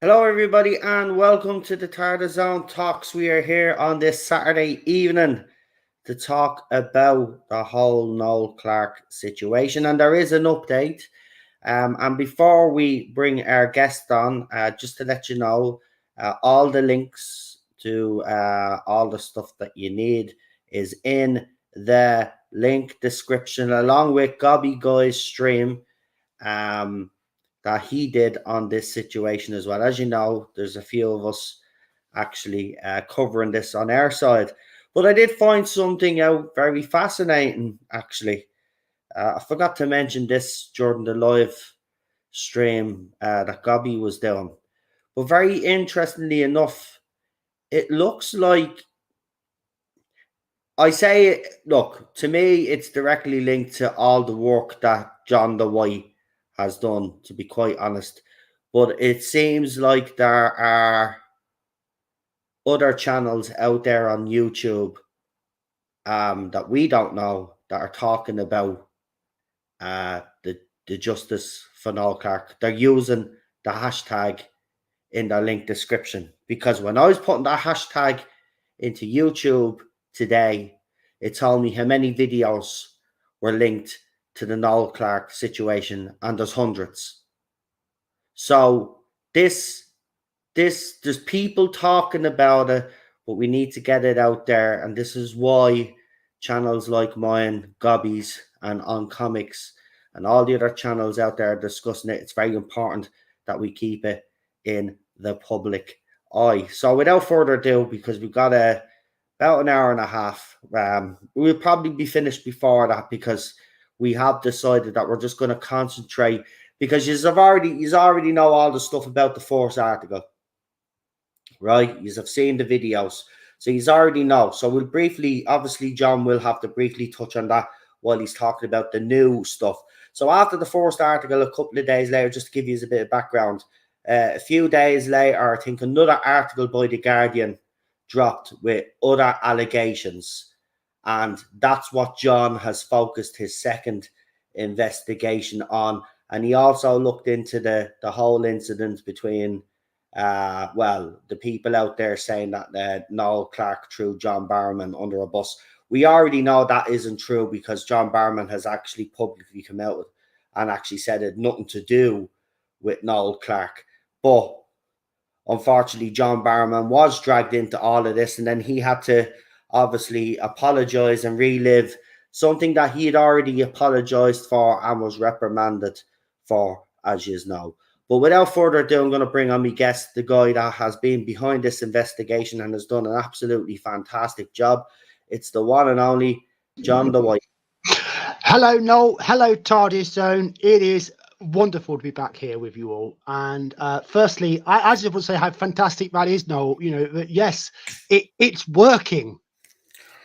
Hello, everybody, and welcome to the Tarda Zone Talks. We are here on this Saturday evening to talk about the whole Noel Clarke situation, and there is an update. And before we bring our guest on, just to let you know, all the links to all the stuff that you need is in the link description, along with Gobby Guy's stream. Um, that he did on this situation as well. As you know, there's a few of us actually covering this on our side. But I did find something out very fascinating, actually. I forgot to mention this during the live stream that Gobby was doing. But very interestingly enough, it looks like look, to me, it's directly linked to all the work that John the White has done, to be quite honest. But it seems like there are other channels out there on YouTube that we don't know that are talking about the justice for Noel Clarke. They're using the hashtag in their link description, because when I was putting that hashtag into YouTube today, it told me how many videos were linked to the Noel Clarke situation, and there's hundreds. So there's people talking about it, but we need to get it out there, and this is why channels like mine, Gobby's, and On Comics, and all the other channels out there discussing it. It's very important that we keep it in the public eye. So without further ado, because we've got about an hour and a half, we'll probably be finished before that, because we have decided that we're just going to concentrate, because you already know all the stuff about the first article, right? You have seen the videos, so you already know. So we'll briefly, obviously, John will have to briefly touch on that while he's talking about the new stuff. So after the first article, a couple of days later, just to give you a bit of background, a few days later, I think another article by The Guardian dropped with other allegations. And that's what John has focused his second investigation on. And he also looked into the whole incident between, the people out there saying that Noel Clarke threw John Barrowman under a bus. We already know that isn't true, because John Barrowman has actually publicly come out and actually said it had nothing to do with Noel Clarke. But unfortunately, John Barrowman was dragged into all of this, and then he had to obviously apologize and relive something that he had already apologized for and was reprimanded for, as you know. But without further ado, I'm going to bring on my guest, the guy that has been behind this investigation and has done an absolutely fantastic job. It's the one and only John the White. Hello, Noel. Hello, TARDIS Zone. It is wonderful to be back here with you all. And firstly, I just want to say how fantastic that is, Noel. You know, that yes, it's working.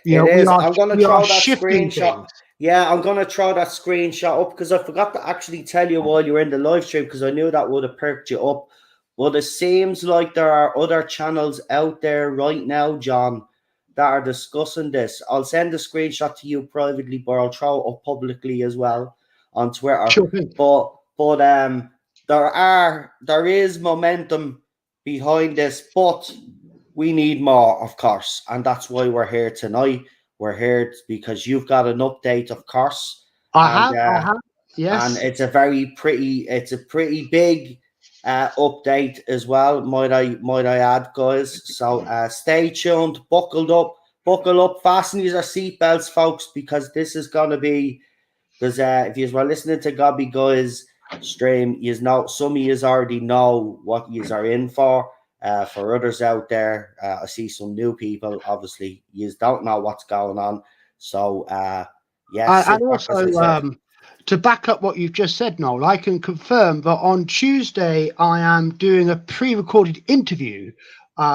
It is. I'm going to throw that shifting screenshot. things. Yeah, I'm going to throw that screenshot up, because I forgot to actually tell you while you're in the live stream, because I knew that would have perked you up. But it seems like there are other channels out there right now, John, that are discussing this. I'll send the screenshot to you privately, but I'll throw it up publicly as well on Twitter. Sure. But there is momentum behind this, but we need more, of course, and that's why we're here tonight. We're here because you've got an update, of course. I have, yes. And it's a pretty big update as well, might I add, guys. So stay tuned, buckle up, fasten your seatbelts, folks, because this is gonna be, because if you were listening to Gobby Guy's stream, some of you already know what you are in for. For others out there, I see some new people. Obviously, you don't know what's going on. So, yes. And also, to back up what you've just said, Noel, I can confirm that on Tuesday I am doing a pre-recorded interview,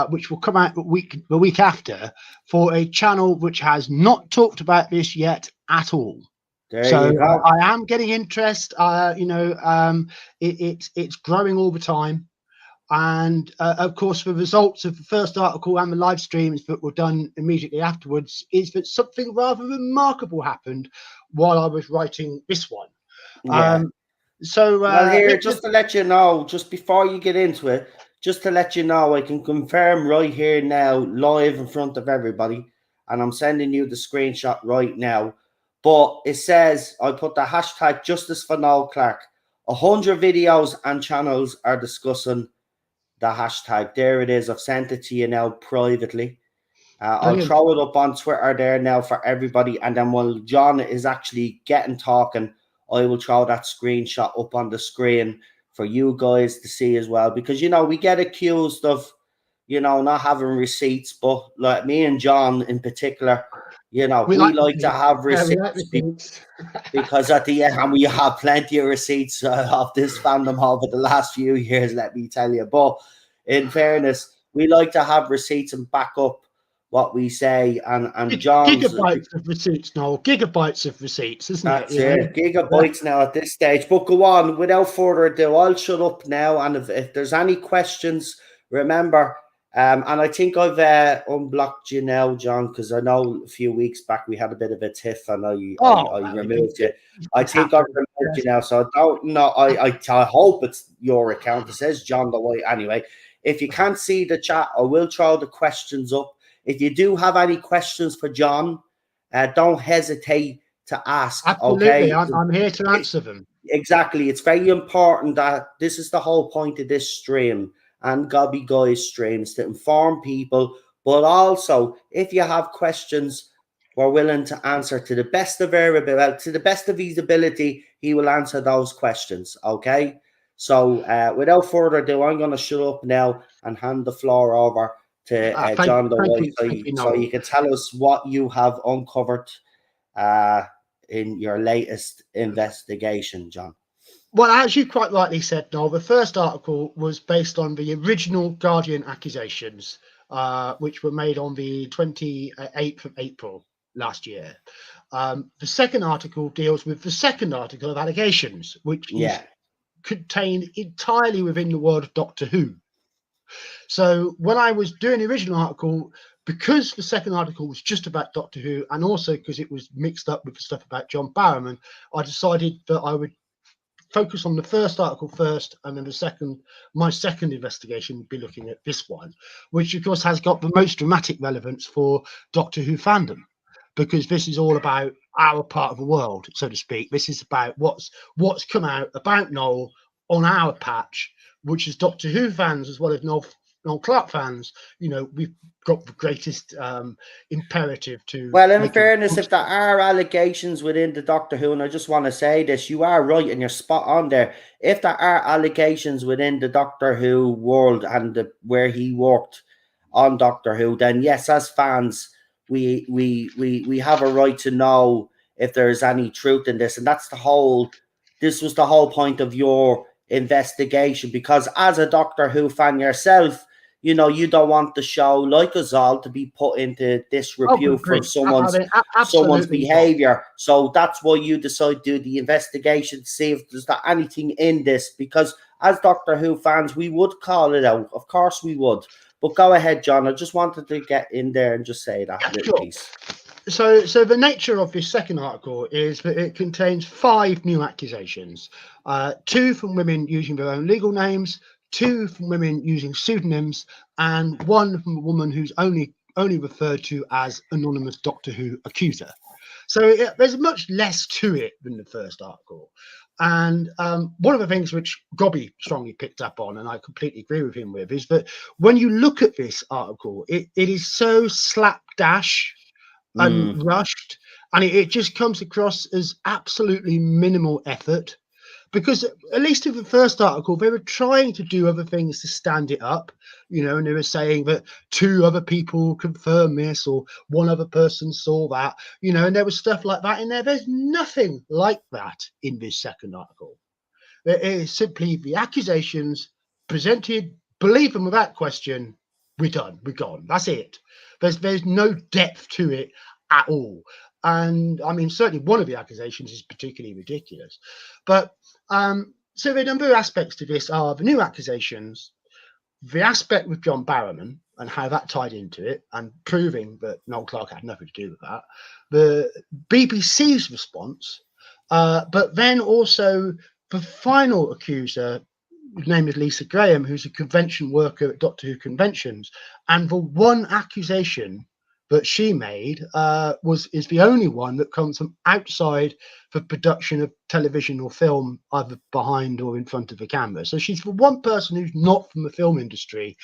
which will come out the week after, for a channel which has not talked about this yet at all. There you go. I am getting interest. It's growing all the time. And of course, the results of the first article and the live streams that were done immediately afterwards is that something rather remarkable happened while I was writing this one. Yeah. Just to let you know, just before you get into it, just to let you know, I can confirm right here now, live in front of everybody, and I'm sending you the screenshot right now. But it says, I put the hashtag Justice for Noel Clarke. 100 videos and channels are discussing the hashtag. There it is. I've sent it to you now privately. I'll Brilliant. throw it up on Twitter there now for everybody. And then while John is actually getting talking, I will throw that screenshot up on the screen for you guys to see as well. Because, we get accused of, not having receipts. But like me and John in particular, We we like like to receipts. have Yeah, we like receipts receipts. because at the end, and we have plenty of receipts of this fandom over the last few years, let me tell you. But in fairness, we like to have receipts and back up what we say. And John's, Gigabytes of receipts, Noel. Gigabytes of receipts, isn't it? that's it, gigabytes now at this stage. But go on, without further ado, I'll shut up now. And if there's any questions, remember, and I think I've unblocked you now, John, because I know a few weeks back we had a bit of a tiff, and I Well, removed you. I it's think I've happened. removed you Yes. now, so I don't know. I hope it's your account. It says John the White anyway. If you can't see the chat, I will throw the questions up. If you do have any questions for John, don't hesitate to ask. Absolutely. Okay, I'm here to answer them. exactly. It's very important that this is the whole point of this stream and Gobby Guy's streams, to inform people. But also, if you have questions, we're willing to answer to the best of our ability, to the best of his ability. He will answer those questions. Okay. So, without further ado, I'm going to shut up now and hand the floor over to John the Thank White, you, thank you, so you Noel. can tell us what you have uncovered uh, in your latest investigation, John. Well, as you quite rightly said, Noel, the first article was based on the original Guardian accusations, which were made on the 28th of April last year. The second article deals with the second article of allegations, which is Yeah. contained entirely within the world of Doctor Who. So when I was doing the original article, because the second article was just about Doctor Who, and also because it was mixed up with the stuff about John Barrowman, I decided that I would focus on the first article first, and then my second investigation would be looking at this one, which of course has got the most dramatic relevance for Doctor Who fandom, because this is all about our part of the world, so to speak. This is about what's come out about Noel on our patch, which is Doctor Who fans as well as Noel Clarke fans. We've got the greatest imperative to. Well, in fairness, if there are allegations within the Doctor Who, and I just want to say this, you are right and you're spot on there. If there are allegations within the Doctor Who world and where he worked on Doctor Who, then yes, as fans, we have a right to know if there is any truth in this, and this was the whole point of your investigation, because as a Doctor Who fan yourself, you don't want the show, like us all, to be put into disrepute for someone's behavior. So that's why you decide to do the investigation to see if there's anything in this, because as Doctor Who fans, we would call it out. Of course we would. But go ahead, John. I just wanted to get in there and just say that little piece. So the nature of this second article is that it contains 5 new accusations, 2 from women using their own legal names, 2 from women using pseudonyms, and 1 from a woman who's only referred to as anonymous Doctor Who accuser. So there's much less to it than the first article. And one of the things which Gobby strongly picked up on, and I completely agree with him with, is that when you look at this article, it is so slapdash and rushed, and it just comes across as absolutely minimal effort, because at least in the first article they were trying to do other things to stand it up, and they were saying that 2 other people confirmed this or 1 other person saw that, and there was stuff like that in there. There's nothing like that in this second article. It is simply the accusations presented, believe them without question, we're done, we're gone, that's it. There's no depth to it at all. And I mean, certainly one of the accusations is particularly ridiculous. But so the number of aspects to this are the new accusations, the aspect with John Barrowman and how that tied into it, and proving that Noel Clarke had nothing to do with that, the BBC's response, but then also the final accuser whose name is Lisa Graham, who's a convention worker at Doctor Who conventions, and the one accusation that she made is the only one that comes from outside the production of television or film, either behind or in front of the camera. So she's the one person who's not from the film industry,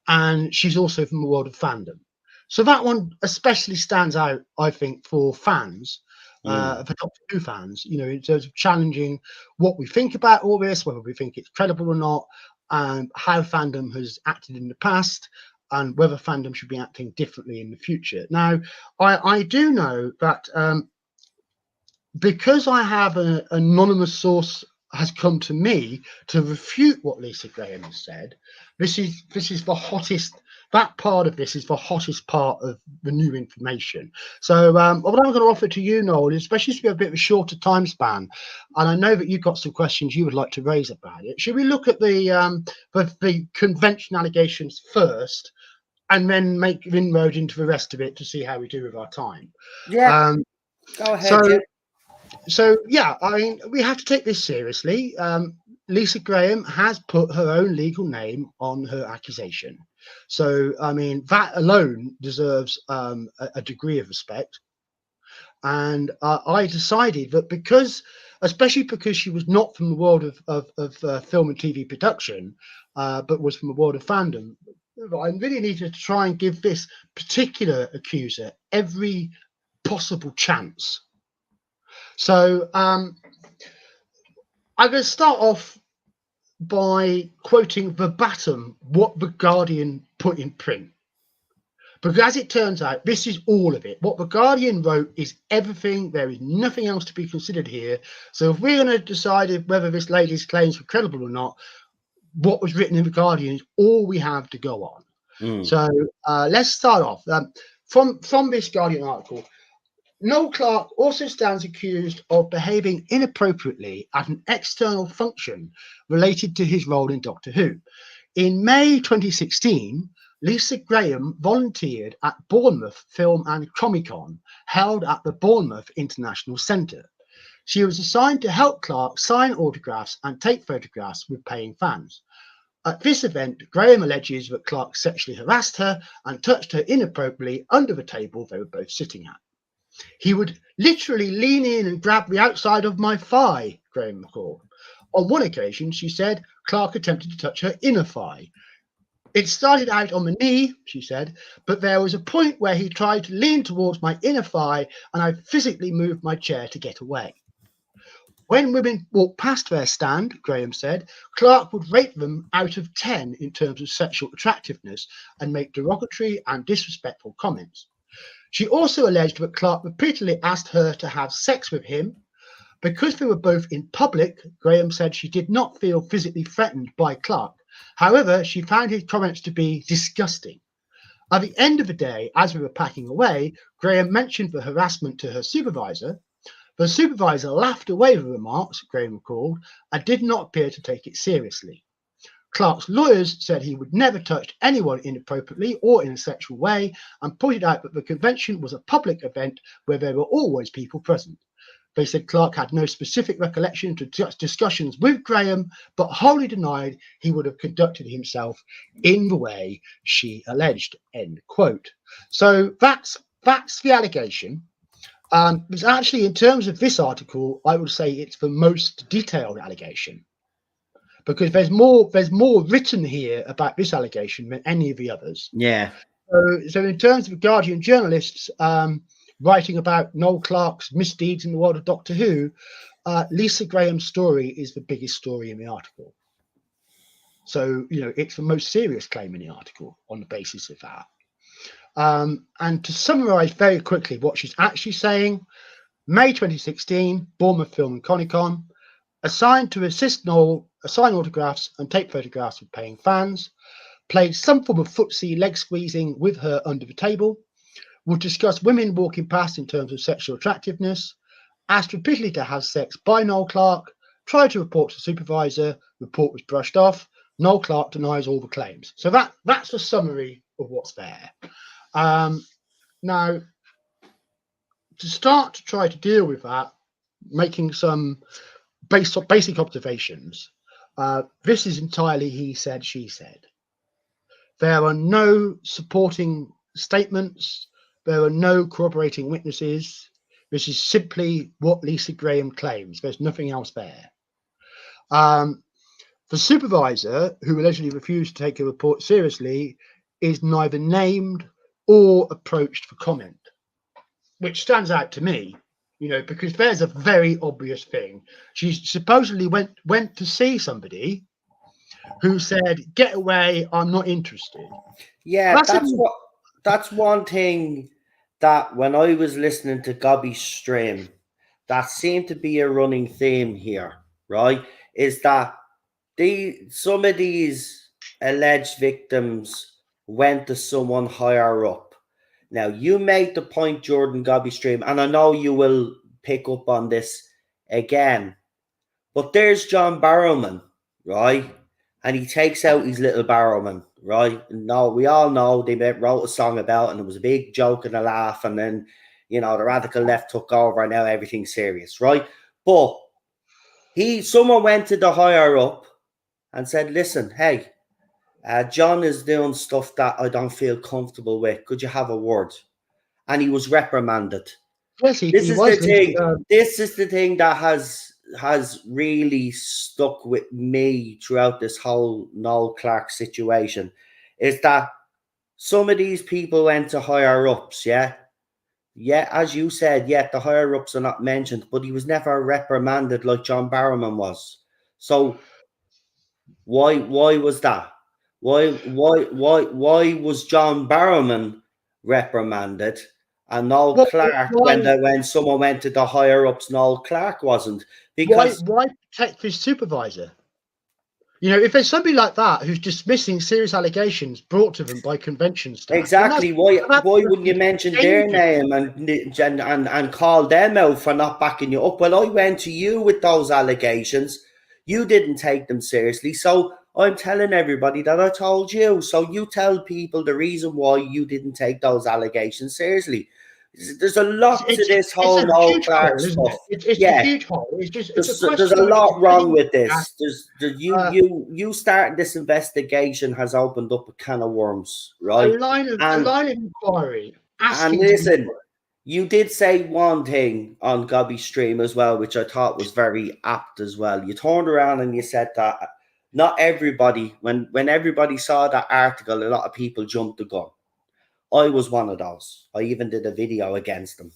and she's also from the world of fandom. So that one especially stands out, I think, for fans, for Doctor Who fans, in terms of challenging what we think about all this, whether we think it's credible or not, and how fandom has acted in the past, and whether fandom should be acting differently in the future. Now, I do know that because I have an anonymous source has come to me to refute what Lisa Graham has said. This is the hottest. That part of this is the hottest part of the new information. So what I'm going to offer to you, Noel, especially if you have a bit of a shorter time span, and I know that you've got some questions you would like to raise about it. Should we look at the convention allegations first, and then make inroad into the rest of it to see how we do with our time? Yeah, go ahead. Yeah. So yeah, I mean, we have to take this seriously. Lisa Graham has put her own legal name on her accusation. So, I mean, that alone deserves a degree of respect. And I decided that especially because she was not from the world of film and TV production, but was from the world of fandom, I really needed to try and give this particular accuser every possible chance. So I'm going to start off by quoting verbatim what The Guardian put in print. Because as it turns out, this is all of it. What The Guardian wrote is everything. There is nothing else to be considered here. So if we're going to decide whether this lady's claims are credible or not, what was written in The Guardian is all we have to go on. So let's start off. From this Guardian article, Noel Clarke also stands accused of behaving inappropriately at an external function related to his role in Doctor Who. In May 2016, Lisa Graham volunteered at Bournemouth Film and Comic-Con, held at the Bournemouth International Centre. She was assigned to help Clarke sign autographs and take photographs with paying fans. At this event, Graham alleges that Clarke sexually harassed her and touched her inappropriately under the table they were both sitting at. He would literally lean in and grab the outside of my thigh, Graham recalled. On one occasion, she said, Clarke attempted to touch her inner thigh. It started out on the knee, she said, but there was a point where he tried to lean towards my inner thigh and I physically moved my chair to get away. When women walked past their stand, Graham said, Clarke would rate them out of 10 in terms of sexual attractiveness and make derogatory and disrespectful comments. She also alleged that Clarke repeatedly asked her to have sex with him. Because they were both in public, Graham said she did not feel physically threatened by Clarke. However, she found his comments to be disgusting. At the end of the day, as we were packing away, Graham mentioned the harassment to her supervisor. The supervisor laughed away the remarks, Graham recalled, and did not appear to take it seriously. Clarke's lawyers said he would never touch anyone inappropriately or in a sexual way and pointed out that the convention was a public event where there were always people present. They said Clarke had no specific recollection to discussions with Graham, but wholly denied he would have conducted himself in the way she alleged, end quote. So that's the allegation. But actually, in terms of this article, I would say it's the most detailed allegation, because there's more written here about this allegation than any of the others. Yeah. So in terms of Guardian journalists writing about Noel Clarke's misdeeds in the world of Doctor Who, Lisa Graham's story is the biggest story in the article. So, it's the most serious claim in the article on the basis of that. And to summarize very quickly what she's actually saying, May 2016, Bournemouth Film and Comic-Con, assigned to assist Noel assign autographs and take photographs with paying fans, played some form of footsie leg squeezing with her under the table, would discuss women walking past in terms of sexual attractiveness, asked repeatedly to have sex by Noel Clarke, tried to report to the supervisor, report was brushed off, Noel Clarke denies all the claims. So that's the summary of what's there. Now, to start to try to deal with that, making some basic observations. This is entirely he said, she said. There are no supporting statements. There are no corroborating witnesses. This is simply what Lisa Graham claims. There's nothing else there. The supervisor, who allegedly refused to take a report seriously, is neither named or approached for comment, which stands out to me, because there's a very obvious thing. She supposedly went to see somebody who said, "Get away, I'm not interested." Yeah, that's one thing that when I was listening to Gobby's stream, that seemed to be a running theme here, right? Is that some of these alleged victims went to someone higher up. Now you made the point, Jordan Gobby stream, and I know you will pick up on this again. But there's John Barrowman, right? And he takes out his little Barrowman, right? No, we all know they wrote a song about it, and it was a big joke and a laugh, and then the radical left took over, and now everything's serious, right? But someone went to the higher up and said, "Listen, hey, John is doing stuff that I don't feel comfortable with. Could you have a word?" And he was reprimanded. Yes, This he is the was. thing. This is the thing that has really stuck with me throughout this whole Noel Clarke situation, is that some of these people went to higher ups, yeah. Yeah, as you said, yeah, the higher ups are not mentioned, but he was never reprimanded like John Barrowman was. So why was that? Why was John Barrowman reprimanded and Noel Clarke, when someone went to the higher ups, Noel Clarke wasn't? Because why protect his supervisor? If there's somebody like that who's dismissing serious allegations brought to them by convention staff, exactly, why wouldn't you mention their name and call them out for not backing you up? Well, I went to you with those allegations. You didn't take them seriously, so I'm telling everybody that I told you. So you tell people the reason why you didn't take those allegations seriously. There's a lot to this whole Noel Clarke stuff. It's a huge hole. There's a lot wrong with this. You starting this investigation has opened up a can of worms, right? A line of inquiry. And listen, you did say one thing on Gobby's stream as well, which I thought was very apt as well. You turned around and you said that not everybody, when everybody saw that article, a lot of people jumped the gun. I was one of those. I even did a video against them.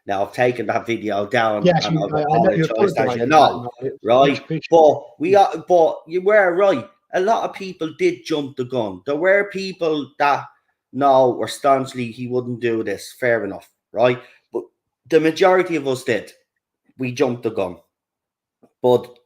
Now I've taken that video down, yes, and I've apologized, as you know, right? But you were right. A lot of people did jump the gun. There were people that were staunchly he wouldn't do this. Fair enough, right? But the majority of us did. We jumped the gun. But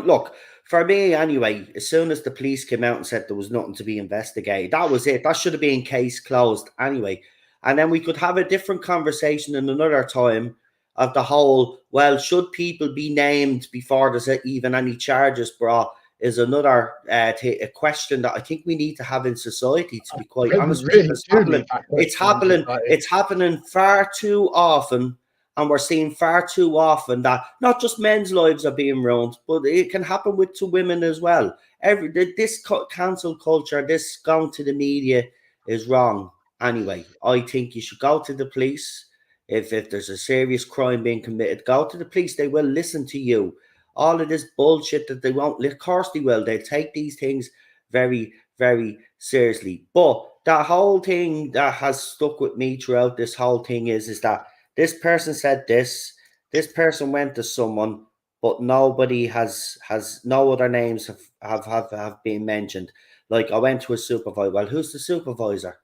look, for me anyway, as soon as the police came out and said there was nothing to be investigated, that was it. That should have been case closed anyway. And then we could have a different conversation in another time of the whole, well, should people be named before there's even any charges brought, is another a question that I think we need to have in society, to be quite honest with you. It's happening far too often. And we're seeing far too often that not just men's lives are being ruined, but it can happen to women as well. This cancel culture, this going to the media is wrong. Anyway, I think you should go to the police. If there's a serious crime being committed, go to the police. They will listen to you. All of this bullshit that they won't, of course they will. They'll take these things very, very seriously. But that whole thing that has stuck with me throughout this whole thing is that this person said this person went to someone, but nobody has no other names have been mentioned. Like, I went to a supervisor. Well, who's the supervisor?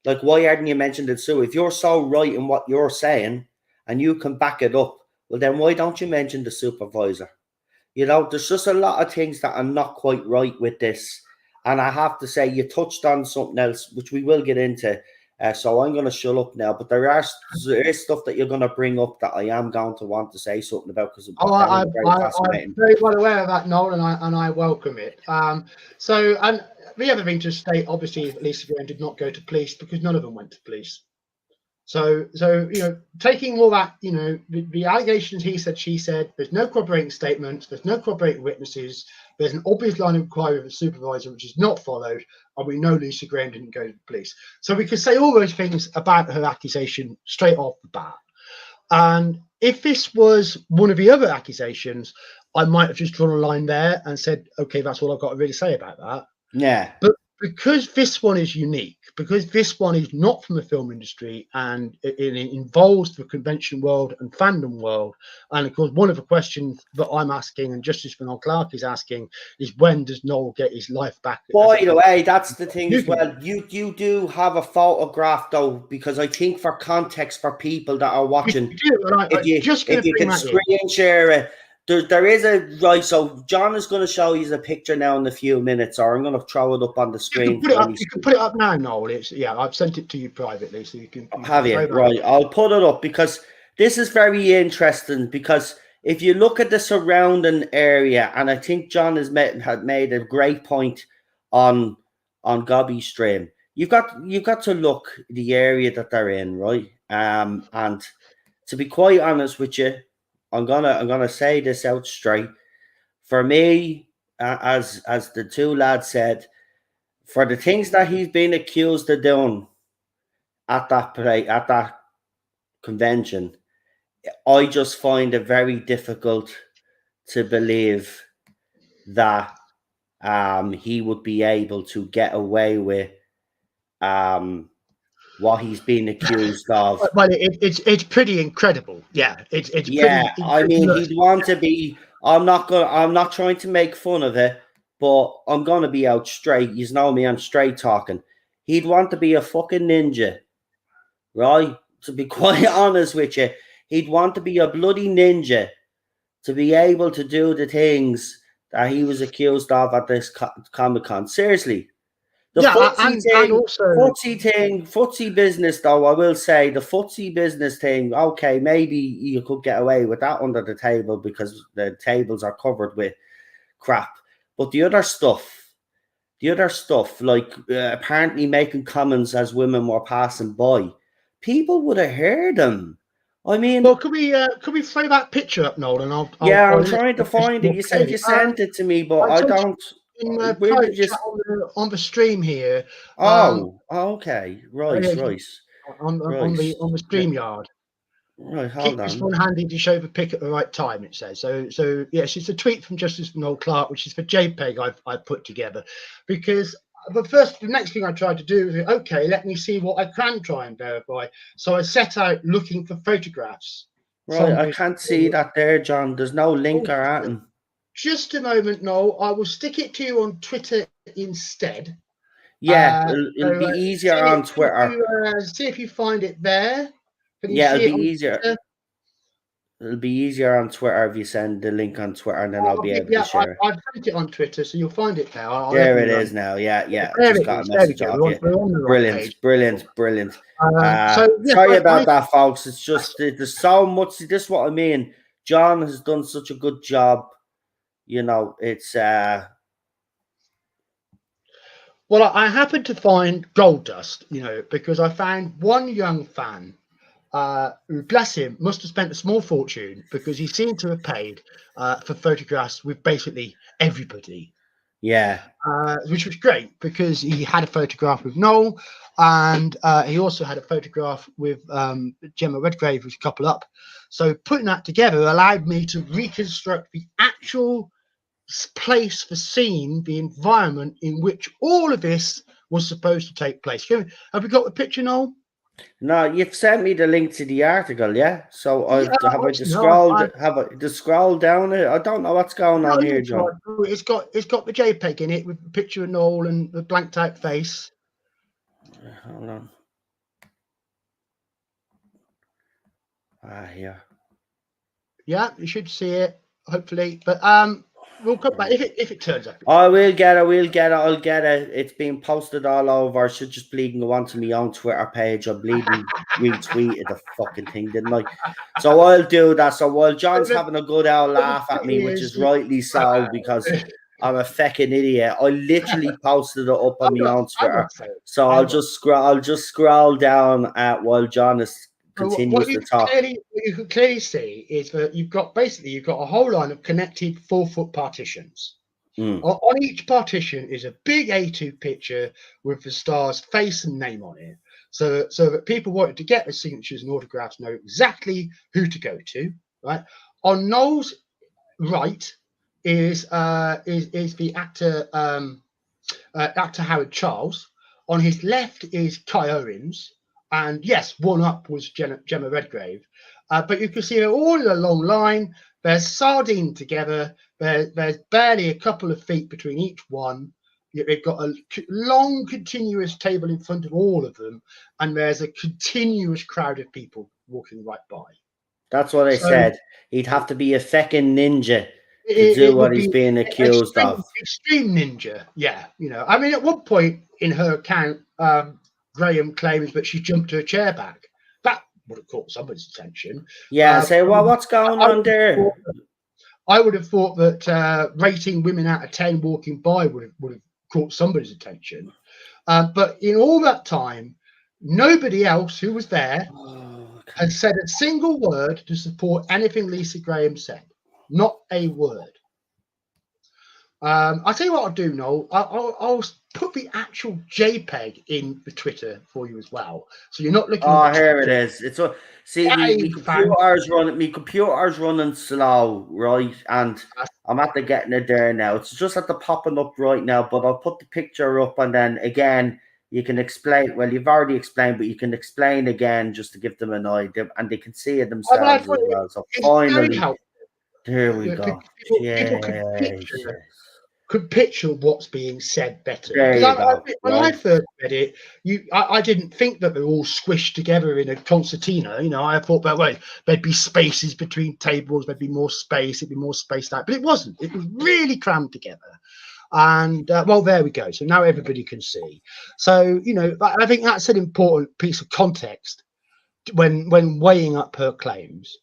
Like, why aren't you mentioned it? So if you're so right in what you're saying and you can back it up, well, then why don't you mention the supervisor? There's just a lot of things that are not quite right with this. And I have to say, you touched on something else, which we will get into. So I'm going to shut up now. But there is stuff that you're going to bring up that I am going to want to say something about, because I'm very well aware of that, Noel, and I welcome it. So, and the other thing to state, obviously, Lisa Graham did not go to police because none of them went to police. So taking all that, the allegations he said, she said, there's no corroborating statements, there's no corroborating witnesses, There's an obvious line of inquiry of a supervisor which is not followed, and we know Lisa Graham didn't go to the police. So we could say all those things about her accusation straight off the bat. And if this was one of the other accusations, I might have just drawn a line there and said, okay, that's all I've got to really say about that. Yeah. But because this one is unique, because this one is not from the film industry and it involves the convention world and fandom world, and of course, one of the questions that I'm asking and Justice for Noel Clarke is asking is when does Noel get his life back? By the way, that's the thing as well. You do have a photograph though, because I think for context for people that are watching, if you can screen share it. There is a right. So John is going to show you a picture now in a few minutes, or I'm going to throw it up on the screen. You can put it up now, Noel. I've sent it to you privately, so you can. Have you? Right. I'll put it up because this is very interesting. Because if you look at the surrounding area, and I think John had made a great point on Gobby's stream. You've got to look the area that they're in, right? And to be quite honest with you, I'm gonna say this out straight. For me, as the two lads said, for the things that he's been accused of doing at that convention, I just find it very difficult to believe that he would be able to get away with what he's been accused of. Well, it's pretty incredible. Yeah, it's yeah. I mean, he'd want to be. I'm not trying to make fun of it, but I'm gonna be out straight. You know me, I'm straight talking. He'd want to be a fucking ninja, right? To be quite honest with you, he'd want to be a bloody ninja to be able to do the things that he was accused of at this Comic-Con. Seriously. The footsie business, though, I will say, the footsie business thing, okay, maybe you could get away with that under the table because the tables are covered with crap. But the other stuff, like apparently making comments as women were passing by, people would have heard him. I mean, well, could we throw that picture up, Noel? And I'm trying to find it. You said you sent it to me, but I don't. In on the stream here. Okay, right. On the stream yard. Right, hold on. Keep this one handy to show the pic at the right time. It says so. Yes, it's a tweet from Justice for Noel Clarke, which is for JPEG I've put together, because the next thing I tried to do was okay, let me see what I can try and verify. So I set out looking for photographs. Right, I can't see that there, John. There's no link or anything. Just a moment, Noel. I will stick it to you on Twitter instead. Yeah, it'll be easier on Twitter. See if you find it there. It'll be easier. It'll be easier on Twitter if you send the link on Twitter, and then I'll be able to share it. I've sent it on Twitter, so you'll find it now. There it is now. Yeah. Just got a message off you. Brilliant. Sorry about that, folks. It's just there's so much. This is what I mean. John has done such a good job. You know, it's well, I happened to find gold dust, because I found one young fan who, bless him, must have spent a small fortune because he seemed to have paid for photographs with basically everybody. Yeah. Which was great because he had a photograph with Noel and he also had a photograph with Gemma Redgrave, who's a couple up. So putting that together allowed me to reconstruct the actual place, the scene, the environment in which all of this was supposed to take place. Have we got the picture, Noel? No, you've sent me the link to the article, yeah. So have I just scrolled down it? I don't know what's going on here, John. It's got the JPEG in it with the picture of Noel and the blanked out face. Hold on. Here. Yeah, you should see it, hopefully. But we'll come back if it turns up. I will get it. I'll get it. It's been posted all over. I should just bleeding go onto my own Twitter page. I bleeding retweeted the fucking thing, didn't I? So I'll do that. So while John's having a good old laugh at me, which is rightly so, because I'm a fucking idiot. I literally posted it up on my own Twitter. So I'll just scroll down at while John is continues to talk. What you can clearly see is that you've got a whole line of connected 4-foot partitions. On each partition is a big A2 picture with the star's face and name on it, so that people wanting to get the signatures and autographs know exactly who to go to. Right on Noel's right is the actor actor Howard Charles. On his left is Kai Owens, and yes, one up was Gemma Redgrave. But you can see they're all in a long line. They're sardined together. There's barely a couple of feet between each one. They've got a long, continuous table in front of all of them, and there's a continuous crowd of people walking right by. That's what I said. He'd have to be a feckin' ninja to do It what would he's be being accused of. extreme ninja. Yeah, I mean, at one point in her account, Graham claims that she jumped her chair back. That would have caught somebody's attention. Yeah, say, well, what's going on there? I would have thought that rating women out of 10 walking by would have caught somebody's attention. But in all that time, nobody else who was there has said a single word to support anything Lisa Graham said. Not a word. I'll tell you what I'll do, Noel. I'll put the actual JPEG in the Twitter for you as well, so you're not looking. Oh, here it is. It's a see. My computer's running slow, right? And I'm at the getting it there now. It's just at the popping up right now. But I'll put the picture up, and then again, you can explain. Well, you've already explained, but you can explain again just to give them an idea, and they can see it themselves as well. So finally, there we go. People could picture what's being said better. When I first read it, I didn't think that they're all squished together in a concertina. I thought that there'd be spaces between tables, there'd be more space, it'd be more spaced out, but it wasn't. It was really crammed together. And well, there we go. So now everybody can see. So I think that's an important piece of context when weighing up her claims.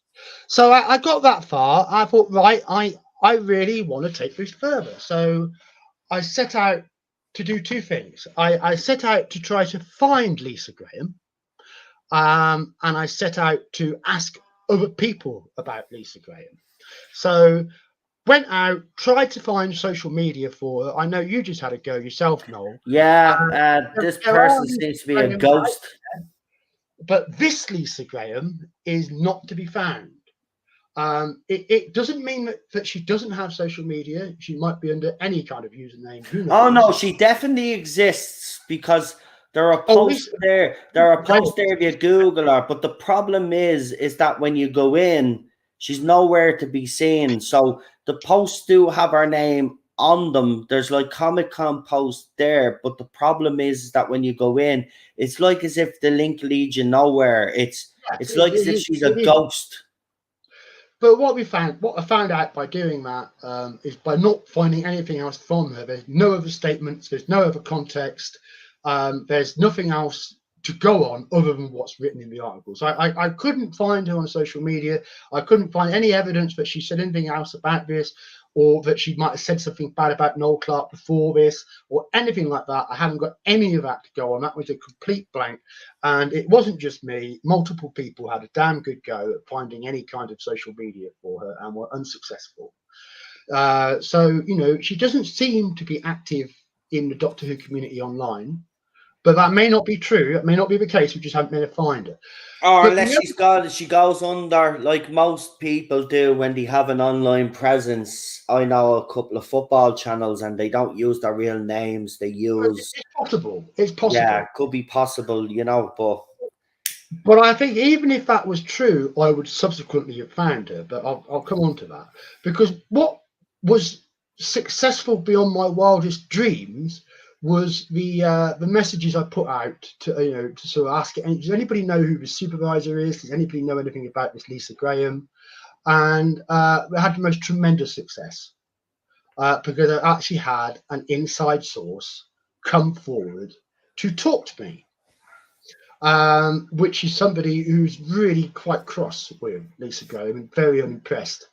So I got that far. I thought, right, I really want to take this further. So I set out to do two things. I set out to try to find Lisa Graham, and I set out to ask other people about Lisa Graham. So went out, tried to find social media for her. I know you just had a go yourself, Noel. Yeah, this person seems to be a ghost. But this Lisa Graham is not to be found. It doesn't mean that she doesn't have social media. She might be under any kind of username. Oh no, she definitely exists because there are posts there. There are posts there via Google her. But the problem is that when you go in, she's nowhere to be seen. So the posts do have her name on them. There's like Comic-Con posts there, but the problem is that when you go in, it's like as if the link leads you nowhere. It's like as if she's a ghost. But what I found out by doing that is by not finding anything else from her. There's no other statements. There's no other context. There's nothing else to go on other than what's written in the article. So I couldn't find her on social media. I couldn't find any evidence that she said anything else about this, or that she might have said something bad about Noel Clarke before this, or anything like that. I haven't got any of that to go on. That was a complete blank. And it wasn't just me. Multiple people had a damn good go at finding any kind of social media for her and were unsuccessful. So, she doesn't seem to be active in the Doctor Who community online. But that may not be true. It may not be the case. We just haven't been able to find her. Or unless she goes under, like most people do when they have an online presence. I know a couple of football channels and they don't use their real names. They use... It's possible. It's possible. Yeah, it could be possible, But I think even if that was true, I would subsequently have found her. But I'll come on to that. Because what was successful beyond my wildest dreams was the messages I put out to sort of ask it. Does anybody know who the supervisor is? Does anybody know anything about this Lisa Graham? And we had the most tremendous success because I actually had an inside source come forward to talk to me, which is somebody who's really quite cross with Lisa Graham and very unimpressed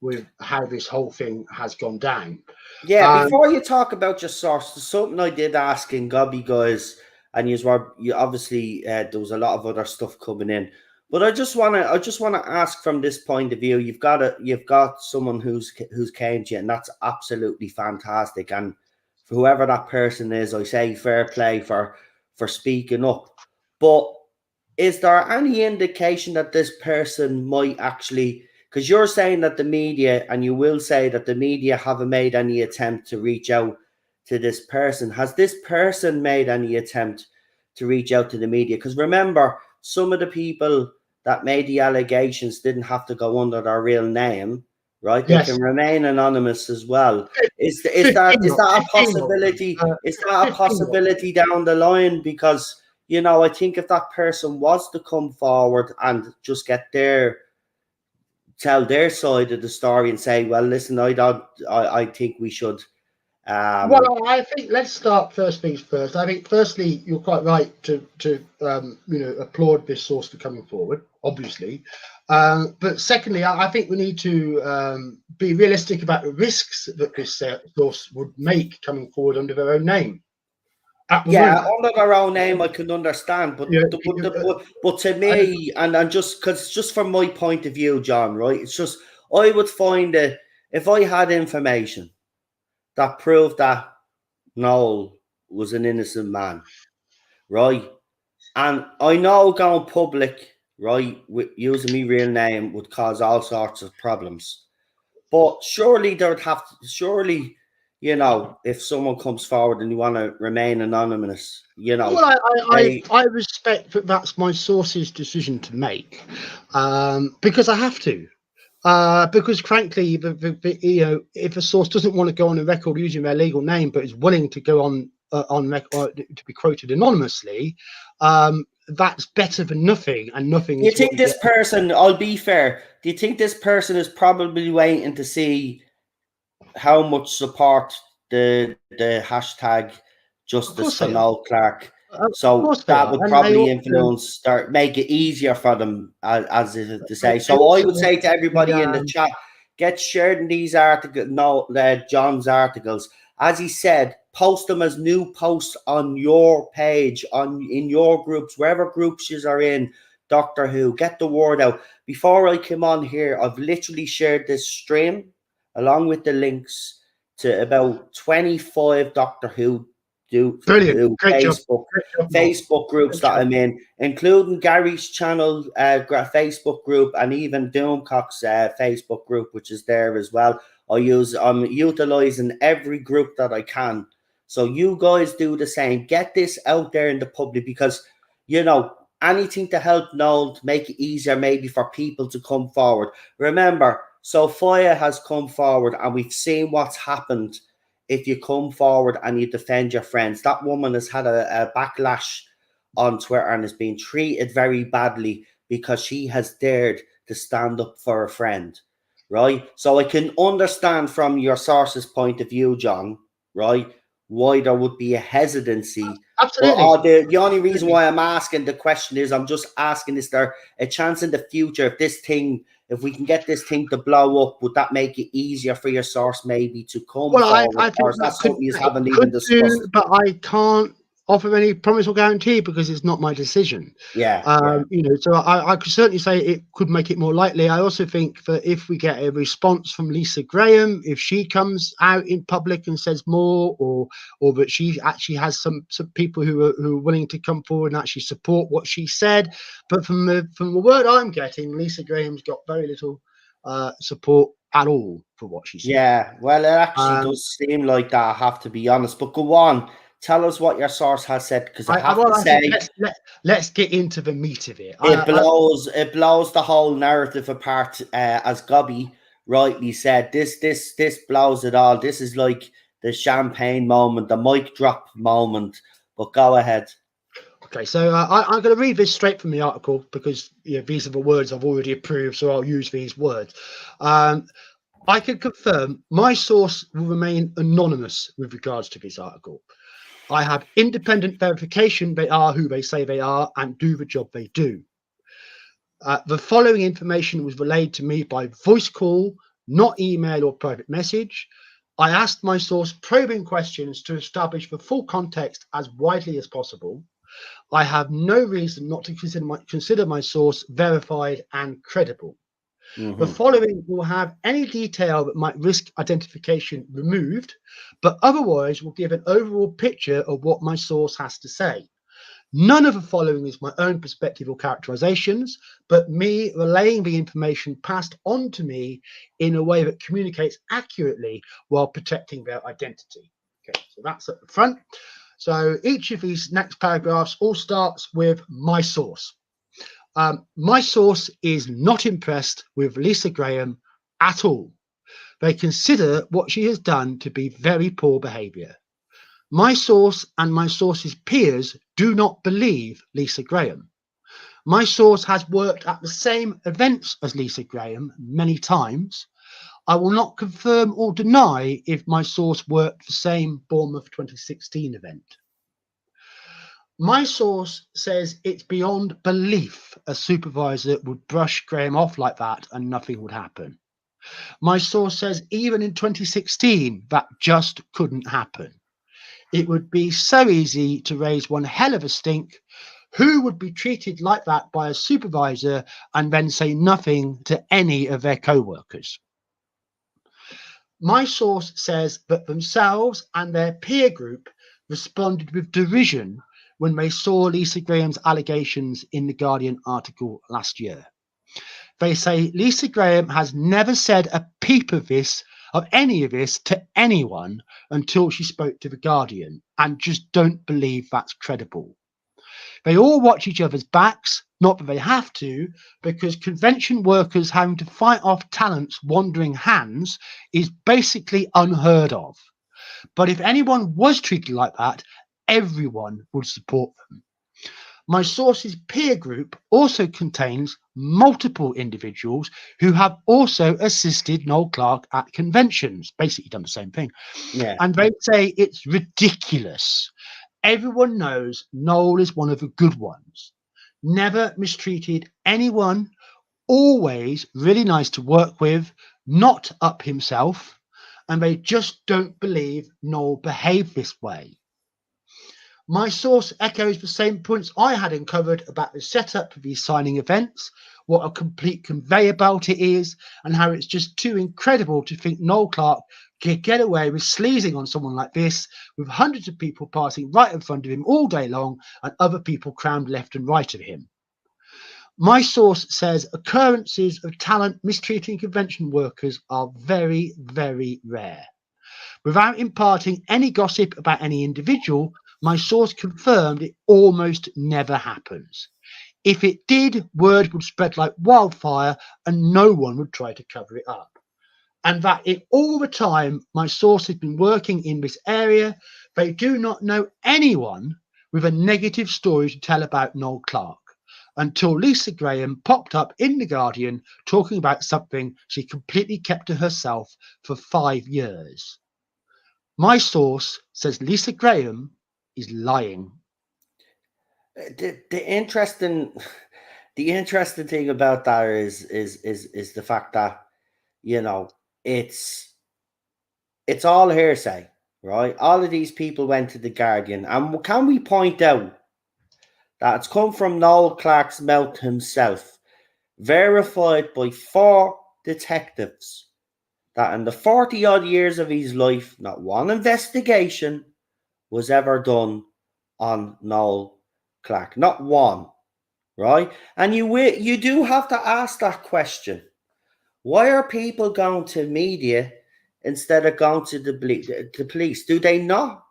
with how this whole thing has gone down. Yeah, before you talk about your source, there's something I did ask in Gobby Guys, and you obviously there was a lot of other stuff coming in. But I just wanna ask from this point of view. You've got someone who's came to you, and that's absolutely fantastic. And for whoever that person is, I say fair play for speaking up. But is there any indication that this person might actually? Because you're saying that the media, and you will say that the media haven't made any attempt to reach out to this person. Has this person made any attempt to reach out to the media? Because remember, some of the people that made the allegations didn't have to go under their real name, right? They Yes, can remain anonymous as well. Is 15 that a 15 of them. possibility? Is that a 15 of them. possibility down the line? Because I think if that person was to come forward and just tell their side of the story and say, well, listen, I think we should. Well, I think let's start first things first. I think firstly, you're quite right to applaud this source for coming forward, obviously. But secondly, I think we need to be realistic about the risks that this source would make coming forward under their own name at the Yeah, moment. under their own name, I can understand, Yeah, but to me, and just from my point of view, John, right? It's just I would find that if I had information that proved that Noel was an innocent man, right? And I know going public, right, with using my real name would cause all sorts of problems. But surely there would have to, surely, if someone comes forward and you want to remain anonymous, well, they, I respect that that's my source's decision to make, because I have to. Because frankly, if a source doesn't want to go on a record using their legal name, but is willing to go on record to be quoted anonymously, that's better than nothing, and nothing do you is what think we this get. person, I'll be fair, do you think this person is probably waiting to see how much support the hashtag Of justice course for they are. Noel Clarke? Of So course they that are, would and they probably also, influence, start make it easier for them, as if to they, say. they So I also would want say to the everybody in the chat, get shared in these articles. No, John's articles, as he said, post them as new posts on your page, in your groups, wherever groups you are in. Doctor Who, get the word out. Before I came on here, I've literally shared this stream along with the links to about 25 Doctor Who brilliant, great job, Noel. Facebook groups Great that job. I'm in, including Gary's channel Facebook group, and even Doomcock's Facebook group, which is there as well. I'm utilizing every group that I can. So you guys do the same. Get this out there in the public, because anything to help Noel, to make it easier maybe for people to come forward. Remember, Sophia has come forward, and we've seen what's happened if you come forward and you defend your friends. That woman has had a backlash on Twitter and has been treated very badly because she has dared to stand up for a friend, right? So I can understand from your source's point of view, John, right, why there would be a hesitancy. But Absolutely. the only reason Absolutely. why I'm asking the question is, I'm just asking, is there a chance in the future, if we can get this thing to blow up, would that make it easier for your source maybe to come Well, forward? I Or think is that that could something you that haven't even could do, discussed? but I can't offer any promise or guarantee because it's not my decision. Yeah, yeah. So I could certainly say it could make it more likely. I also think that if we get a response from Lisa Graham, if she comes out in public and says more, or that she actually has some people who are willing to come forward and actually support what she said. But from the word I'm getting, Lisa Graham's got very little support at all for what she said. Yeah, well, it actually Um, does seem like that, I have to be honest. But go on, tell us what your source has said, because I have well, to I think say, let's get into the meat of it. it blows the whole narrative apart. As Gobby rightly said, this blows it all. This is like the champagne moment, the mic drop moment. But go ahead. Okay, so I'm going to read this straight from the article because these are the words I've already approved, so I'll use these words. I can confirm my source will remain anonymous with regards to this article. I have independent verification they are who they say they are and do the job they do. The following information was relayed to me by voice call, not email or private message. I asked my source probing questions to establish the full context as widely as possible. I have no reason not to consider my source verified and credible. The following will have any detail that might risk identification removed, but otherwise will give an overall picture of what my source has to say. None of the following is my own perspective or characterizations, but me relaying the information passed on to me in a way that communicates accurately while protecting their identity. Okay, so that's at the front. So each of these next paragraphs all starts with my source. My source is not impressed with Lisa Graham at all. They consider what she has done to be very poor behaviour. My source and my source's peers do not believe Lisa Graham. My source has worked at the same events as Lisa Graham many times. I will not confirm or deny if my source worked the same Bournemouth 2016 event. My source says it's beyond belief a supervisor would brush Graham off like that and nothing would happen. My source says even in 2016 that just couldn't happen. It would be so easy to raise one hell of a stink. Who would be treated like that by a supervisor and then say nothing to any of their co-workers? My source says that themselves and their peer group responded with derision when they saw Lisa Graham's allegations in the Guardian article last year. They say Lisa Graham has never said a peep of any of this to anyone until she spoke to the Guardian, and just don't believe that's credible. They all watch each other's backs, not that they have to, because convention workers having to fight off talent's wandering hands is basically unheard of. But if anyone was treated like that, everyone would support them. My source's peer group also contains multiple individuals who have also assisted Noel Clarke at conventions, basically done the same thing. Yeah. And they say it's ridiculous. Everyone knows Noel is one of the good ones. Never mistreated anyone, always really nice to work with, not up himself, and they just don't believe Noel behaved this way. My source echoes the same points I had uncovered about the setup of these signing events, what a complete conveyor belt it is, and how it's just too incredible to think Noel Clarke could get away with sleazing on someone like this, with hundreds of people passing right in front of him all day long and other people crammed left and right of him. My source says occurrences of talent mistreating convention workers are very, very rare. Without imparting any gossip about any individual, my source confirmed it almost never happens. If it did, word would spread like wildfire and no one would try to cover it up. And that in all the time my source has been working in this area, they do not know anyone with a negative story to tell about Noel Clarke, until Lisa Graham popped up in The Guardian talking about something she completely kept to herself for 5 years. My source says Lisa Graham is lying. The interesting thing about that is the fact that, you know, it's all hearsay, right? All of these people went to The Guardian, and can we point out that it's come from Noel Clarke's mouth himself, verified by 4 detectives, that in the 40 odd years of his life, not one investigation was ever done on Noel Clarke, not one, right? And you do have to ask that question: why are people going to media instead of going to the police? Do they not?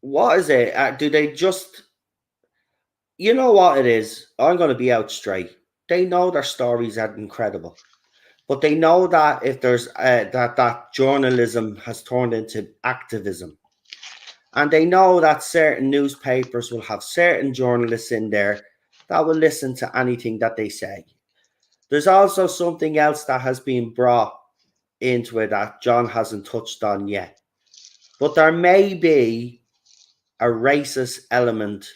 What is it? Do they just? You know what it is? I'm going to be out straight. They know their stories are incredible, but they know that if there's that journalism has turned into activism. And they know that certain newspapers will have certain journalists in there that will listen to anything that they say. There's also something else that has been brought into it that John hasn't touched on yet. But there may be a racist element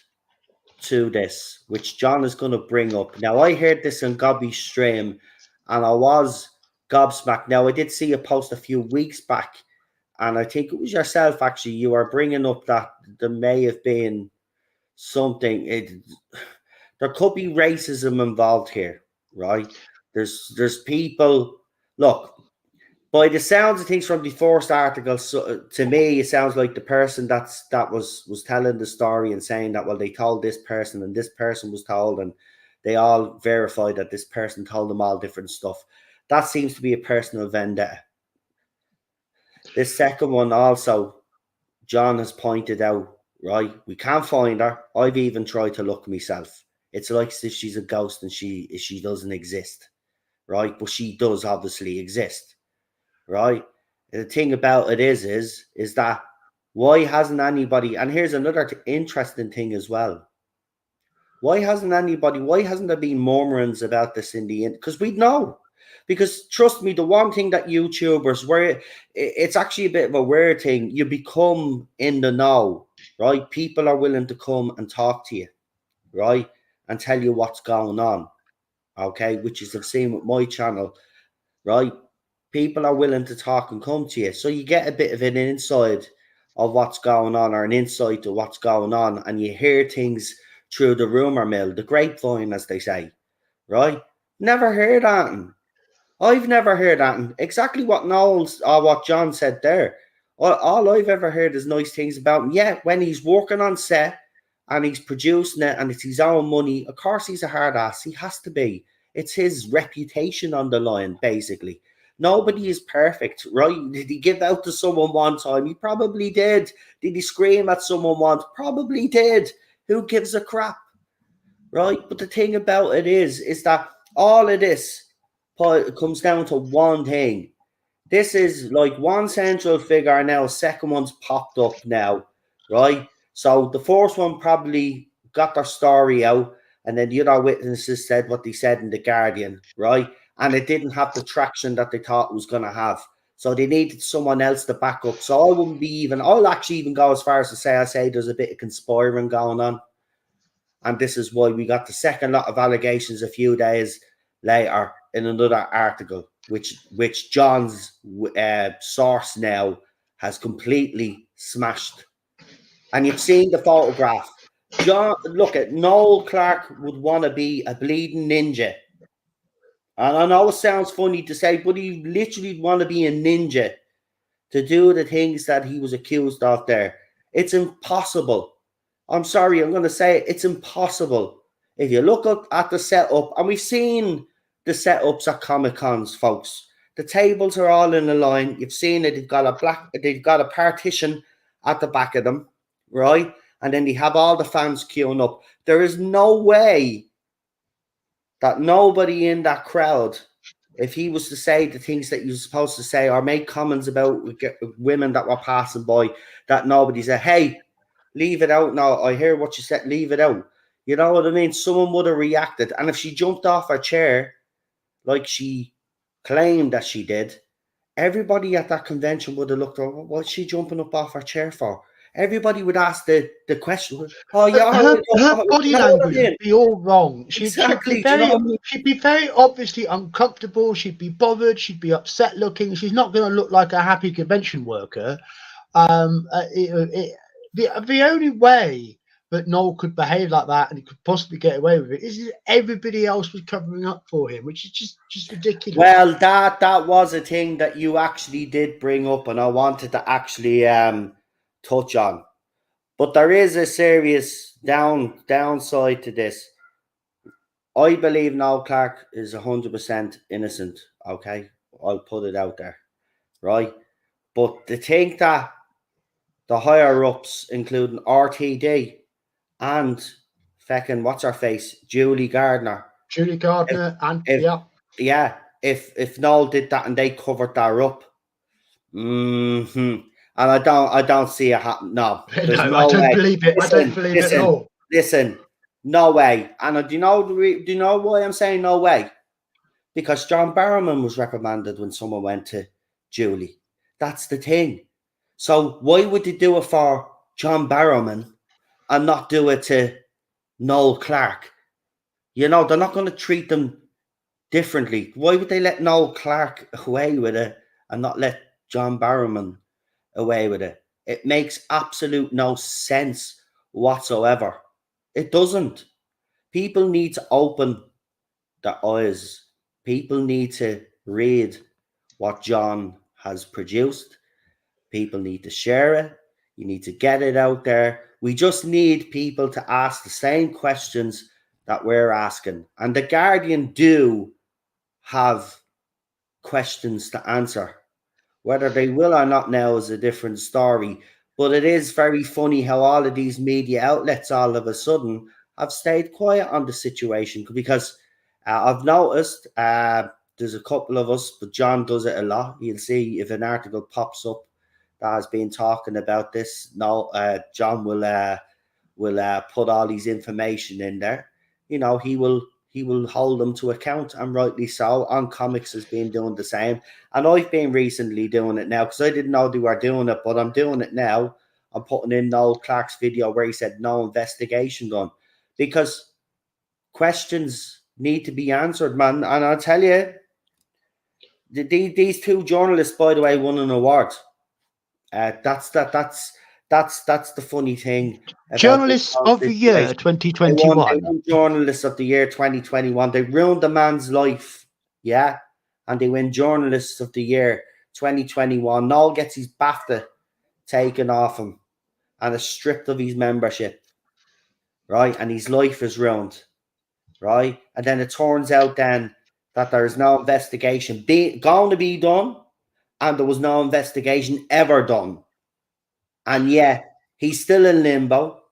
to this, which John is going to bring up. Now, I heard this in Gobby's stream, and I was gobsmacked. Now, I did see a post a few weeks back, and I think it was yourself, actually. You were bringing up that there may have been something. There could be racism involved here, right? There's people. Look, by the sounds of things from the first article, so, to me, it sounds like the person that was telling the story and saying that, well, they told this person and this person was told, and they all verified that this person told them all different stuff. That seems to be a personal vendetta. This second one also, John has pointed out, right? We can't find her. I've even tried to look myself. It's like as if she's a ghost and she doesn't exist, right? But she does obviously exist, right? And the thing about it is that why hasn't anybody? And here's another interesting thing as well. Why hasn't there been murmurings about this in the end? Because we'd know. Because trust me, the one thing that YouTubers, where it's actually a bit of a weird thing, you become in the know, right? People are willing to come and talk to you, right? And tell you what's going on, okay? Which is I've seen with my channel, right? People are willing to talk and come to you. So you get a bit of an insight of what's going on, or an insight to what's going on, and you hear things through the rumor mill, the grapevine, as they say, right? Never heard that. I've never heard that. Exactly what Noel's or what John said there. All I've ever heard is nice things about him. Yeah, when he's working on set and he's producing it and it's his own money, of course he's a hard ass. He has to be. It's his reputation on the line, basically. Nobody is perfect, right? Did he give out to someone one time? He probably did. Did he scream at someone once? Probably did. Who gives a crap, right? But the thing about it is that all of this comes down to one thing. This is like one central figure now. Second one's popped up now, right? So the first one probably got their story out, and then the other witnesses said what they said in the Guardian, right? And it didn't have the traction that they thought it was going to have. So they needed someone else to back up. So I wouldn't be even. I'll actually even go as far as to say I say there's a bit of conspiring going on. And this is why we got the second lot of allegations a few days later in another article, which John's source now has completely smashed. And you've seen the photograph. John, look at Noel Clarke would want to be a bleeding ninja. And I know it sounds funny to say, but he literally want to be a ninja to do the things that he was accused of there. It's impossible. I'm sorry, I'm going to say it, it's impossible. If you look at the setup, and we've seen the setups at Comic Cons, folks. The tables are all in a line. You've seen it. They've got a partition at the back of them, right? And then they have all the fans queuing up. There is no way that nobody in that crowd, if he was to say the things that you're supposed to say or make comments about women that were passing by, that nobody said, hey, leave it out now. I hear what you said. Leave it out. You know what I mean? Someone would have reacted. And if she jumped off her chair, like she claimed that she did, everybody at that convention would have looked over. What's she jumping up off her chair for? Everybody would ask the question. Oh yeah, her body language would be all wrong. Exactly. She'd be very obviously uncomfortable. She'd be bothered. She'd be upset looking. She's not going to look like a happy convention worker. The only way that Noel could behave like that and he could possibly get away with it is if everybody else was covering up for him, which is just ridiculous. Well, that was a thing that you actually did bring up, and I wanted to actually touch on. But there is a serious downside to this. I believe Noel Clarke is 100% innocent. Okay, I'll put it out there, right? But to think that the higher ups, including RTD and feckin' what's her face, Julie Gardner, if Noel did that and they covered that up, and I don't see it happen. No, there's no I don't way. believe it. I don't believe it at all. Listen, no way. And do you know why I'm saying no way? Because John Barrowman was reprimanded when someone went to Julie. That's the thing. So why would they do it for John Barrowman and not do it to Noel Clarke? You know, they're not going to treat them differently. Why would they let Noel Clarke away with it and not let John Barrowman away with it? It makes absolute no sense whatsoever. It doesn't. People need to open their eyes. People need to read what John has produced. People need to share it. You need to get it out there. We just need people to ask the same questions that we're asking. And the Guardian do have questions to answer. Whether they will or not now is a different story. But it is very funny how all of these media outlets all of a sudden have stayed quiet on the situation, because I've noticed there's a couple of us, but John does it a lot. You'll see if an article pops up that has been talking about this. No, John will put all his information in there. You know, he will hold them to account, and rightly so. On Comics has been doing the same, and I've been recently doing it now because I didn't know they were doing it, but I'm doing it now. I'm putting in Noel Clarke's video where he said no investigation done, because questions need to be answered, man. And I'll tell you, these two journalists, by the way, won an award. That's the funny thing about this Journalists whole of the Year situation. They 2021. won Journalists of the Year 2021. They ruined the man's life, yeah, and they win Journalists of the Year 2021. Noel gets his BAFTA taken off him and is stripped of his membership, right, and his life is ruined, right, and then it turns out then that there is no investigation going to be done, and there was no investigation ever done. And yeah, he's still in limbo.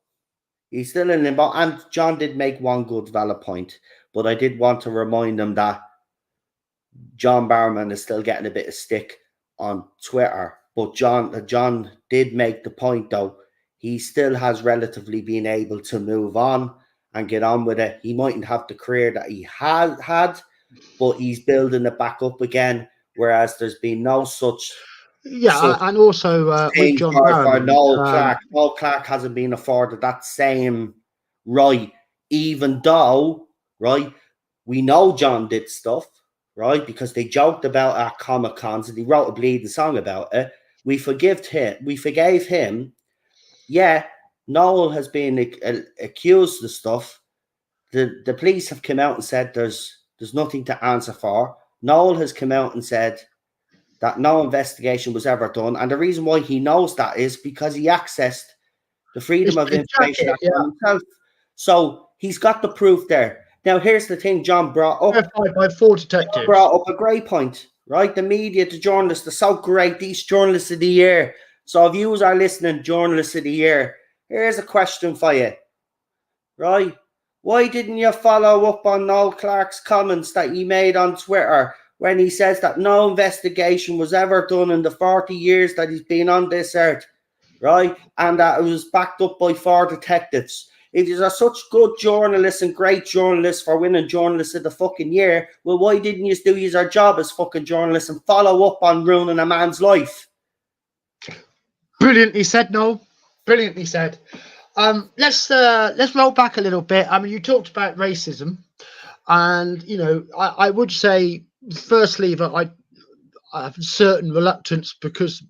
He's still in limbo. And John did make one good valid point, but I did want to remind him that John Barrowman is still getting a bit of stick on Twitter. But John did make the point, though. He still has relatively been able to move on and get on with it. He mightn't have the career that he had, but he's building it back up again. Whereas there's been no such And also with John for Barrowman. Noel Clarke. Noel Clarke hasn't been afforded that same right, even though, right, we know John did stuff, right, because they joked about our Comic Cons and he wrote a bleeding song about it. We forgave him. Yeah, Noel has been accused of stuff. The police have come out and said there's nothing to answer for. Noel has come out and said that no investigation was ever done. And the reason why he knows that is because he accessed the Freedom of Information Act himself. So he's got the proof there. Now, here's the thing John brought up. Verified by 4 detectives. John brought up a great point, right? The media, the journalists, are so great. These journalists of the year. So if you are listening, journalists of the year, here's a question for you, right? Why didn't you follow up on Noel Clarke's comments that he made on Twitter when he says that no investigation was ever done in the 40 years that he's been on this earth, right? And that it was backed up by 4 detectives. If you're such good journalists and great journalists for winning Journalists of the fucking Year, well, why didn't you do your job as fucking journalists and follow up on ruining a man's life? Brilliantly said, Noel. Brilliantly said. Let's roll back a little bit. I mean, you talked about racism, and you know, I would say firstly that I have a certain reluctance because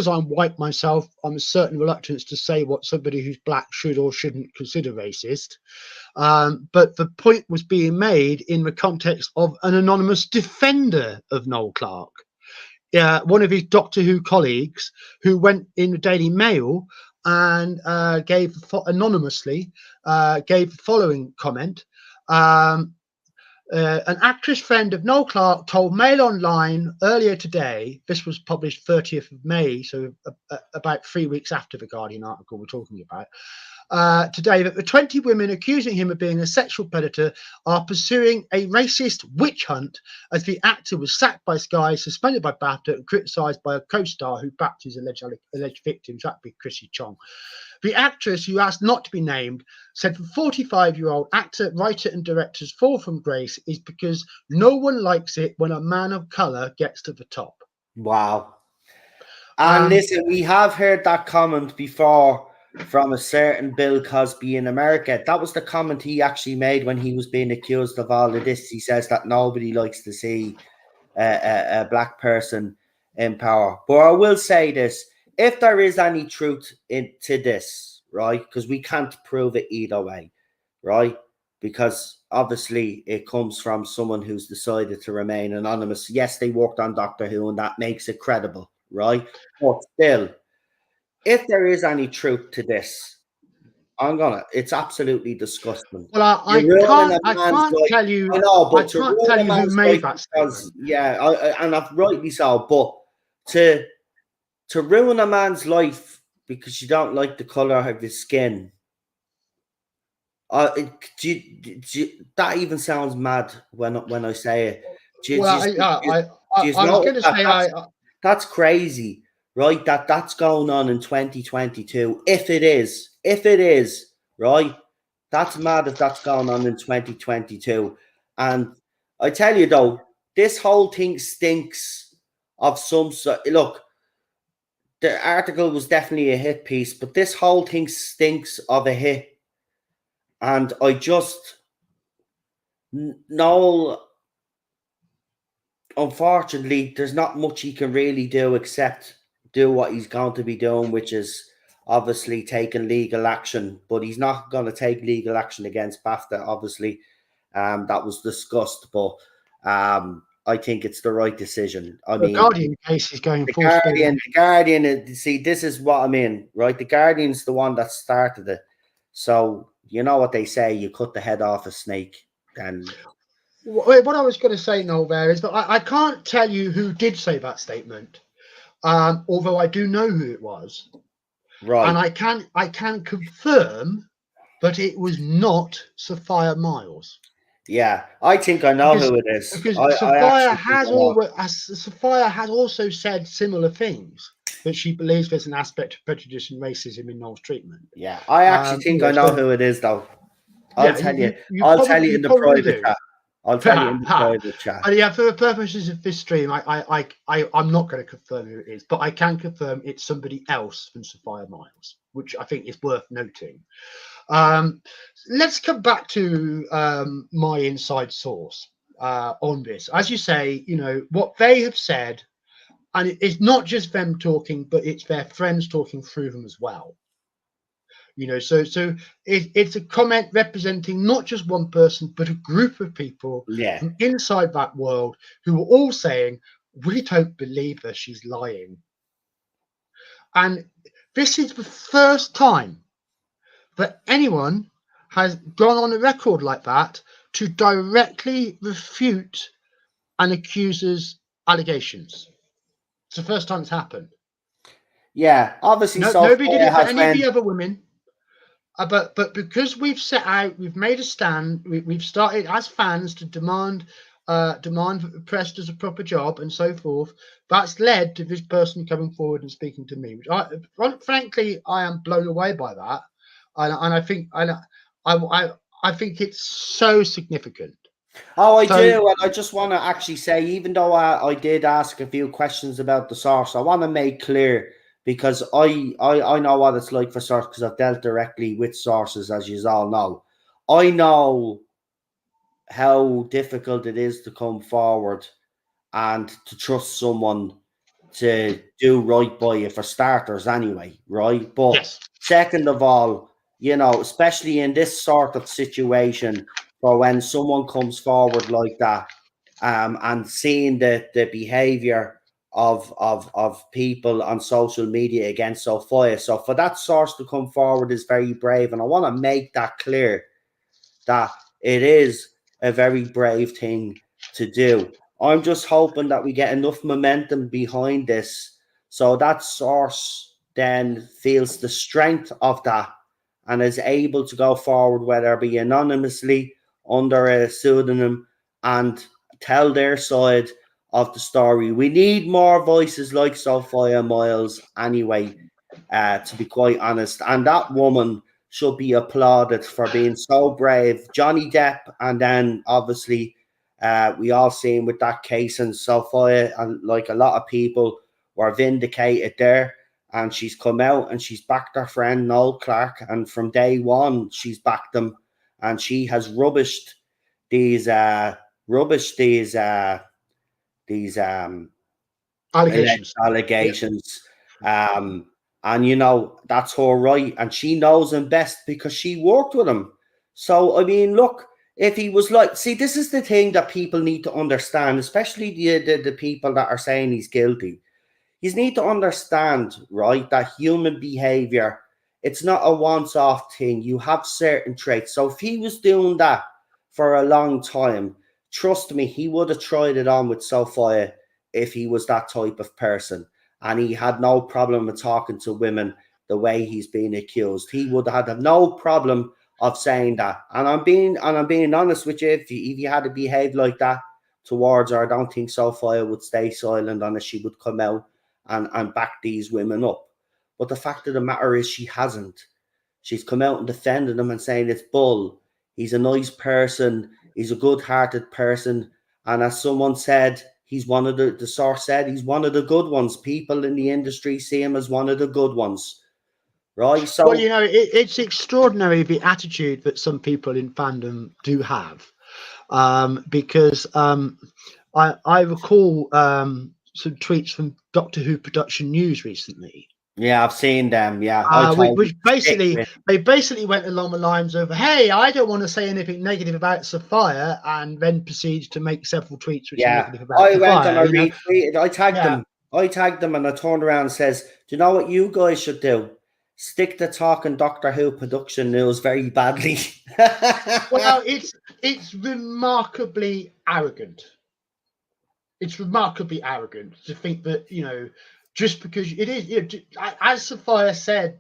I'm white myself. I'm a certain reluctance to say what somebody who's black should or shouldn't consider racist. But the point was being made in the context of an anonymous defender of Noel Clarke. One of his Doctor Who colleagues who went in the Daily Mail and gave anonymously gave the following comment. An actress friend of Noel Clarke told Mail Online earlier today, this was published 30th of May, so about 3 weeks after the Guardian article we're talking about, today, that the 20 women accusing him of being a sexual predator are pursuing a racist witch hunt, as the actor was sacked by Sky, suspended by BAFTA, and criticised by a co-star who backed his alleged victims. That'd be Chrissy Chong. The actress, who asked not to be named, said the 45-year-old actor, writer and director's fall from grace is because no one likes it when a man of colour gets to the top. Wow. And listen, we have heard that comment before from a certain Bill Cosby in America. That was the comment he actually made when he was being accused of all of this. He says that nobody likes to see a black person in power. But I will say this, if there is any truth to this, right, because we can't prove it either way, right? Because obviously it comes from someone who's decided to remain anonymous. Yes, they worked on Doctor Who, and that makes it credible, right? But still, if there is any truth to this, it's absolutely disgusting. Well, You're ruining a I man's can't life. tell you, I know, I but to can't ruin tell a you who man's made life that because, statement. yeah, and I've rightly so, but to ruin a man's life because you don't like the color of his skin, that even sounds mad when I say it. Well, Do you I was notice going to that? say, That's crazy, right? That's going on in 2022. If it is, right? That's mad if that's going on in 2022. And I tell you though, this whole thing stinks of some sort. Look, the article was definitely a hit piece, but this whole thing stinks of a hit. And I just, Noel, unfortunately, there's not much he can really do except do what he's going to be doing, which is obviously taking legal action. But he's not going to take legal action against BAFTA, obviously. That was discussed, but I think it's the right decision. I the mean, Guardian case is going full speed ahead. The Guardian, see, this is what I mean, right? The Guardian's the one that started it. So, you know what they say, you cut the head off a snake, then. What I was going to say, Noel, there is that I can't tell you who did say that statement, although I do know who it was, Right. and I can confirm that it was not Sophia Miles. Yeah, I think I know who it is. I Sophia actually think has I know. Sophia has also said similar things, that she believes there's an aspect of prejudice and racism in Noel's treatment. Yeah, I actually think I know So who it is, though. I'll yeah, tell you. you I'll tell you you in the probably private do. chat. I'll tell you in the private chat. But yeah, for the purposes of this stream, I'm not going to confirm who it is, but I can confirm it's somebody else than Sophia Miles, which I think is worth noting. Let's come back to my inside source on this. As you say, what they have said, and it's not just them talking, but it's their friends talking through them as well. So it's a comment representing not just one person, but a group of people Yeah. from inside that world who are all saying, we don't believe her, she's lying. And this is the first time that anyone has gone on a record like that to directly refute an accuser's allegations. It's the first time it's happened. Yeah, obviously, Nobody did Sophia it for has any of the other women. But because we've set out, we've made a stand, we've started as fans to demand that the press does a proper job and so forth. That's led to this person coming forward and speaking to me, which frankly I am blown away by that, and I think it's so significant. Oh, I do, and I just want to actually say, even though I did ask a few questions about the source, I want to make clear because I know what it's like for source because I've dealt directly with sources, as you all know. I know how difficult it is to come forward and to trust someone to do right by you for starters, anyway, right? But Yes. second of all, especially in this sort of situation, for when someone comes forward like that, and seeing the behavior of people on social media against Sophia. So for that source to come forward is very brave, and I want to make that clear that it is a very brave thing to do. I'm just hoping that we get enough momentum behind this so that source then feels the strength of that and is able to go forward, whether it be anonymously under a pseudonym, and tell their side of the story. We need more voices like Sophia Miles anyway, to be quite honest. And that woman should be applauded for being so brave. Johnny Depp, and then obviously we all seen with that case in Sophia, and like a lot of people were vindicated there. And she's come out and she's backed her friend Noel Clarke, and from day one she's backed them, and she has these these Allegations. allegations. And that's her right, and she knows him best because she worked with him. So I mean, look, if he was like, see, this is the thing that people need to understand, especially the people that are saying he's guilty. You need to understand, right, that human behavior, it's not a once-off thing. You have certain traits. So if he was doing that for a long time, trust me, he would have tried it on with Sophia if he was that type of person. And he had no problem with talking to women the way he's being accused. He would have had no problem of saying that. And I'm being honest with you, if you had to behave like that towards her, I don't think Sophia would stay silent on it. She would come out and back these women up. But the fact of the matter is she hasn't. She's come out and defended him and saying it's bull. He's a nice person. He's a good-hearted person. And as someone said, he's one of the source said, he's one of the good ones. People in the industry see him as one of the good ones. Right? So, well, you know, it's extraordinary the attitude that some people in fandom do have, because I recall some tweets from Doctor Who Production News recently, yeah, I've seen them. Yeah, I told which you. basically went along the lines of, "Hey, I don't want to say anything negative about Sophia," and then proceeds to make several tweets which are Yeah, negative about I went and Sophia. I You know, retweeted. I tagged yeah. them. I tagged them and I turned around and says, "Do you know what you guys should do? Stick to talking Doctor Who production news very badly." Well, it's remarkably arrogant. It's remarkably arrogant to think that, you know, just because it is, you know, as Sophia said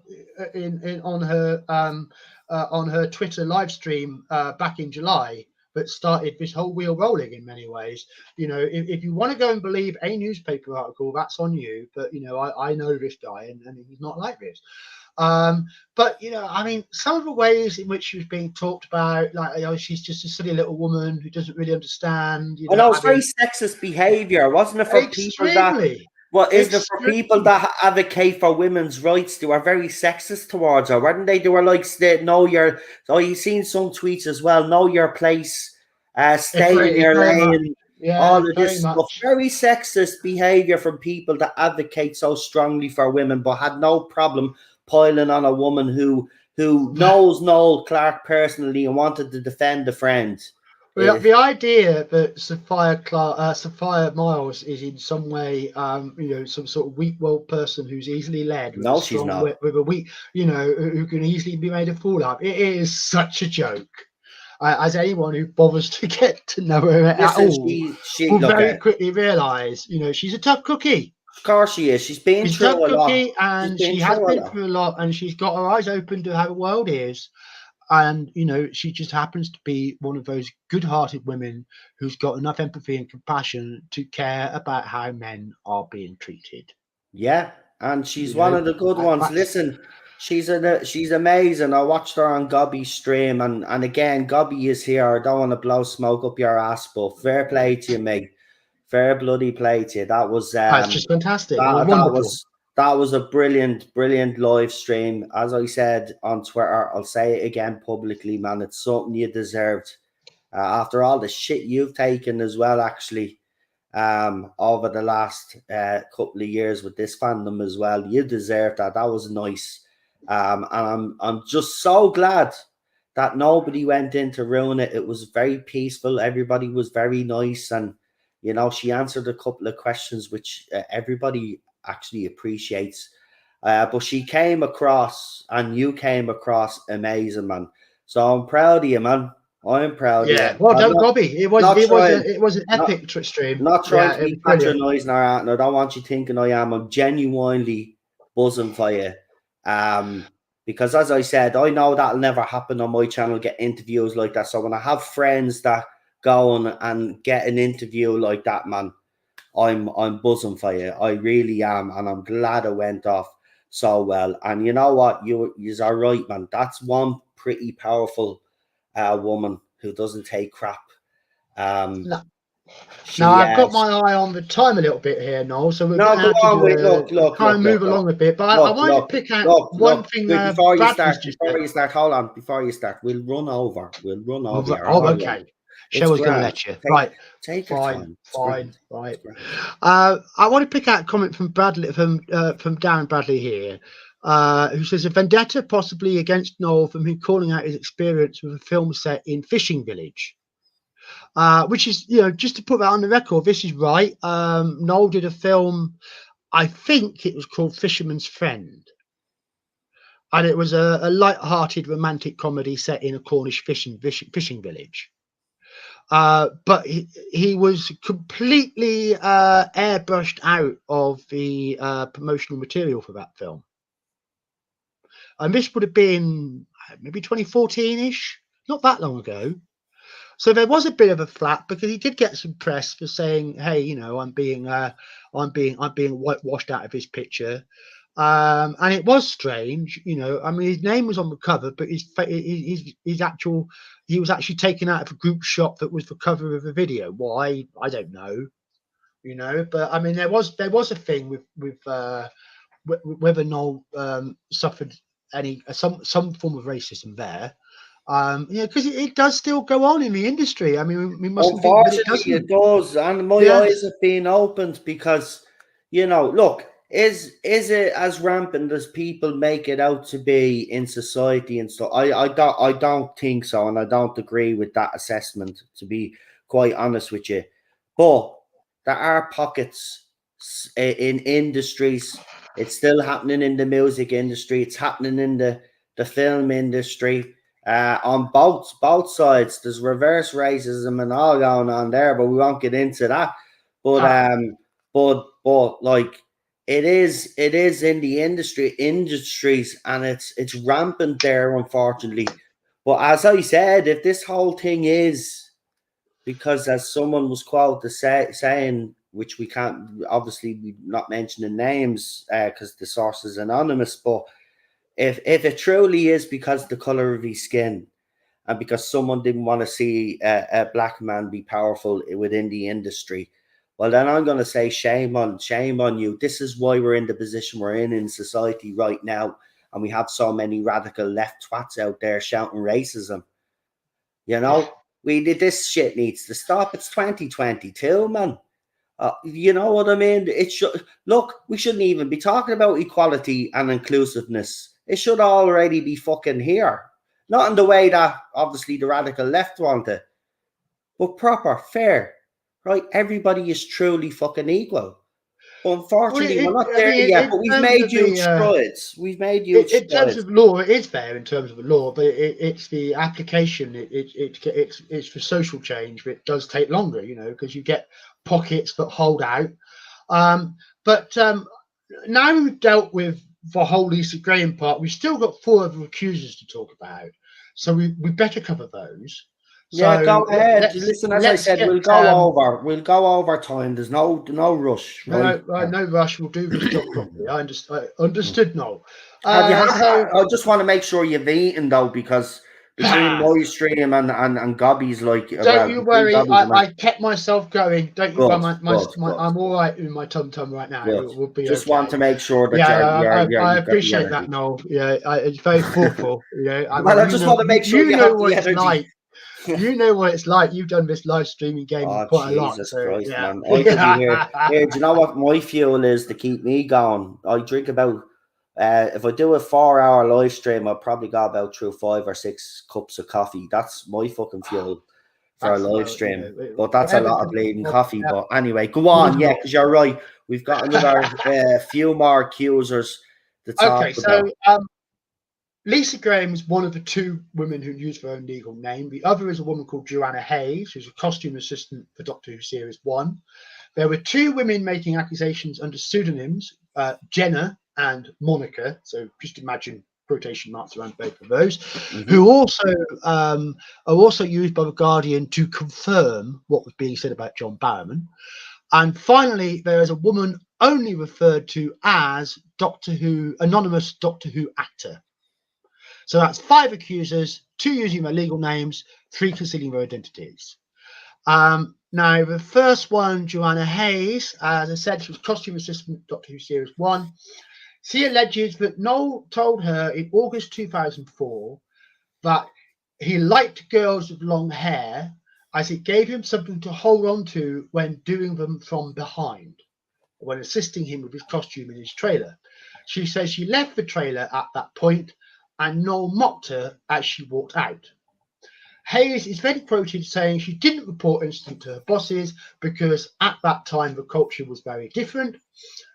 in on her Twitter live stream back in July, that started this whole wheel rolling in many ways. You know, if you want to go and believe a newspaper article, that's on you. But you know, I know this guy, and he's not like this. But you know, I mean, some of the ways in which she was being talked about, like, you know, she's just a silly little woman who doesn't really understand. You I know, know I it's very mean, sexist behavior, wasn't it? For people that, extremely, what isn't it for people extremely. that advocate for women's rights? They were very sexist towards her, weren't they? They were like, "Know your." Oh, you've seen some tweets as well. Know your place. Stay in Very, your very much. lane. All Yeah, of very this stuff. much. Very sexist behavior from people that advocate so strongly for women, but had no problem piling on a woman who knows Noel Clarke personally and wanted to defend a friend. The idea that Sophia Miles is in some way, you know, some sort of weak-willed person who's easily led with a No, she's strong, not. with a weak, you know, who can easily be made a fool of. It is such a joke. As anyone who bothers to get to know her at Listen, all she will look very at. quickly realise, you know, she's a tough cookie. Of course she is. She's been She's a tough through a lot. cookie, She's and been she has through a been lot. through a lot, and she's got her eyes open to how the world is. And you know, she just happens to be one of those good-hearted women who's got enough empathy and compassion to care about how men are being treated. Yeah, and she's You one know, of the good ones. that's Listen, she's amazing. I watched her on Gobby's stream, and again, Gobby is here. I don't want to blow smoke up your ass, but fair play to you, mate. Fair bloody play to you. That was that's just fantastic. It was that wonderful. that was a brilliant live stream. As I said on Twitter, I'll say it again publicly, man. It's something you deserved. After all the shit you've taken as well, actually, over the last couple of years with this fandom as well. You deserve that. That was nice. And I'm just so glad that nobody went in to ruin it. It was very peaceful. Everybody was very nice, and you know, she answered a couple of questions which everybody actually appreciates. But she came across, and you came across amazing, man. So I'm proud of you, man. I'm proud of you. Yeah. Well I'm done, Gobby. not trying, It was an not epic stream. not trying Yeah, to it be was brilliant. patronising or anything. I don't want you thinking I am. I'm genuinely buzzing for you. Because as I said, I know that'll never happen on my channel, get interviews like that. So when I have friends that go on and get an interview like that, man, I'm buzzing for you. I really am, and I'm glad it went off so well. And you know what? You're all right, man. That's one pretty powerful woman who doesn't take crap. Um, No, now she I've got my eye on the time a little bit here, Noel. So we're No, going to go have to on. Wait, look, try and move along a bit. But I look, wanted to look, pick out look, one look. thing Wait, before you Bradley's just said. hold on. Before you start, we'll run over. We'll run over you. Oh, All right. okay. It's Show was going to grand. let you. Take Right. take your Fine. time. It's Fine. grand. Right. It's grand. I want to pick out a comment from Bradley from Darren Bradley here. who says a vendetta possibly against Noel from him calling out his experience with a film set in Fishing Village. Which is, just to put that on the record, this is right. Noel did a film, I think it was called Fisherman's Friend. And it was a light-hearted romantic comedy set in a Cornish fishing village. But he was completely airbrushed out of the promotional material for that film. And this would have been maybe 2014-ish, not that long ago. So there was a bit of a flap because he did get some press for saying, "Hey, I'm being whitewashed out of his picture," and it was strange. I mean, his name was on the cover, but he was actually taken out of a group shot that was the cover of a video. Why? I don't know. But I mean, there was a thing with whether Noel suffered some form of racism there. Because it does still go on in the industry. I mean, we mustn't think that it Unfortunately, doesn't. it does, and my eyes have been opened because, look, is it as rampant as people make it out to be in society and stuff? I don't think so, and I don't agree with that assessment, to be quite honest with you. But there are pockets in industries. It's still happening in the music industry. It's happening in the film industry. On both sides, there's reverse racism and all going on there, but we won't get into that. But like it is in the industries, and it's rampant there, unfortunately. But as I said, if this whole thing is because, as someone was quoted saying, which we can't obviously we're not mentioning names because the source is anonymous, but if it truly is because the color of his skin and because someone didn't want to see a black man be powerful within the industry, well, then I'm going to say shame on you. This is why we're in the position we're in society right now, and we have so many radical left twats out there shouting racism. This shit needs to stop. It's 2022, man. You know what I mean? We shouldn't even be talking about equality and inclusiveness. It should already be fucking here. Not in the way that obviously the radical left want it, but proper, fair, right? Everybody is truly fucking equal. Unfortunately, we're not there yet, but we've made huge strides. In terms of law, it is fair in terms of the law, but it's the application. It's for social change, but it does take longer, because you get pockets that hold out. But now we've dealt with the whole Lisa Graham part, we've still got 4 other accusers to talk about, so we better cover those. Yeah, go ahead. Listen, as I said, we'll go over time. There's no rush. Right? No rush. We'll do this job properly. I understood. No. I just want to make sure you've eaten though, because between my stream and Gobby's, like, don't you worry. I kept myself going. Don't you worry. I'm all right in my tum right now. We'll be just okay. Want to make sure that I appreciate that, Noel. Yeah, it's very thoughtful. I just want to make sure you know what it's like. You know what it's like. You've done this live streaming game quite a lot. Jesus Christ, man. I could be here. Do you know what my fuel is to keep me going? I drink about, if I do a 4-hour live stream, I'll probably go about through 5 or 6 cups of coffee. That's my fucking fuel for a live stream. But that's a lot of bleeding coffee. But anyway, go on. Yeah, because you're right. We've got another few more accusers to talk about. So, Lisa Graham is one of the 2 women who used their own legal name. The other is a woman called Joanna Hayes, who's a costume assistant for Doctor Who Series 1. There were 2 women making accusations under pseudonyms, Jenna and Monica. So just imagine quotation marks around both of those, who also are also used by The Guardian to confirm what was being said about John Barrowman. And finally, there is a woman only referred to as anonymous Doctor Who actor. So that's 5 accusers, 2 using their legal names, 3 concealing their identities. Now, the first one, Joanna Hayes, as I said, she was costume assistant Doctor Who Series 1. She alleges that Noel told her in August 2004 that he liked girls with long hair, as it gave him something to hold on to when doing them from behind, when assisting him with his costume in his trailer. She says she left the trailer at that point and Noel mocked her as she walked out. Hayes is then quoted saying she didn't report incident to her bosses because at that time the culture was very different.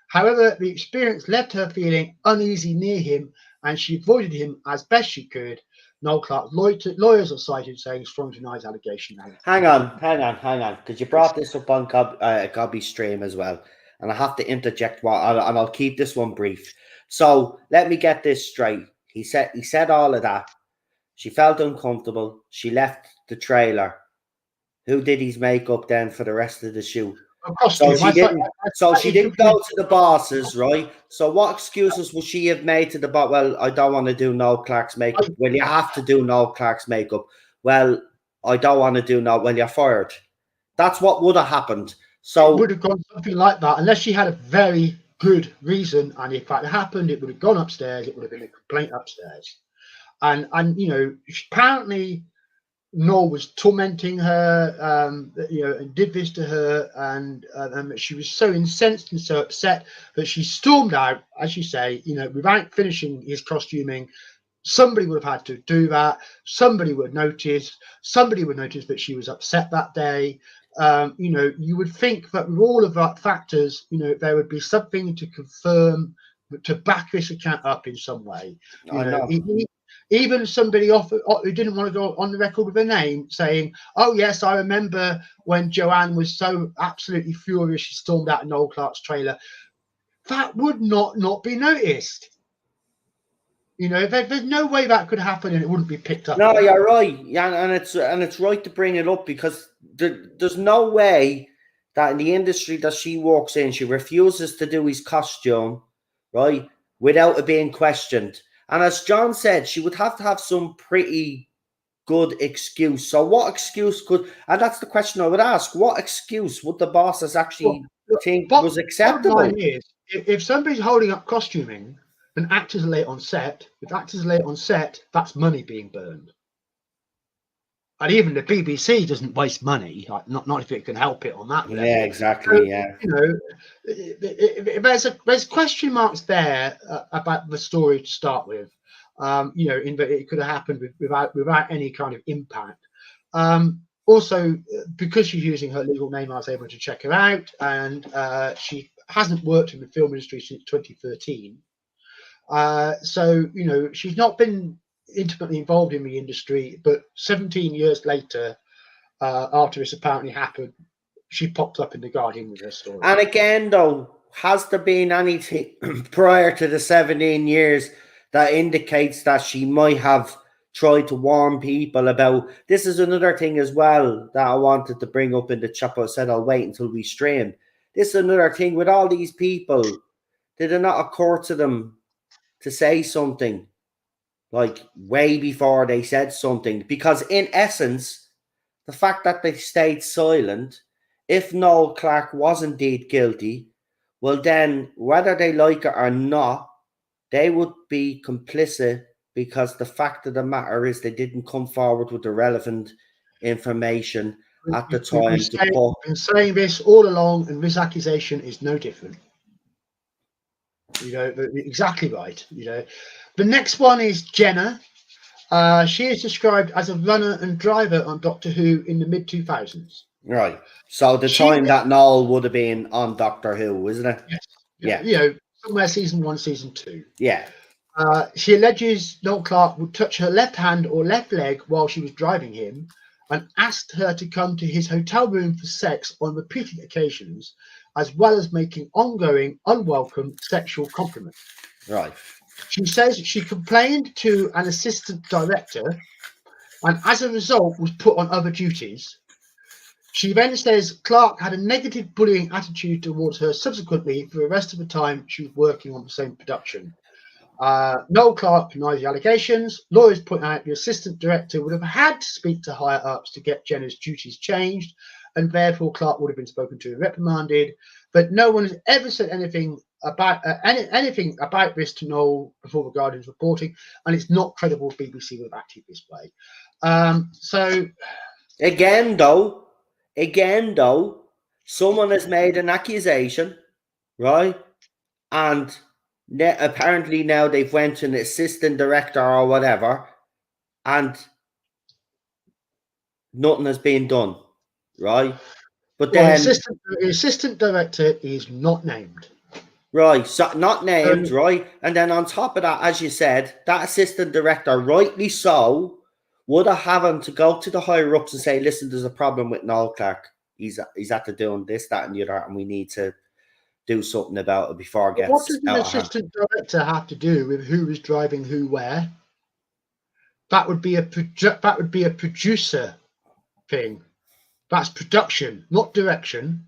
However, the experience left her feeling uneasy near him and she avoided him as best she could. Noel Clarke's lawyers are cited saying strong denies allegation. Hang on, because you brought this up on Gobby's stream as well, and I have to interject. And I'll keep this one brief. So let me get this straight. He said all of that. She felt uncomfortable. She left the trailer. Who did his makeup then for the rest of the shoot? So she didn't. So she didn't go to the bosses, right? So what excuses would she have made to the boss? Well, I don't want to do Noel Clarke's makeup. Well, you have to do Noel Clarke's makeup. Well, I don't want to do Noel. Well, you're fired. That's what would have happened. So it would have gone something like that, unless she had a very good reason. And if that happened, it would have gone upstairs. It would have been a complaint upstairs. And apparently Noel was tormenting her, and did this to her, and she was so incensed and so upset that she stormed out, as you say, without finishing his costuming. Somebody would have had to do that. Somebody would notice that she was upset that day. You would think that with all of that factors, there would be something to confirm, to back this account up in some way. Even somebody who didn't want to go on the record with a name saying, "Oh yes, I remember when Joanne was so absolutely furious she stormed out of Noel Clarke's trailer." That would not be noticed. There's no way that could happen and it wouldn't be picked up. No, you're right. Yeah, and it's right to bring it up because there's no way that in the industry that she walks in, she refuses to do his costume, right, without it being questioned. And as John said, she would have to have some pretty good excuse. So what excuse and that's the question I would ask, what excuse would the bosses actually think was acceptable? Bottom line is, if somebody's holding up costuming and actors are late on set, that's money being burned. And even the BBC doesn't waste money, not if it can help it on that level. Yeah, exactly. There's question marks there about the story to start with. In that it could have happened without any kind of impact. Also, because she's using her legal name, I was able to check her out, and she hasn't worked in the film industry since 2013. So she's not been intimately involved in the industry, but 17 years later, after this apparently happened, she popped up in The Guardian with her story. And again, though, has there been anything prior to the 17 years that indicates that she might have tried to warn people about? This is another thing as well that I wanted to bring up in the chat. I said I'll wait until we stream. This is another thing with all these people. Did it not occur to them to say something like way before they said something? Because in essence, the fact that they stayed silent, if Noel Clarke was indeed guilty, well then, whether they like it or not, they would be complicit, because the fact of the matter is they didn't come forward with the relevant information at the time. I've been saying this all along, and this accusation is no different. Exactly right. The next one is Jenna. She is described as a runner and driver on Doctor Who in the mid-2000s. Right. So the time that Noel would have been on Doctor Who, isn't it? Yes. Yeah. Somewhere season 1, season 2. Yeah. She alleges Noel Clarke would touch her left hand or left leg while she was driving him, and asked her to come to his hotel room for sex on repeated occasions, as well as making ongoing, unwelcome sexual compliments. Right. She says she complained to an assistant director, and as a result was put on other duties. She then says Clarke had a negative bullying attitude towards her subsequently for the rest of the time she was working on the same production. Noel Clarke denies the allegations. Lawyers point out the assistant director would have had to speak to higher ups to get Jenna's duties changed, and therefore Clarke would have been spoken to and reprimanded. But no one has ever said anything about anything about this to Noel before the Guardian's reporting, and it's not credible BBC would have acted this way. So again though, someone has made an accusation, right? And Apparently now they've went to an assistant director or whatever, and nothing has been done, right? But Well, then, the assistant director is not named. right, so not named, right? And then on top of that, as you said, that assistant director, rightly so, would have having to go to the higher ups and say, listen, there's a problem with Noel Clarke. He's after doing this, that, and the other, and we need to do something about it before it But what gets does an out of hand. assistant director have to do with who is driving who where? That would be a producer thing. That's production, not direction.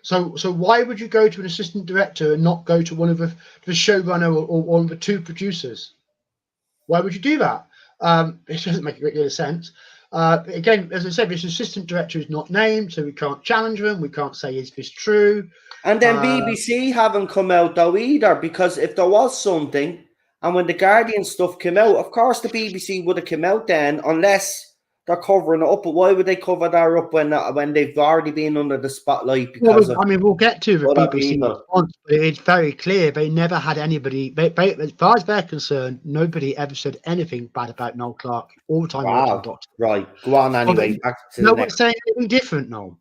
So why would you go to an assistant director and not go to one of the showrunner or one of the two producers? Why would you do that? It doesn't make a great deal of sense. Again, as I said, this assistant director is not named, so we can't challenge them. We can't say, is this true? And then BBC haven't come out though either, because if there was something, and when the Guardian stuff came out, of course the BBC would have come out then, unless they're covering it up. But why would they cover that up when they've already been under the spotlight? Because we'll get to the BBC response, but it's very clear they never had anybody. As far as they're concerned, nobody ever said anything bad about Noel Clarke all the time. Wow, right, go on anyway. No one's saying anything different, Noel.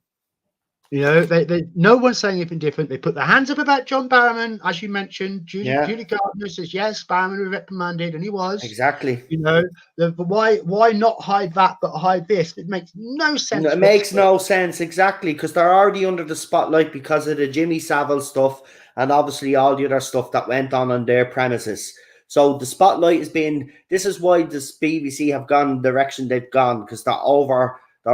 You know, no one's saying anything different. They put their hands up about John Barrowman, as you mentioned. Judy Gardner says, yes, Barrowman was reprimanded, and he was. Exactly. You know, but why not hide that but hide this? It makes no sense. It makes no sense, exactly, because they're already under the spotlight because of the Jimmy Savile stuff and obviously all the other stuff that went on their premises. So the spotlight has been, this is why this BBC have gone the direction they've gone, because they're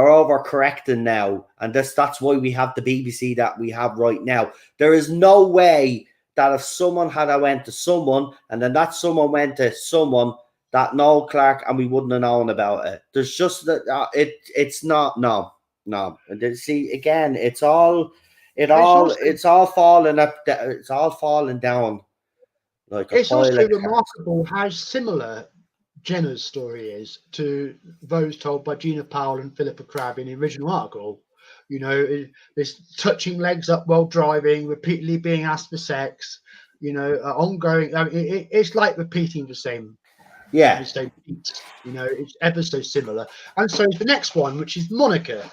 overcorrecting now, and that's why we have the BBC that we have right now. There is no way that if someone had went to someone and then that someone went to someone, that Noel Clarke, and we wouldn't have known about it. There's just that it's not no. See, again, it's all falling up. It's all falling down. Like it's also remarkable how similar Jenna's story is to those told by Gina Powell and Philippa Crabb in the original article. You know, this touching legs up while driving, repeatedly being asked for sex. You know, ongoing. I mean, it's like repeating the same. Yeah. You know, it's ever so similar. And so the next one, which is Monica.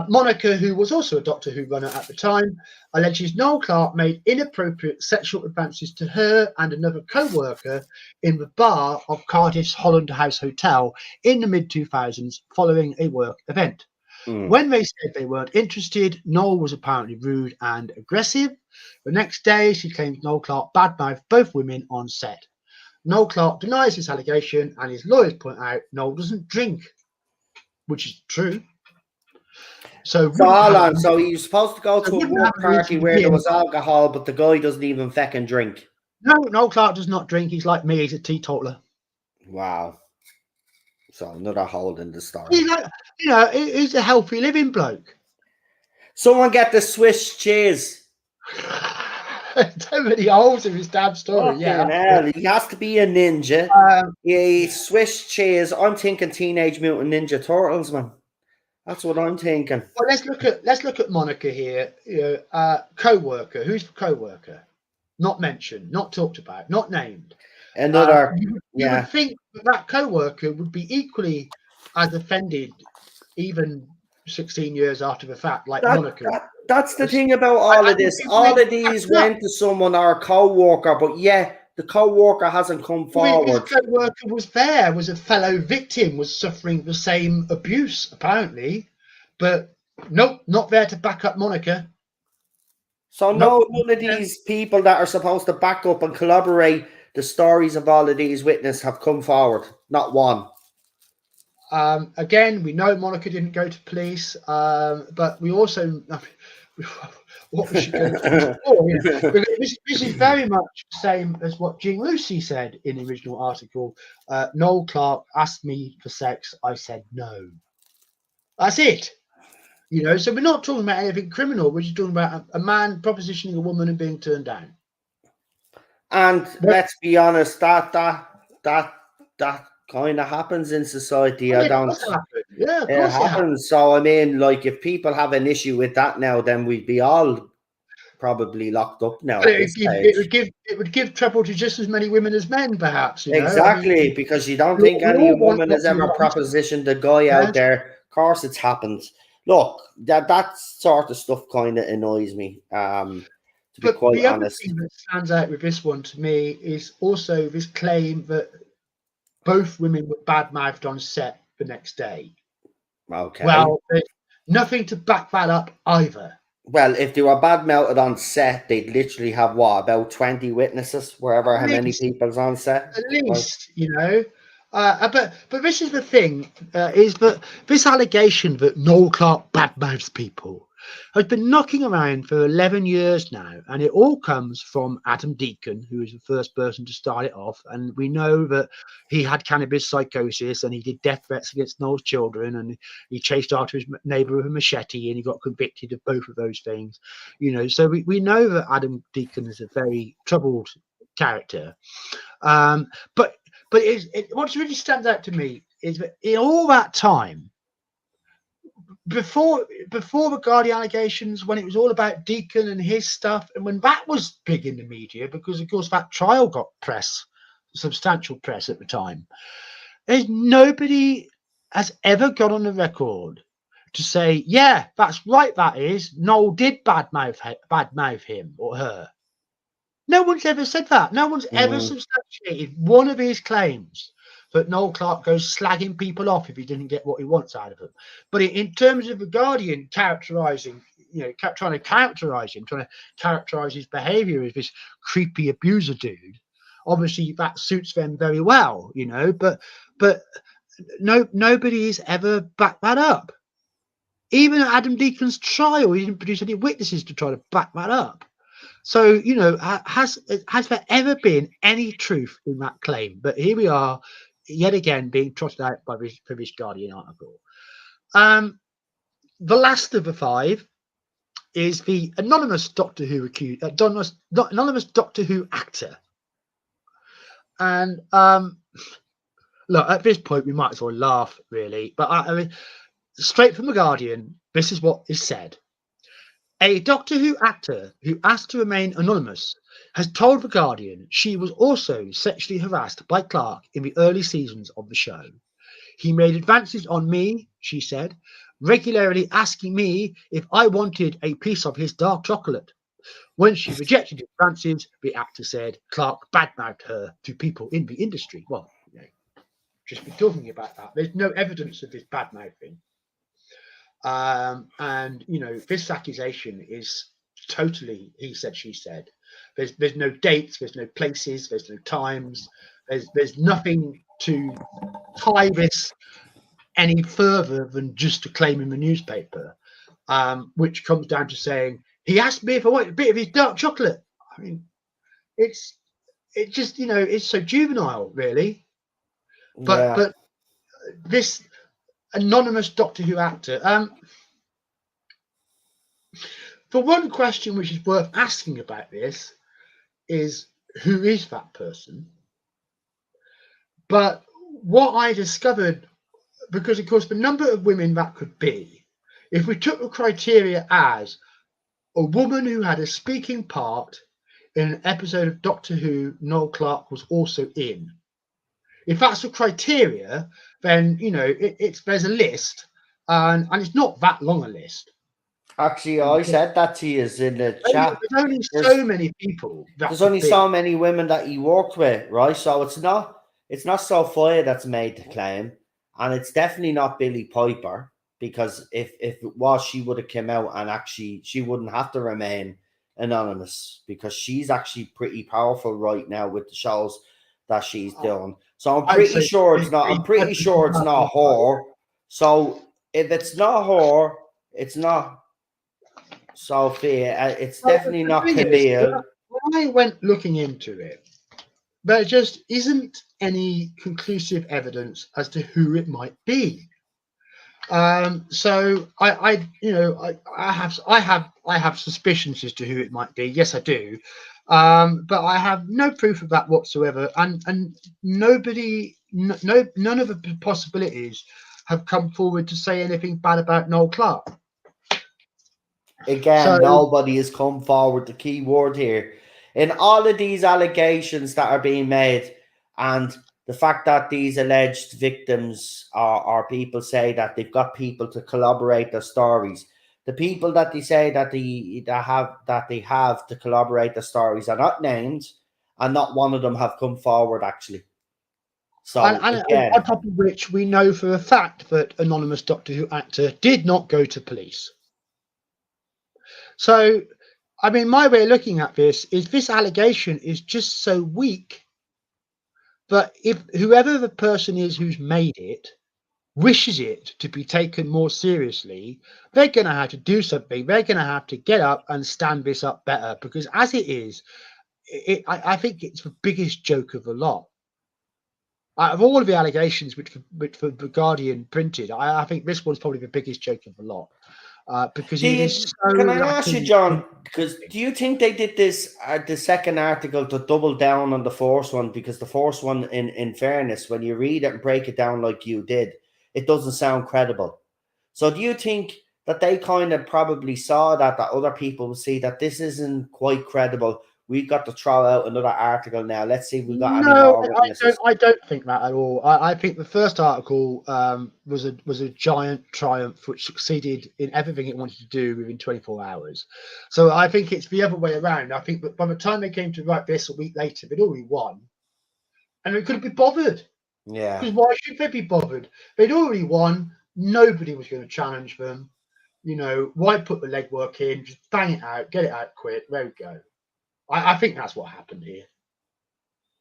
Monica, who was also a Doctor Who runner at the time, alleges Noel Clarke made inappropriate sexual advances to her and another co-worker in the bar of Cardiff's Holland House Hotel in the mid-2000s following a work event. When they said they weren't interested, Noel was apparently rude and aggressive. The next day, she claims Noel Clarke badmouthed both women on set. Noel Clarke denies this allegation, and his lawyers point out Noel doesn't drink, which is true. So hold on. So he's supposed to go to a work party where there was alcohol, but the guy doesn't even feckin' drink. No, Noel Clarke does not drink. He's like me. He's a teetotaler. Wow. So another hole in the story. He's a healthy living bloke. Someone get the Swiss cheese. So many holes in his damn story. Hell, he has to be a ninja. Swiss cheese. I'm thinking Teenage Mutant Ninja Turtles, man. That's what I'm thinking. Well, let's look at Monica here. You know, co-worker. Who's the co-worker? Not mentioned, not talked about, not named. Another. You would think that co-worker would be equally as offended, even 16 years after the fact, like Monica. That's the thing about all of this. All of these went to someone or a co-worker, but the co-worker hasn't come forward. His co-worker was there, was a fellow victim, was suffering the same abuse, apparently. But nope, not there to back up Monica. So none of these people that are supposed to back up and corroborate the stories of all of these witnesses have come forward. Not one. Again, we know Monica didn't go to police, but we also... What was she going to do? This is very much the same as what Jing Lucy said in the original article. Noel Clarke asked me for sex. I said no. That's it. You know, so we're not talking about anything criminal. We're just talking about a man propositioning a woman and being turned down. And let's be honest, that kind of happens in society. It happens. So I mean, like, if people have an issue with that now, then we'd be all probably locked up now But at this stage. it would give trouble to just as many women as men, perhaps. I mean, Exactly, because you don't we think any all want woman what has we ever want. propositioned a guy out Yes. there. Of course, it's happened. Look, that sort of stuff kind of annoys me. To be But quite the other honest. thing that stands out with this one to me is also this claim that both women were bad-mouthed on set the next day. Okay. Well, there's nothing to back that up either. Well, if they were bad mouthed on set, they'd literally have what, about 20 witnesses, wherever how many people's on set. At Right? least, but this is the thing, is that this allegation that Noel Clarke badmouths people has been knocking around for 11 years now, and it all comes from Adam Deacon, who was the first person to start it off. And we know that he had cannabis psychosis, and he did death threats against Noel's children, and he chased after his neighbour with a machete, and he got convicted of both of those things. So we know that Adam Deacon is a very troubled character. But what really stands out to me is that in all that time, before the Guardian allegations, when it was all about Deacon and his stuff, and when that was big in the media, because of course that trial got substantial press at the time, there's nobody has ever got on the record to say, yeah, that's right, that is, Noel did badmouth him or her. No one's ever said that. No one's ever substantiated one of his claims that Noel Clarke goes slagging people off if he didn't get what he wants out of them. But in terms of the Guardian characterising, trying to characterise him, trying to characterise his behaviour as this creepy abuser dude, obviously that suits them very well, but nobody's ever backed that up. Even at Adam Deacon's trial, he didn't produce any witnesses to try to back that up. So, has there ever been any truth in that claim? But here we are, yet again, being trotted out by this Guardian article. The last of the five is the anonymous Doctor Who anonymous Doctor Who actor. And look, at this point, we might as well laugh, really. But I mean, straight from the Guardian, this is what is said. A Doctor Who actor who asked to remain anonymous has told The Guardian she was also sexually harassed by Clarke in the early seasons of the show. He made advances on me, she said, regularly asking me if I wanted a piece of his dark chocolate. When she rejected his advances, the actor said Clarke badmouthed her to people in the industry. Well, just be talking about that. There's no evidence of this badmouthing. And this accusation is totally he said, she said. There's no dates, there's no places, there's no times, there's nothing to tie this any further than just a claim in the newspaper, which comes down to saying he asked me if I wanted a bit of his dark chocolate. I mean, it's so juvenile, really. But this anonymous Doctor Who actor, for one question which is worth asking about this is, who is that person? But what I discovered, because of course the number of women that could be, if we took the criteria as a woman who had a speaking part in an episode of Doctor Who Noel Clarke was also in, if that's the criteria, then there's a list, and it's not that long a list. Actually, I said that to you in the chat. There's only so many people. There's only so many women that he worked with, right? So it's not Sophia that's made the claim, and it's definitely not Billy Piper, because if it was, she would have come out and actually she wouldn't have to remain anonymous, because she's actually pretty powerful right now with the shows that she's doing. So I'm pretty sure it's not. I'm pretty sure it's not her. So if it's not her, it's not Sophia. It's definitely not Camille. When I went looking into it, there just isn't any conclusive evidence as to who it might be. So I have suspicions as to who it might be. Yes, I do, but I have no proof of that whatsoever. And none of the possibilities have come forward to say anything bad about Noel Clarke. Again, So nobody has come forward. The key word here in all of these allegations that are being made, and the fact that these alleged victims are people say that they've got people to corroborate their stories. The people that they say that they have to corroborate the stories are not named, and not one of them have come forward actually. So and again, on top of which, we know for a fact that anonymous Doctor Who actor did not go to police. So, I mean, my way of looking at this allegation is just so weak. But if whoever the person is who's made it wishes it to be taken more seriously, they're going to have to do something. They're going to have to get up and stand this up better, because as it is, I think it's the biggest joke of the lot. Out of all of the allegations which the Guardian printed, I think this one's probably the biggest joke of the lot, because it is so can I ask you, lacking. John? Because do you think they did this the second article to double down on the first one? Because the first one, in fairness, when you read it and break it down like you did, it doesn't sound credible. So do you think that they kind of probably saw that other people will see that this isn't quite credible? We've got to throw out another article now. Let's see if we got any No, more witnesses. I don't think that at all. I think the first article was a giant triumph which succeeded in everything it wanted to do within 24 hours. So I think it's the other way around. I think that by the time they came to write this a week later, they'd already won, and they couldn't be bothered. Yeah. Because why should they be bothered? They'd already won. Nobody was going to challenge them. You know, why put the legwork in? Just bang it out, get it out quick. There we go. I think that's what happened here.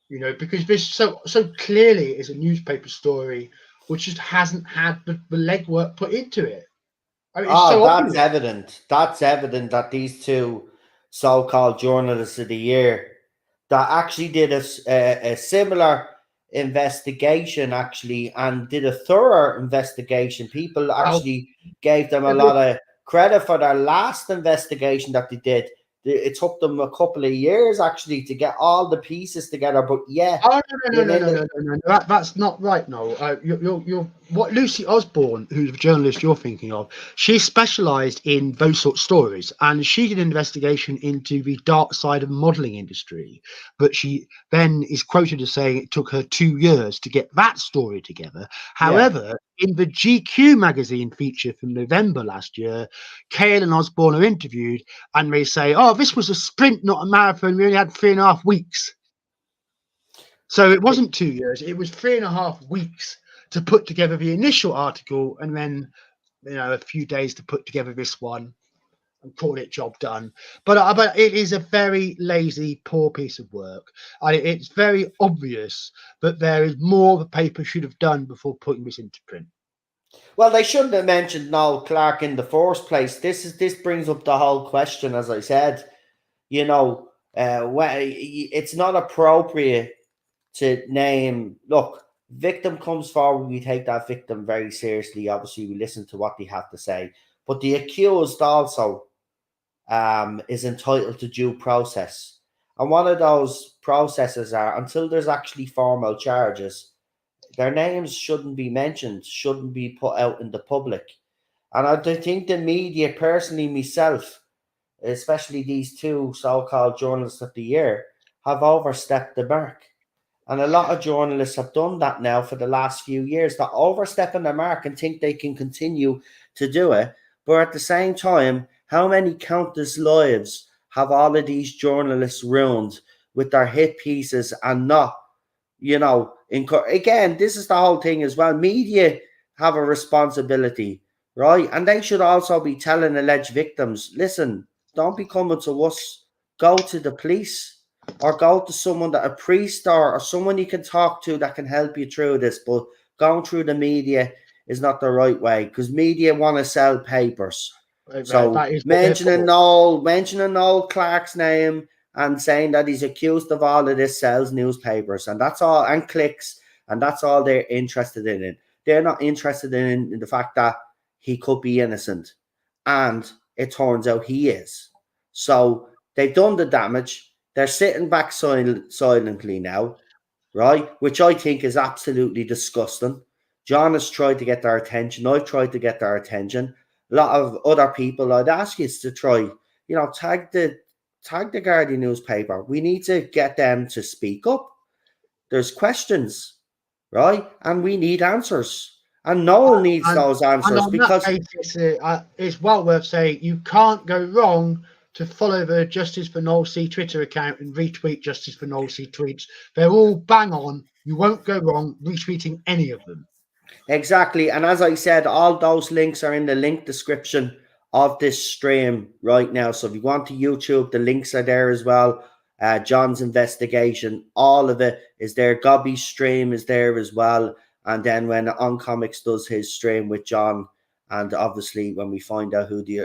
You know, because this so clearly is a newspaper story which just hasn't had the legwork put into it. I mean, it's Oh, so that's obvious. evident. That's evident that these two so-called journalists of the year that actually did a similar investigation, actually, and did a thorough investigation. People Well, actually gave them a lot of credit for their last investigation that they did. It took them a couple of years actually to get all the pieces together, but yeah, oh within the no. That's not right, Noel. You're what Lucy Osborne, who's the journalist you're thinking of. She specialised in those sort of stories, and she did an investigation into the dark side of the modelling industry. But she then is quoted as saying it took her 2 years to get that story together. yeah. However, in the GQ magazine feature from November last year, Cale and Osborne are interviewed, and they say, "Oh, this was a sprint, not a marathon. We only had 3.5 weeks." So it wasn't 2 years, it was 3.5 weeks to put together the initial article, and then, a few days to put together this one and call it job done. But it is a very lazy, poor piece of work. It's very obvious that there is more the paper should have done before putting this into print. Well, they shouldn't have mentioned Noel Clarke in the first place. This brings up the whole question, as I said. It's not appropriate to name. Look, victim comes forward, we take that victim very seriously. Obviously, we listen to what they have to say, but the accused also is entitled to due process, and one of those processes are until there's actually formal charges, their names shouldn't be mentioned, shouldn't be put out in the public. And I think the media, personally, myself, especially these two so-called journalists of the year, have overstepped the mark. And a lot of journalists have done that now for the last few years. They're overstepping the mark and think they can continue to do it. But at the same time, how many countless lives have all of these journalists ruined with their hit pieces and not, again, this is the whole thing as well. Media have a responsibility, right? And they should also be telling alleged victims, listen, don't be coming to us, go to the police or go to someone that a priest or someone you can talk to that can help you through this. But going through the media is not the right way, because media want to sell papers. So That is what they're mentioning for. Noel Clarke's name and saying that he's accused of all of this sells newspapers, and that's all, and clicks, and that's all they're interested in it. They're not interested in the fact that he could be innocent, and it turns out he is. So they've done the damage. They're sitting back silently now, right? Which I think is absolutely disgusting. John has tried to get their attention. I've tried to get their attention. lot of other people, I'd ask you to try, tag the Guardian newspaper. We need to get them to speak up. There's questions, right? And we need answers. And Noel needs those And answers on that because basis, it's well worth saying you can't go wrong to follow the Justice for Noel C Twitter account and retweet Justice for Noel C tweets. They're all bang on. You won't go wrong retweeting any of them. exactly. And as I said, all those links are in the link description of this stream right now. So if you want to YouTube, the links are there as well. John's investigation, all of it is there. Gobby's stream is there as well. And then when On Comics does his stream with John, and obviously when we find out who the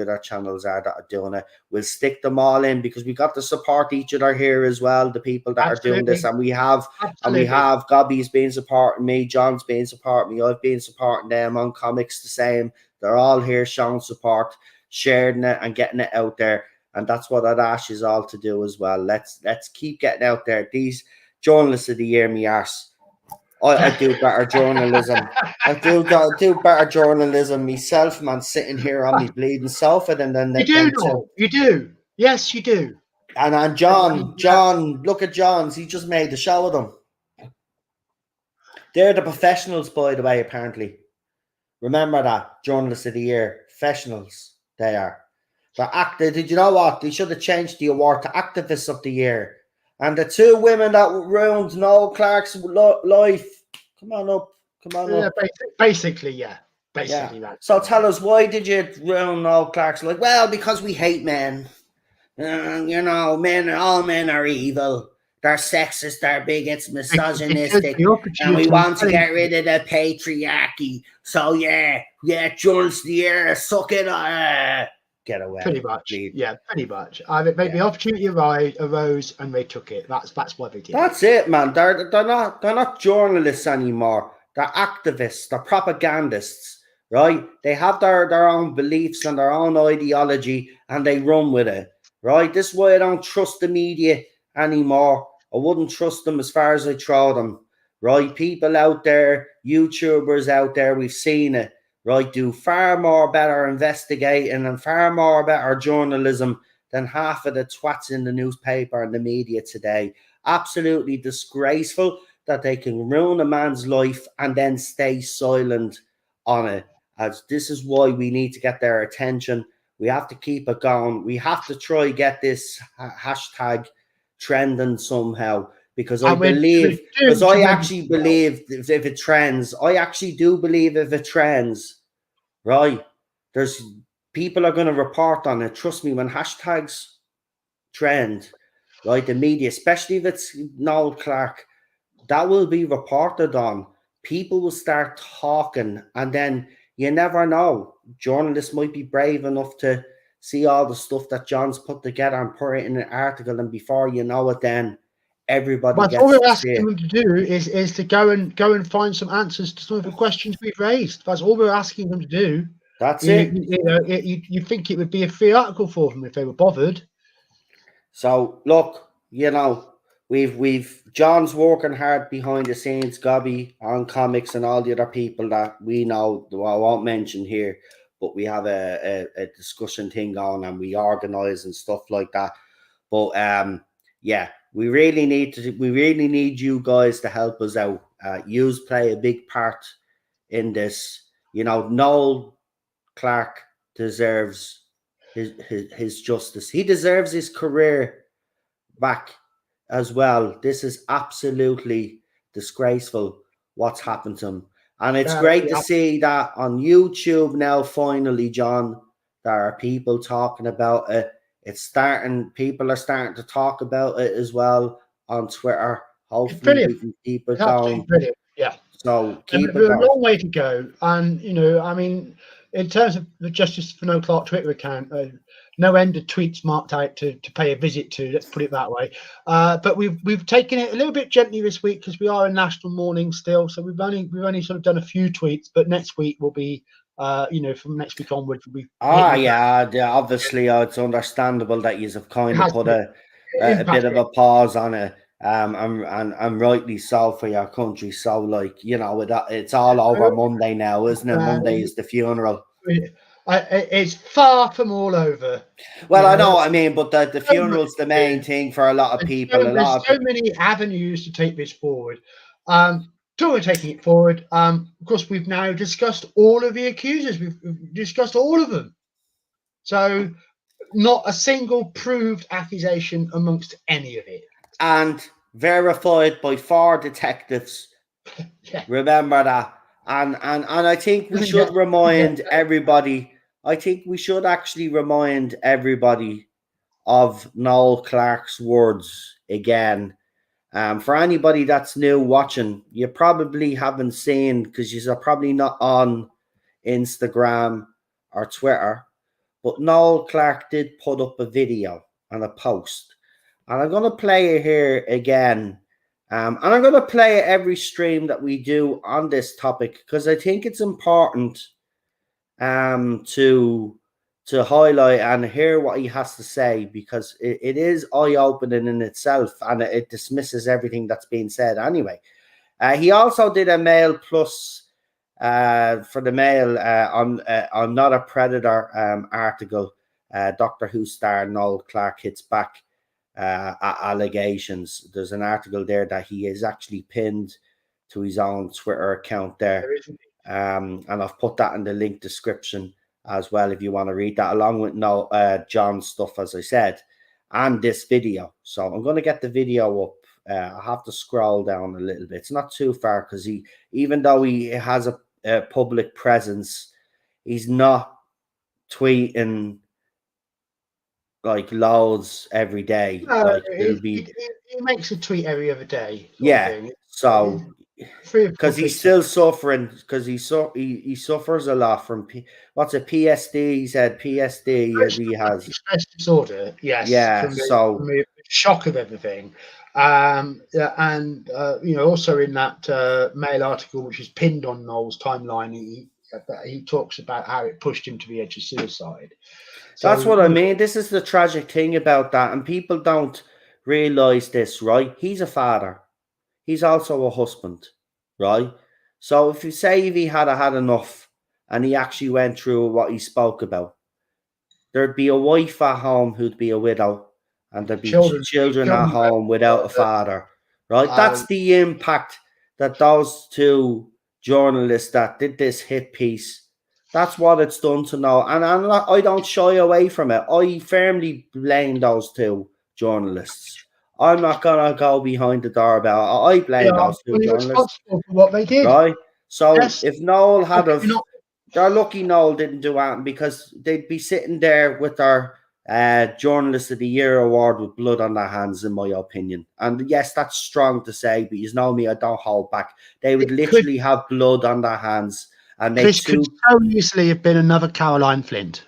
other channels are that are doing it, we'll stick them all in because we got to support each other here as well. The people that are doing this, and we have Gobby's been supporting me, John's been supporting me, I've been supporting them. On Comics the same. They're all here showing support, sharing it, and getting it out there. And that's what I'd ask you all to do as well. Let's keep getting out there. These journalists of the year, me arse. I do better journalism. I do better journalism myself, man, sitting here on me bleeding sofa than you do, Noel. You do. Yes, you do. And John, look at John's. He just made the show of them. They're the professionals, by the way, apparently. Remember that. Journalists of the year. Professionals. They are. They're active. Did you know what? They should have changed the award to Activists of the Year. And the two women that ruined Noel Clarke's life. Come on up. Basically, yeah. Basically, yeah. So tell us, why did you ruin Noel Clarke's life? Well, because we hate men. All men are evil. They're sexist, they're bigots, misogynistic, and we want to get rid of the patriarchy. So journalists of the year, suck it. Get away. Pretty much. Yeah, pretty much. The opportunity arose and they took it. That's what they did. That's it, man. They're not journalists anymore. They're activists. They're propagandists, right? They have their own beliefs and their own ideology, and they run with it, right? This is why I don't trust the media anymore. I wouldn't trust them as far as I throw them, right? People out there, YouTubers out there, we've seen it. Right, do far more better investigating and far more better journalism than half of the twats in the newspaper and the media today. Absolutely disgraceful that they can ruin a man's life and then stay silent on it. As this is why we need to get their attention. We have to keep it going. We have to try get this hashtag trending somehow. Because I actually believe if it trends, right? There's people are going to report on it. Trust me, when hashtags trend, right? The media, especially if it's Noel Clarke, that will be reported on. People will start talking, and then you never know. Journalists might be brave enough to see all the stuff that John's put together and put it in an article, and before you know it, then everybody gets all we're asking them to do is to go and find some answers to some of the questions we've raised. That's all we're asking them to do. That's it. You think it would be a free article for them if they were bothered. So look, we've John's working hard behind the scenes, Gobby, On Comics, and all the other people that we know I won't mention here, but we have a discussion thing going and we organize and stuff like that. But we really need you guys to help us out. Yous play a big part in this. Noel Clarke deserves his justice. He deserves his career back as well. This is absolutely disgraceful what's happened to him. And it's great to see that on YouTube now, finally, John, there are people talking about it. People are starting to talk about it as well on Twitter. Hopefully we can keep it going. Brilliant. Yeah. So keep it going. going. A long way to go. And, in terms of the Justice for Noel Clarke Twitter account, no end of tweets marked out to pay a visit to, let's put it that way. But we've taken it a little bit gently this week because we are in national mourning still. So we've only sort of done a few tweets, but next week will be from next week onwards. Obviously, it's understandable that you have kind of put a bit of a pause on it, and rightly so for your country. So, it's all over Monday now, isn't it? Monday is the funeral. It's far from all over. Well, I know what I mean, but the So much funeral's the to main do. thing for a lot of And people. there's so many avenues to take this forward. Talking of taking it forward, of course, we've now discussed all of the accusers. We've discussed all of them. So, not a single proved accusation amongst any of it. And verified by 4 detectives. Yeah. Remember that. And I think we should remind everybody. I think we should actually remind everybody of Noel Clarke's words again. For anybody that's new watching, you probably haven't seen, because you're probably not on Instagram or Twitter, but Noel Clarke did put up a video and a post. And I'm going to play it here again. And I'm going to play it every stream that we do on this topic, because I think it's important to highlight and hear what he has to say, because it is eye-opening in itself, and it dismisses everything that's being said anyway. He also did a Mail Plus for the Mail on I'm Not a Predator article. Doctor Who star Noel Clarke hits back allegations. There's an article there that he is actually pinned to his own Twitter account there. And I've put that in the link description as well if you want to read that, along with John's stuff, as I said, and this video. So I'm going to get the video up. I have to scroll down a little bit. It's not too far, because even though he has a public presence, he's not tweeting like loads every day. No, Like he makes a tweet every other day. Yeah. So because he's still suffering, because he suffers a lot from what's it, PSD? He said PSD he has stress disorder. Yes. Yeah. From the shock of everything. And also in that Mail article, which is pinned on Noel's timeline, he talks about how it pushed him to the edge of suicide. That's what I mean. This is the tragic thing about that, and people don't realize this, right? He's a father. He's also a husband, right? So if he had had enough and he actually went through what he spoke about, there'd be a wife at home who'd be a widow, and there'd be children at home without a father, right? That's the impact that those two journalists that did this hit piece, that's what it's done to Noel. And I don't shy away from it. I firmly blame those two journalists. I'm not going to go behind the door about it. I blame those two journalists. For what they did. Right? So if Noel they're lucky Noel didn't do that, because they'd be sitting there with their Journalist of the Year award with blood on their hands, in my opinion. And yes, that's strong to say, but you know me, I don't hold back. They would literally have blood on their hands. And this could so easily have been another Caroline Flint.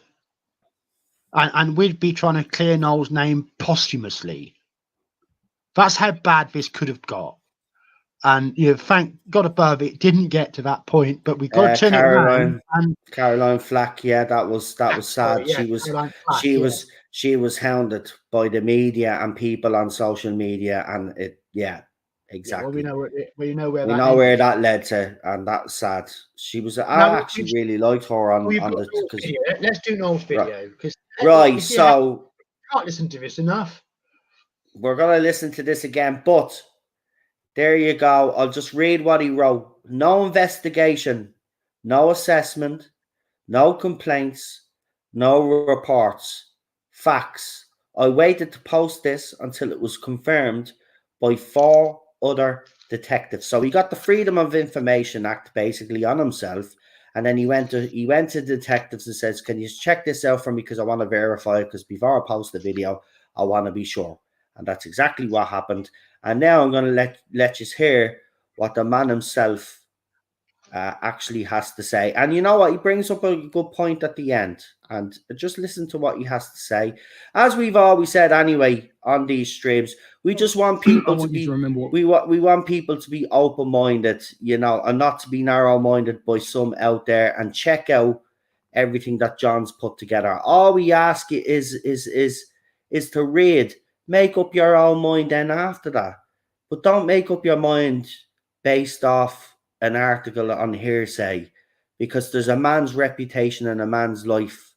And we'd be trying to clear Noel's name posthumously. That's how bad this could have got. And thank God above it didn't get to that point, but we got to turn it around. And Caroline Flack, that was sad. She was hounded by the media and people on social media, and exactly. Yeah, well, we know where that led to, and that's sad. She was. I actually really liked her on the video. Let's do Noel's video, because so can't listen to this enough. We're gonna listen to this again, but there you go. I'll just read what he wrote. No investigation, no assessment, no complaints, no reports. Facts. I waited to post this until it was confirmed by 4 other detectives. So he got the Freedom of Information Act basically on himself. And then he went to detectives and says, can you check this out for me, because I want to verify it, because before I post the video, I want to be sure. And that's exactly what happened. And now I'm going to let you hear what the man himself actually has to say. And you know what? He brings up a good point at the end. And just listen to what he has to say. As we've always said anyway on these streams, we just want people to be we want people to be open-minded, and not to be narrow-minded by some out there, and check out everything that John's put together. All we ask you is to read. Make up your own mind then after that. But don't make up your mind based off an article on hearsay. because there's a man's reputation and a man's life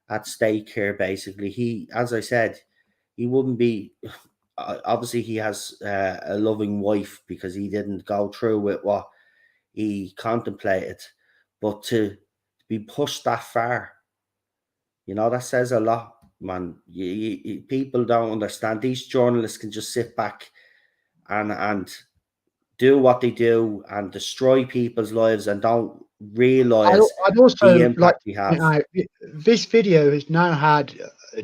at stake here. Basically, he, as I said, he wouldn't be. Obviously, he has a loving wife because he didn't go through with what he contemplated, but to be pushed that far, that says a lot, man. People don't understand. These journalists can just sit back and do what they do and destroy people's lives and don't realize I'd the also like impact we to point have. out, this video has now had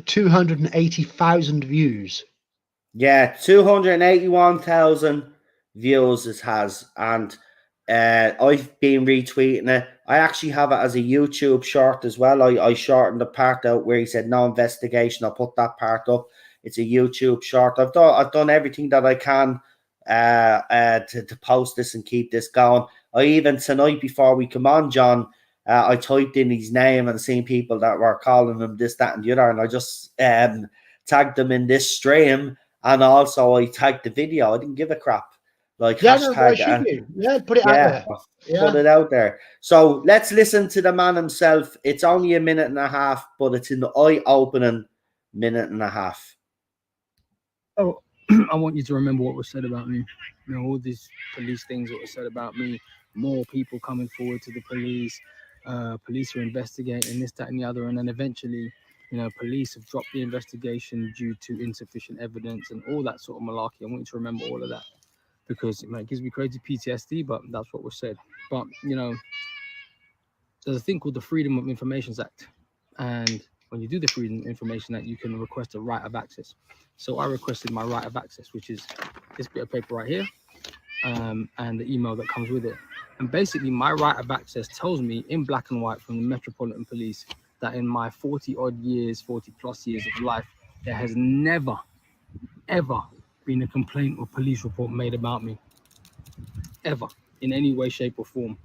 280,000 views. Yeah, 281,000 views it has, and I've been retweeting it. I actually have it as a YouTube short as well. I shortened the part out where he said no investigation. I put that part up. It's a YouTube short. I've done everything that I can to post this and keep this going. I even tonight before we come on, John, I typed in his name and seen people that were calling him this, that, and the other, and I just tagged them in this stream. And also, I tagged the video. I didn't give a crap. Like Yeah, no, I hashtag, should do. Yeah, put it out yeah, there. put Yeah. it out there. So let's listen to the man himself. It's only a minute and a half, but it's an eye-opening minute and a half. Oh, I want you to remember what was said about me. All these police things that were said about me. More people coming forward to the police. Police are investigating this, that, and the other, and then eventually, police have dropped the investigation due to insufficient evidence and all that sort of malarkey. I want you to remember all of that because it gives me crazy PTSD, but that's what was said. But there's a thing called the Freedom of Information Act, and when you do the Freedom of Information Act, you can request a right of access. So I requested my right of access, which is this bit of paper right here, and the email that comes with it. And basically, my right of access tells me in black and white from the Metropolitan Police that in my 40 plus years of life, there has never, ever been a complaint or police report made about me, ever, in any way, shape, or form.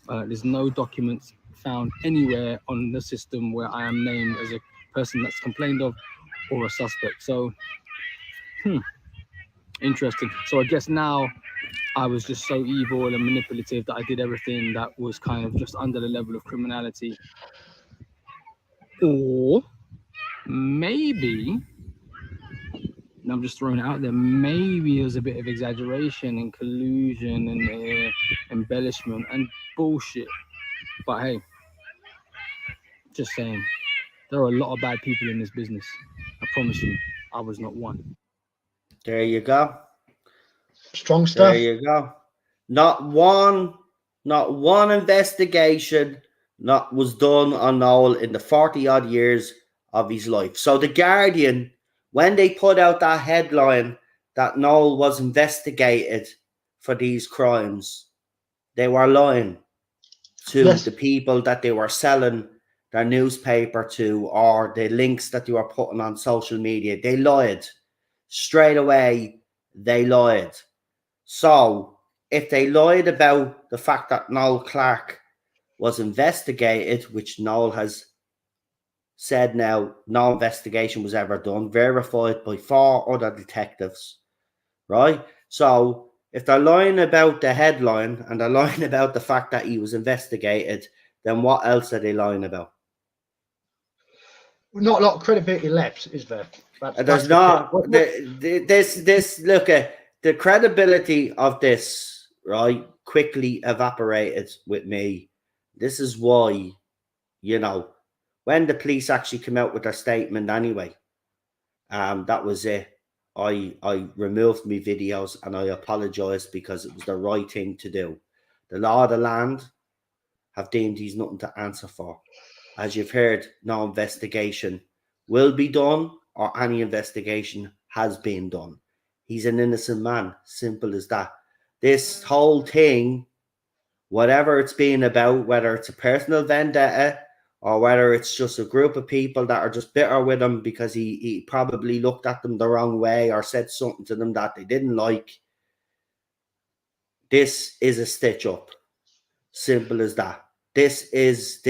There's no documents found anywhere on the system where I am named as a person that's complained of or a suspect. So, interesting. So I guess now I was just so evil and manipulative that I did everything that was kind of just under the level of criminality. Or maybe, and I'm just throwing it out there, maybe it was a bit of exaggeration and collusion and embellishment and bullshit. But hey, just saying, there are a lot of bad people in this business. I promise you, I was not one. There you go. Strong stuff. There you go. Not one investigation was done on Noel in the 40 odd years of his life. So the Guardian, when they put out that headline that Noel was investigated for these crimes, they were lying to the people that they were selling their newspaper to or the links that they were putting on social media. They lied. Straight away, they lied. So if they lied about the fact that Noel Clarke was investigated, which Noel has said now no investigation was ever done, verified by 4 other detectives, right? So if they're lying about the headline and they're lying about the fact that he was investigated, then what else are they lying about? Not a lot of credibility left, is there? There's not. This look at the credibility of this, right? Quickly evaporated with me. This is why, when the police actually came out with their statement anyway, that was it. I removed my videos and I apologized because it was the right thing to do. The law of the land have deemed he's nothing to answer for. As you've heard, no investigation will be done or any investigation has been done. He's an innocent man. Simple as that. This whole thing, whatever it's been about, whether it's a personal vendetta or whether it's just a group of people that are just bitter with him because he probably looked at them the wrong way or said something to them that they didn't like, this is a stitch up. Simple as that. This is,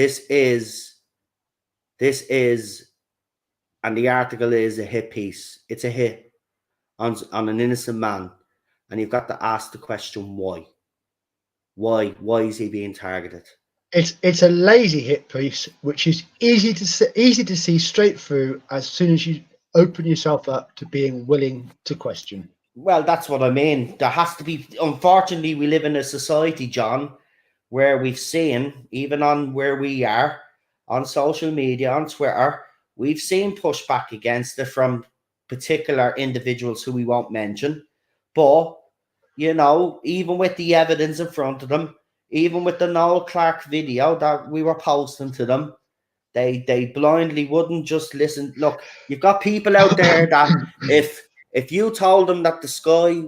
and the article is a hit piece. It's a hit on an innocent man. And you've got to ask the question, why? Why is he being targeted? It's a lazy hit piece, which is easy to see straight through as soon as you open yourself up to being willing to question. Well, that's what I mean. There has to be. Unfortunately, we live in a society, John, where we've seen, even on where we are on social media, on Twitter, we've seen pushback against it from particular individuals who we won't mention. But, you know, even with the evidence in front of them, even with the Noel Clarke video that we were posting to them, they blindly wouldn't just listen. Look, you've got people out there that if you told them that the sky,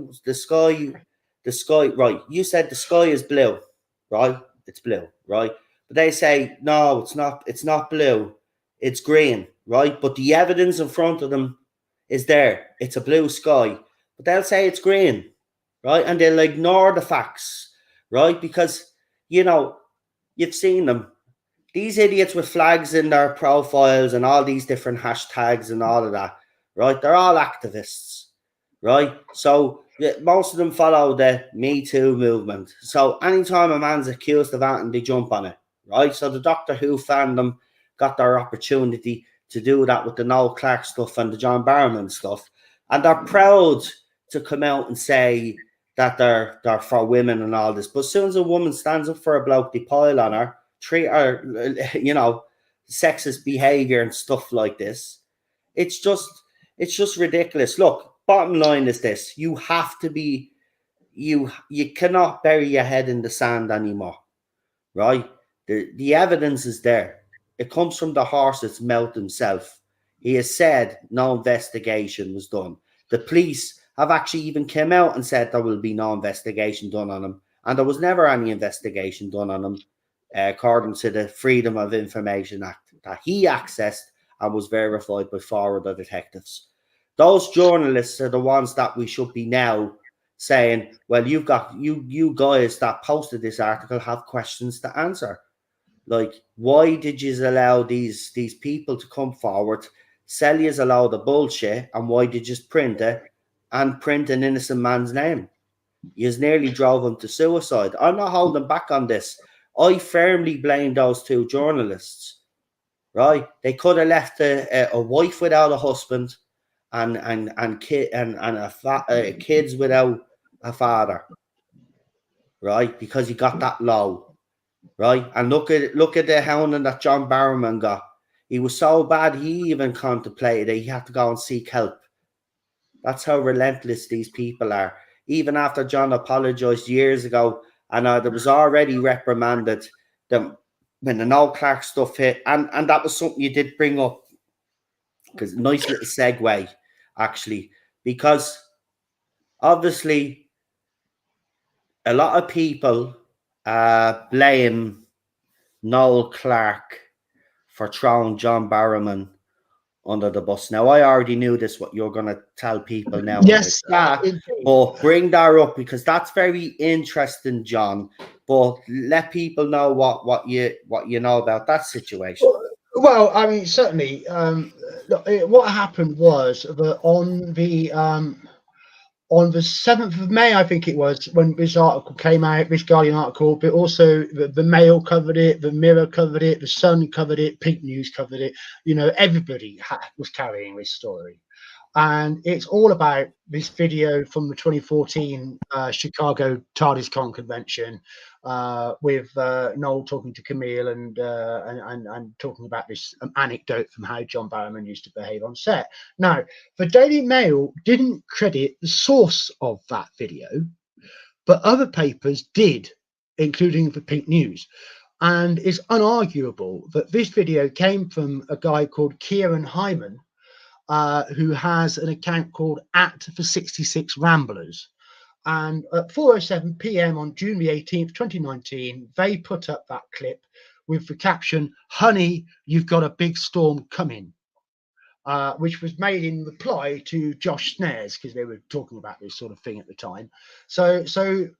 right? You said the sky is blue, right? It's blue, right? But they say no, it's not. It's not blue. It's green, right? But the evidence in front of them is there. It's a blue sky, but they'll say it's green, right? And they'll ignore the facts, right? Because you know you've seen them, these idiots with flags in their profiles and all these different hashtags and all of that, right? They're all activists, right? So most of them follow the Me Too movement. So anytime a man's accused of that, and they jump on it, right? So the Doctor Who fandom got their opportunity to do that with the Noel Clarke stuff and the John Barrowman stuff, and they're proud to come out and say that they're for women and all this. But as soon as a woman stands up for a bloke, they pile on her, treat her, you know, sexist behavior and stuff like this. It's just ridiculous. Look, bottom line is this: you have to be, you cannot bury your head in the sand anymore, right? The evidence is there. It comes from the horse's mouth himself. He has said no investigation was done. The police have actually even come out and said there will be no investigation done on him, and there was never any investigation done on him, according to the Freedom of Information Act that he accessed and was verified by 4 other detectives. Those journalists are the ones that we should be now saying, well, you've got you guys that posted this article have questions to answer. Like, why did you allow these people to come forward, sell you a load of bullshit, and why did you just print it and print an innocent man's name? You nearly drove him to suicide. I'm not holding back on this. I firmly blame those 2 journalists. Right? They could have left a wife without a husband, and kids without a father. Right? Because he got that low. Right? And look at the hounding that John Barrowman got. He was so bad he even contemplated that he had to go and seek help. That's how relentless these people are. Even after John apologized years ago, and there was already reprimanded them when the Noel Clarke stuff hit, and that was something you did bring up, because nice little segue, actually, because obviously a lot of people blame Noel Clarke for throwing John Barrowman under the bus. Now, I already knew this, what you're going to tell people now. Yes, but bring that up because that's very interesting, John. But let people know what you know about that situation. Well, I mean, certainly. Look, what happened was that on the 7th of May, I think it was, when this article came out, this Guardian article, but also the Mail covered it, the Mirror covered it, the Sun covered it, Pink News covered it. You know, everybody was carrying this story. And it's all about this video from the 2014 Chicago TARDISCon convention, with Noel talking to Camille and talking about this anecdote from how John Barrowman used to behave on set. Now, the Daily Mail didn't credit the source of that video, but other papers did, including the Pink News. And it's unarguable that this video came from a guy called Kieran Hyman, who has an account called @the66 Ramblers. And at 4:07 p.m. on June the 18th, 2019, they put up that clip with the caption, "Honey, you've got a big storm coming," which was made in reply to Josh Snares, because they were talking about this sort of thing at the time. So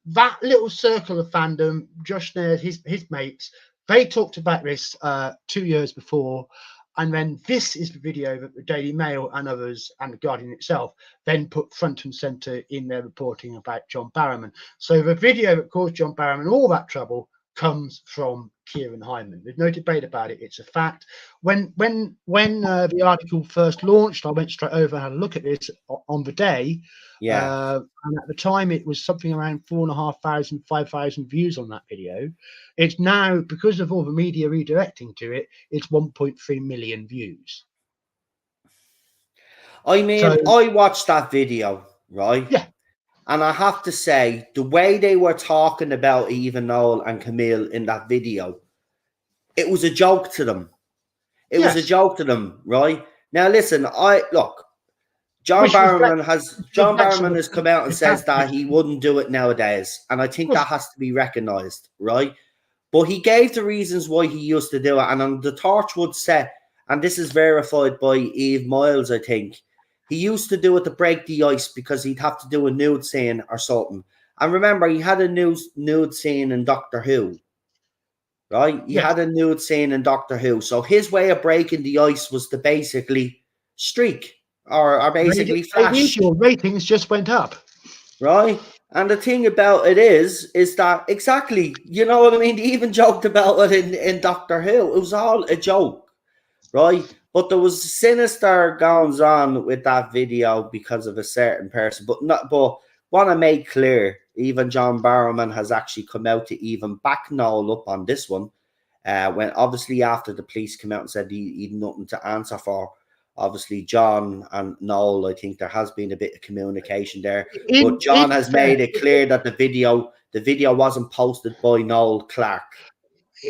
that little circle of fandom, Josh Snares, his mates, they talked about this 2 years before. And then this is the video that the Daily Mail and others, and the Guardian itself, then put front and centre in their reporting about John Barrowman. So the video that caused John Barrowman all that trouble comes from Kieran Hyman. There's no debate about it. It's a fact. When the article first launched, I went straight over and had a look at this on the day. Yeah. And at the time, it was something around 4,500, 5,000 views on that video. It's now, because of all the media redirecting to it, it's 1.3 million views. I mean, I watched that video, right? Yeah. And I have to say, the way they were talking about even Noel and Camille in that video, it was a joke to them. It was a joke to them, right? Now, listen, John Barrowman has come out and says that he wouldn't do it nowadays. And I think that has to be recognised, right? But he gave the reasons why he used to do it. And on the Torchwood set, and this is verified by Eve Miles, I think, he used to do it to break the ice because he'd have to do a nude scene or something. And remember, he had a nude scene in Doctor Who, right? He had a nude scene in Doctor Who. So his way of breaking the ice was to basically streak or basically flash. Your ratings just went up. Right? And the thing about it is that exactly, you know what I mean? They even joked about it in Doctor Who. It was all a joke, right? But there was sinister goings on with that video because of a certain person. But want to make clear, even John Barrowman has actually come out to even back Noel up on this one. When obviously after the police came out and said he'd nothing to answer for. Obviously, John and Noel, I think there has been a bit of communication there. But John has made it clear that the video wasn't posted by Noel Clarke.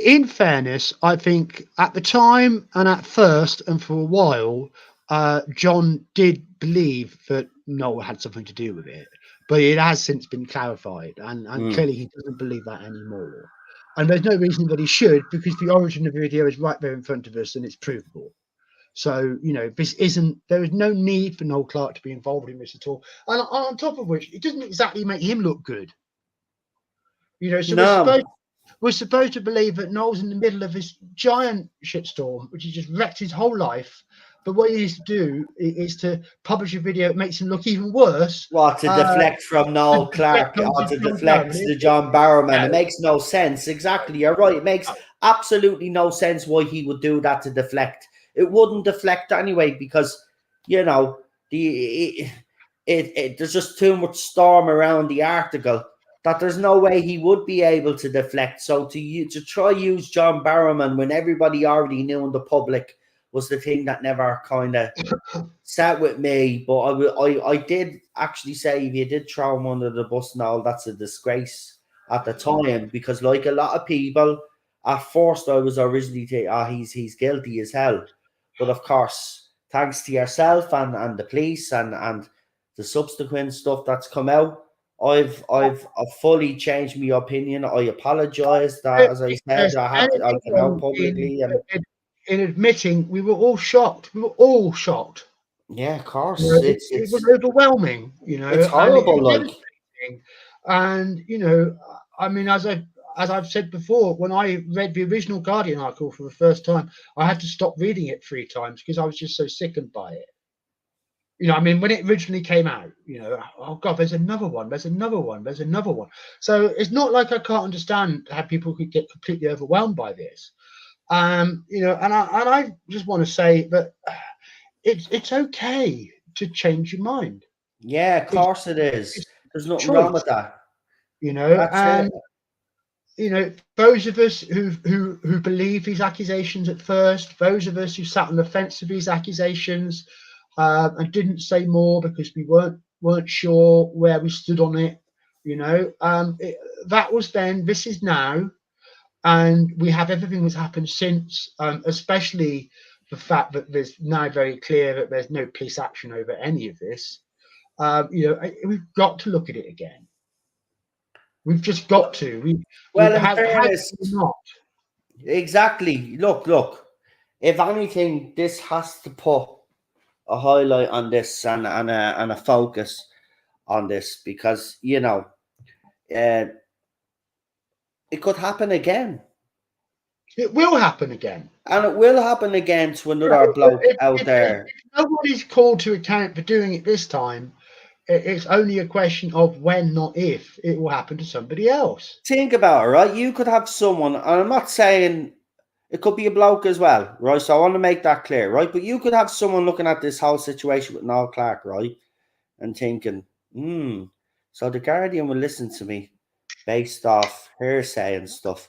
In fairness, I think at the time and at first and for a while, John did believe that Noel had something to do with it. But it has since been clarified. And clearly he doesn't believe that anymore. And there's no reason that he should, because the origin of the video is right there in front of us and it's provable. So, you know, there is no need for Noel Clarke to be involved in this at all. And on top of which, it doesn't exactly make him look good. You know, so we're supposed to believe that Noel's in the middle of this giant shitstorm, which has just wrecked his whole life. But what he needs to do is to publish a video that makes him look even worse. What, to deflect from Noel Clarke or to deflect to John Barrowman? It makes no sense. Exactly, you're right. It makes absolutely no sense why he would do that to deflect. It wouldn't deflect anyway because, you know, there's just too much storm around the article that there's no way he would be able to deflect. So to try use John Barrowman when everybody already knew in the public was the thing that never kind of sat with me. But I did actually say, if you did throw him under the bus now, that's a disgrace at the time, because like a lot of people, at first I was originally thinking, he's guilty as hell. But of course, thanks to yourself and the police and the subsequent stuff that's come out, I've fully changed my opinion. I apologise that, as I said, I come out publicly in admitting we were all shocked. We were all shocked. Yeah, of course. You know, it was overwhelming. You know, it's horrible. And you know, I mean, as I've said before, when I read the original Guardian article for the first time, I had to stop reading it 3 times because I was just so sickened by it. You know, I mean, when it originally came out, you know, oh God, there's another one, there's another one, there's another one. So it's not like I can't understand how people could get completely overwhelmed by this. You know, and I just want to say that it's okay to change your mind. Yeah, of course it is. There's nothing wrong with that. You know, and you know, those of us who believe these accusations at first, those of us who sat on the fence of these accusations and didn't say more because we weren't sure where we stood on it, you know, that was then. This is now. And we have everything that's happened since, especially the fact that there's now very clear that there's no police action over any of this. You know, we've got to look at it again. We've just got to. In fairness, not. Exactly. Look. If anything, this has to put a highlight on this and a focus on this, because, you know, it could happen again. It will happen again. And it will happen again to another bloke out there. If nobody's called to account for doing it this time, it's only a question of when, not if, it will happen to somebody else. Think about it, right? You could have someone, and I'm not saying it could be a bloke as well, right? So I want to make that clear, right? But you could have someone looking at this whole situation with Noel Clarke, right? And thinking, so the Guardian will listen to me based off hearsay and stuff.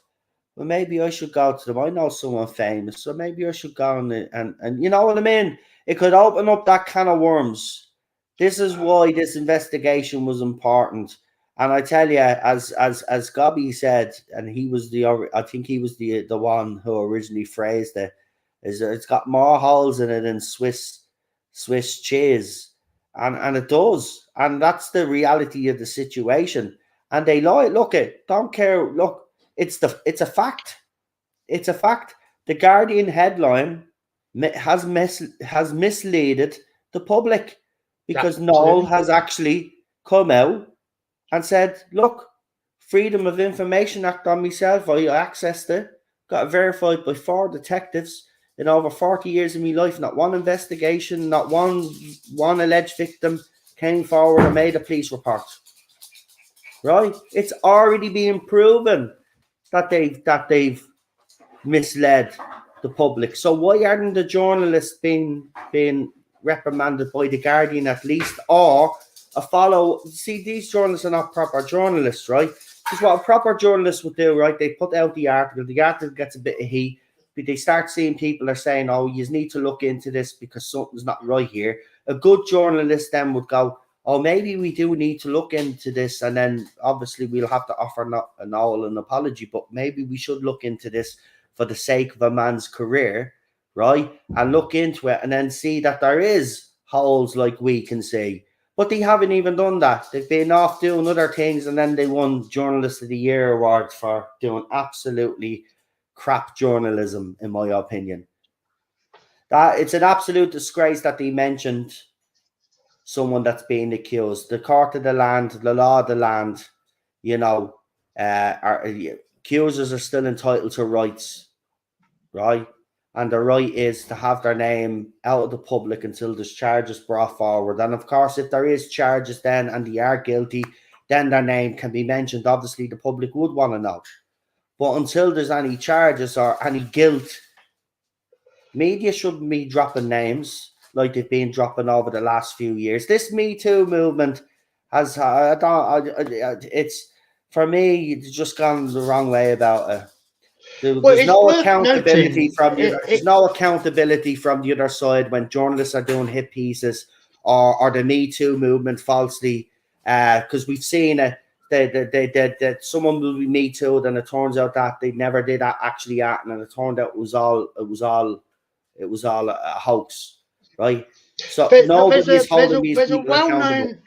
Well, maybe I should go to them. I know someone famous, so maybe I should go and you know what I mean? It could open up that can of worms. This is why this investigation was important. And I tell you, as Gobby said, and he was I think he was the one who originally phrased it, is it's got more holes in it than Swiss cheese, and it does, and that's the reality of the situation. And they lie. Look, it don't care. Look, it's a fact. It's a fact. The Guardian headline has misled the public because Noel has actually come out and said, look, Freedom of Information Act on myself, I accessed it, got it verified by 4 detectives in over 40 years of my life. Not one investigation, not one alleged victim came forward and made a police report. Right? It's already been proven that they've misled the public. So why aren't the journalists being reprimanded by the Guardian at least, or a follow? See, these journalists are not proper journalists, right? Because what a proper journalist would do, right? They put out the article gets a bit of heat, but they start seeing people are saying, oh, you need to look into this because something's not right here. A good journalist then would go, oh, maybe we do need to look into this, and then obviously we'll have to offer Noel an apology, but maybe we should look into this for the sake of a man's career, right? And look into it and then see that there is holes like we can see. But they haven't even done that. They've been off doing other things, and then they won Journalist of the Year award for doing absolutely crap journalism, in my opinion. That it's an absolute disgrace that they mentioned someone that's being accused. The court of the land, the law of the land, accusers are still entitled to rights, right? And the right is to have their name out of the public until there's charges brought forward. And of course, if there is charges then and they are guilty, then their name can be mentioned. Obviously, the public would want to know. But until there's any charges or any guilt, media shouldn't be dropping names like they've been dropping over the last few years. This Me Too movement has, it's, for me, it's just gone the wrong way about it. There's no accountability from there's no accountability from the other side when journalists are doing hit pieces or the Me Too movement falsely, because we've seen it. That someone will be Me Too'd, and it turns out that they never did actually act, and it turned out it was all a hoax, right? So nobody's holding these people accountable.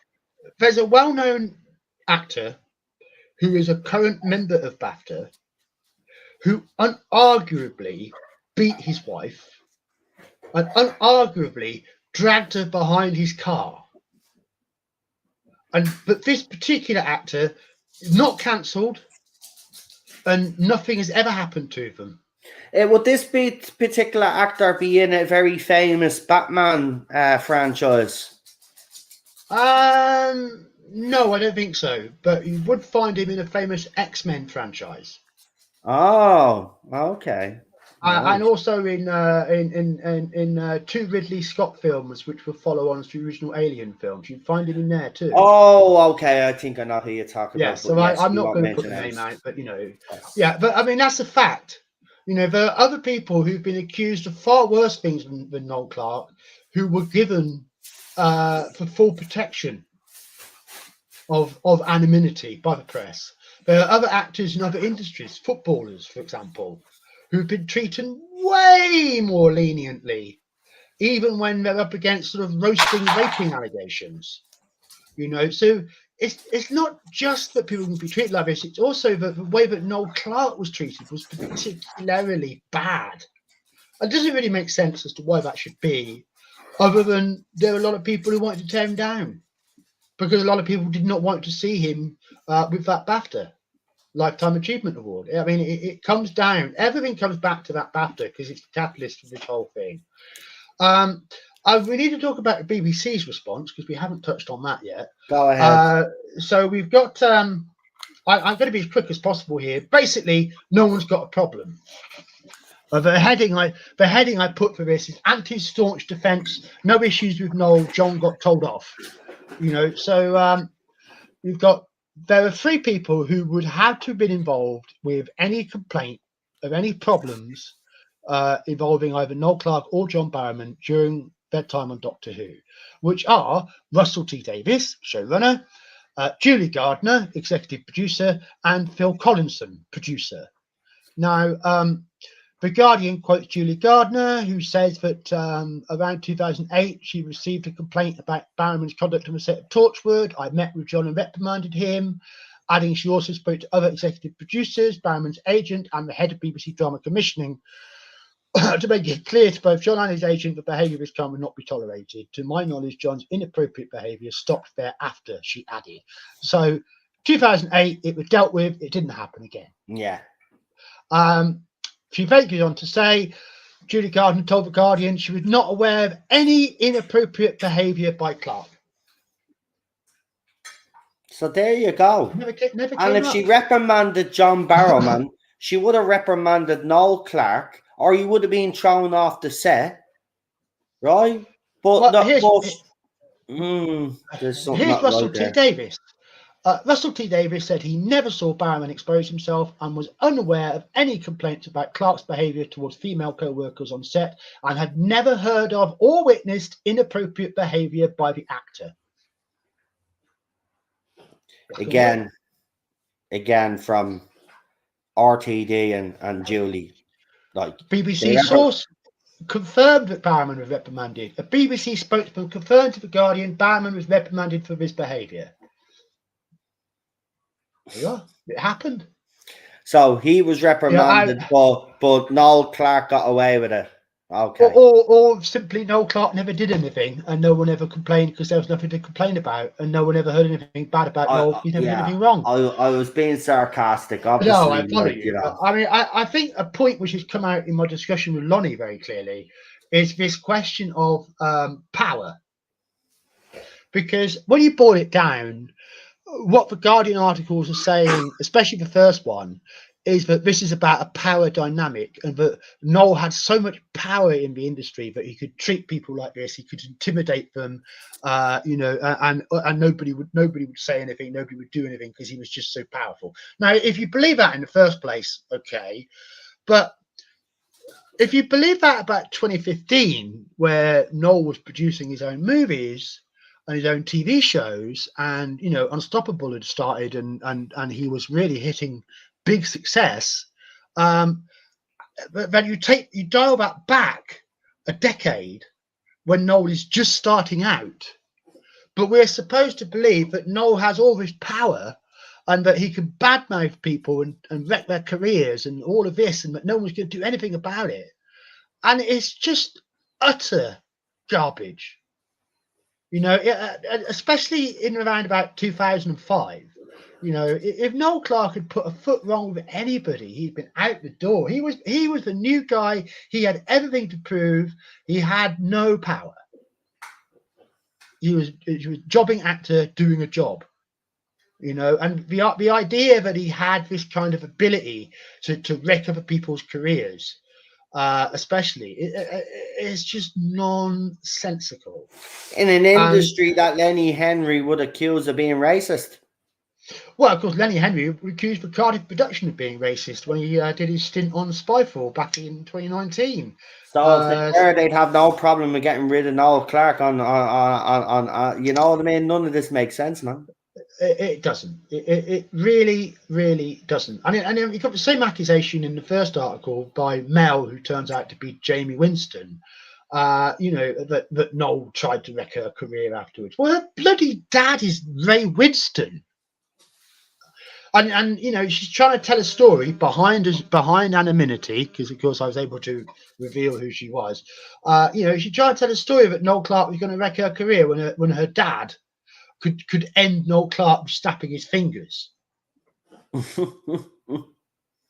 There's a well-known actor who is a current member of BAFTA who unarguably beat his wife and unarguably dragged her behind his car. But this particular actor is not cancelled, and nothing has ever happened to them. Would this particular actor be in a very famous Batman franchise? No, I don't think so. But you would find him in a famous X-Men franchise. Oh, okay. Nice. And also in 2 Ridley Scott films, which will follow on to the original Alien films. You'd find him in there too. Oh, okay. I think I know who you're talking about. So yes, I'm not going to put the name out, but yeah. But I mean, that's a fact. There are other people who've been accused of far worse things than Noel Clarke, who were given for full protection of anonymity by the press. There are other actors in other industries, footballers, for example, who've been treated way more leniently, even when they're up against sort of roasting, raping allegations. So it's not just that people can be treated like this, it's also that the way that Noel Clarke was treated was particularly bad. It doesn't really make sense as to why that should be, other than there are a lot of people who wanted to tear him down, because a lot of people did not want to see him with that BAFTA Lifetime Achievement Award. I mean, it comes down, everything comes back to that BAFTA because it's the catalyst for this whole thing. We need to talk about the BBC's response because we haven't touched on that yet. Go ahead. So we've got. I'm going to be as quick as possible here. Basically, no one's got a problem. The heading I put for this is anti-staunch defence. No issues with Noel. John got told off. So we've got. There are 3 people who would have to have been involved with any complaint of any problems involving either Noel Clarke or John Barrowman during their time on Doctor Who, which are Russell T Davies, showrunner, Julie Gardner, executive producer, and Phil Collinson, producer. Now, The Guardian quotes Julie Gardner, who says that around 2008, she received a complaint about Barrowman's conduct on the set of Torchwood. I met with John and reprimanded him, adding she also spoke to other executive producers, Barrowman's agent, and the head of BBC Drama Commissioning to make it clear to both John and his agent that behaviour of this kind would not be tolerated. To my knowledge, John's inappropriate behaviour stopped thereafter, she added. So 2008, it was dealt with. It didn't happen again. Yeah. She then goes on to say, Julie Gardner told The Guardian she was not aware of any inappropriate behaviour by Clarke. So there you go. Never came And if up. she reprimanded John Barrowman, she would have reprimanded Noel Clarke, or he would have been thrown off the set, right? But there's something here's not Russell right T. there. Davies. Russell T. Davies said he never saw Barrowman expose himself and was unaware of any complaints about Clarke's behaviour towards female co-workers on set and had never heard of or witnessed inappropriate behaviour by the actor. Again from RTD and Julie. Like BBC source confirmed that Barrowman was reprimanded. A BBC spokesman confirmed to The Guardian Barrowman was reprimanded for his behaviour. Yeah, it happened. So he was reprimanded, but Noel Clarke got away with it. Okay. Or simply Noel Clarke never did anything and no one ever complained because there was nothing to complain about and no one ever heard anything bad about Noel. He never did anything wrong. I was being sarcastic, obviously. No, I follow you. I mean, I think a point which has come out in my discussion with Lonnie very clearly is this question of power. Because when you boil it down, what the Guardian articles are saying, especially the first one, is that this is about a power dynamic and that Noel had so much power in the industry that he could treat people like this, he could intimidate them, and nobody would say anything, nobody would do anything because he was just so powerful. Now, if you believe that in the first place, okay, but if you believe that about 2015, where Noel was producing his own movies and his own TV shows, and Unstoppable had started, and he was really hitting big success. Then you dial that back a decade when Noel is just starting out, but we're supposed to believe that Noel has all this power and that he can badmouth people and wreck their careers and all of this, and that no one's going to do anything about it. And it's just utter garbage. Especially in around about 2005, if Noel Clarke had put a foot wrong with anybody, he'd been out the door. He was the new guy. He had everything to prove. He had no power. He was a jobbing actor doing a job, and the idea that he had this kind of ability to wreck other people's careers, especially, it's just nonsensical. In an industry that Lenny Henry would accuse of being racist. Well, of course, Lenny Henry accused the Cardiff production of being racist when he did his stint on Spyfall back in 2019. So if they were, they'd have no problem with getting rid of Noel Clarke on you know what I mean? None of this makes sense, man. It doesn't. It really, really doesn't. And you got the same accusation in the first article by Mel, who turns out to be Jamie Winston. That Noel tried to wreck her career afterwards. Well, her bloody dad is Ray Winston. And she's trying to tell a story behind anonymity, because of course I was able to reveal who she was. She tried to tell a story that Noel Clarke was going to wreck her career when her dad could end Noel Clarke snapping his fingers. But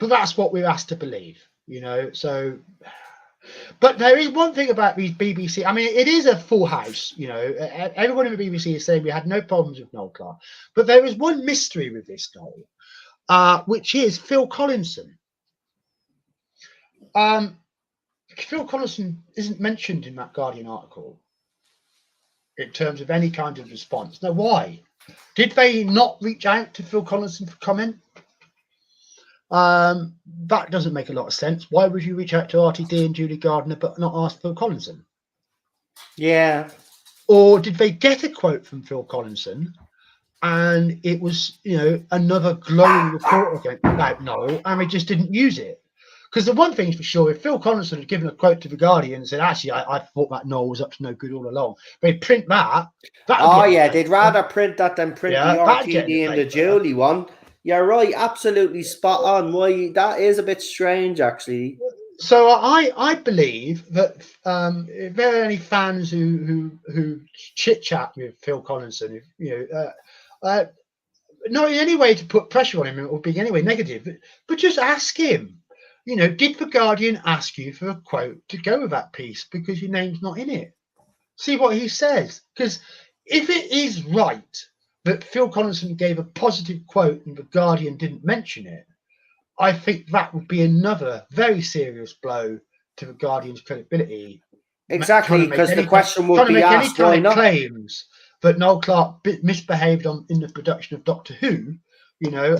that's what we're asked to believe, So But there is one thing about these BBC. I mean, it is a full house. You know, everyone in the BBC is saying we had no problems with Noel Clarke. But there is one mystery with this, Noel, which is Phil Collinson. Phil Collinson isn't mentioned in that Guardian article in terms of any kind of response. Now, why? Did they not reach out to Phil Collinson for comment? That doesn't make a lot of sense. Why would you reach out to RTD and Julie Gardner but not ask Phil Collinson? Yeah. Or did they get a quote from Phil Collinson and it was, you know, another glowing report about Noel and they just didn't use it? Because the one thing's for sure, if Phil Collinson had given a quote to the Guardian and said, actually, I thought that Noel was up to no good all along, they'd print that. Oh, yeah, they'd rather print that than print the RTD and the Julie one. You're right, absolutely spot on. Why, that is a bit strange, actually. So I believe that if there are any fans who chit chat with Phil Collinson, you know, not in any way to put pressure on him or being any way negative, but just ask him. You know, did the Guardian ask you for a quote to go with that piece because your name's not in it? See what he says. Because if it is right that Phil Collinson gave a positive quote and the Guardian didn't mention it, I think that would be another very serious blow to the Guardian's credibility. Exactly, because the question would be asked, why not? Claims that Noel Clarke misbehaved in the production of Doctor Who, you know,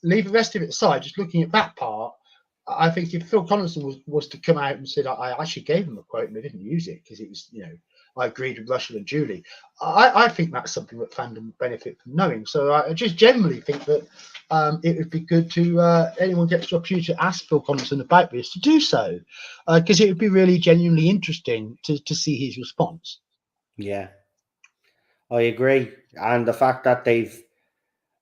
leave the rest of it aside, just looking at that part, I think if Phil Collinson was to come out and said, I actually gave him a quote and they didn't use it because it was, you know, I agreed with Russell and Julie, I think that's something that fandom benefit from knowing. So I just generally think that it would be good to anyone gets the opportunity to ask Phil Collinson about this to do so, because it would be really genuinely interesting to see his response. Yeah, I agree. And the fact that they've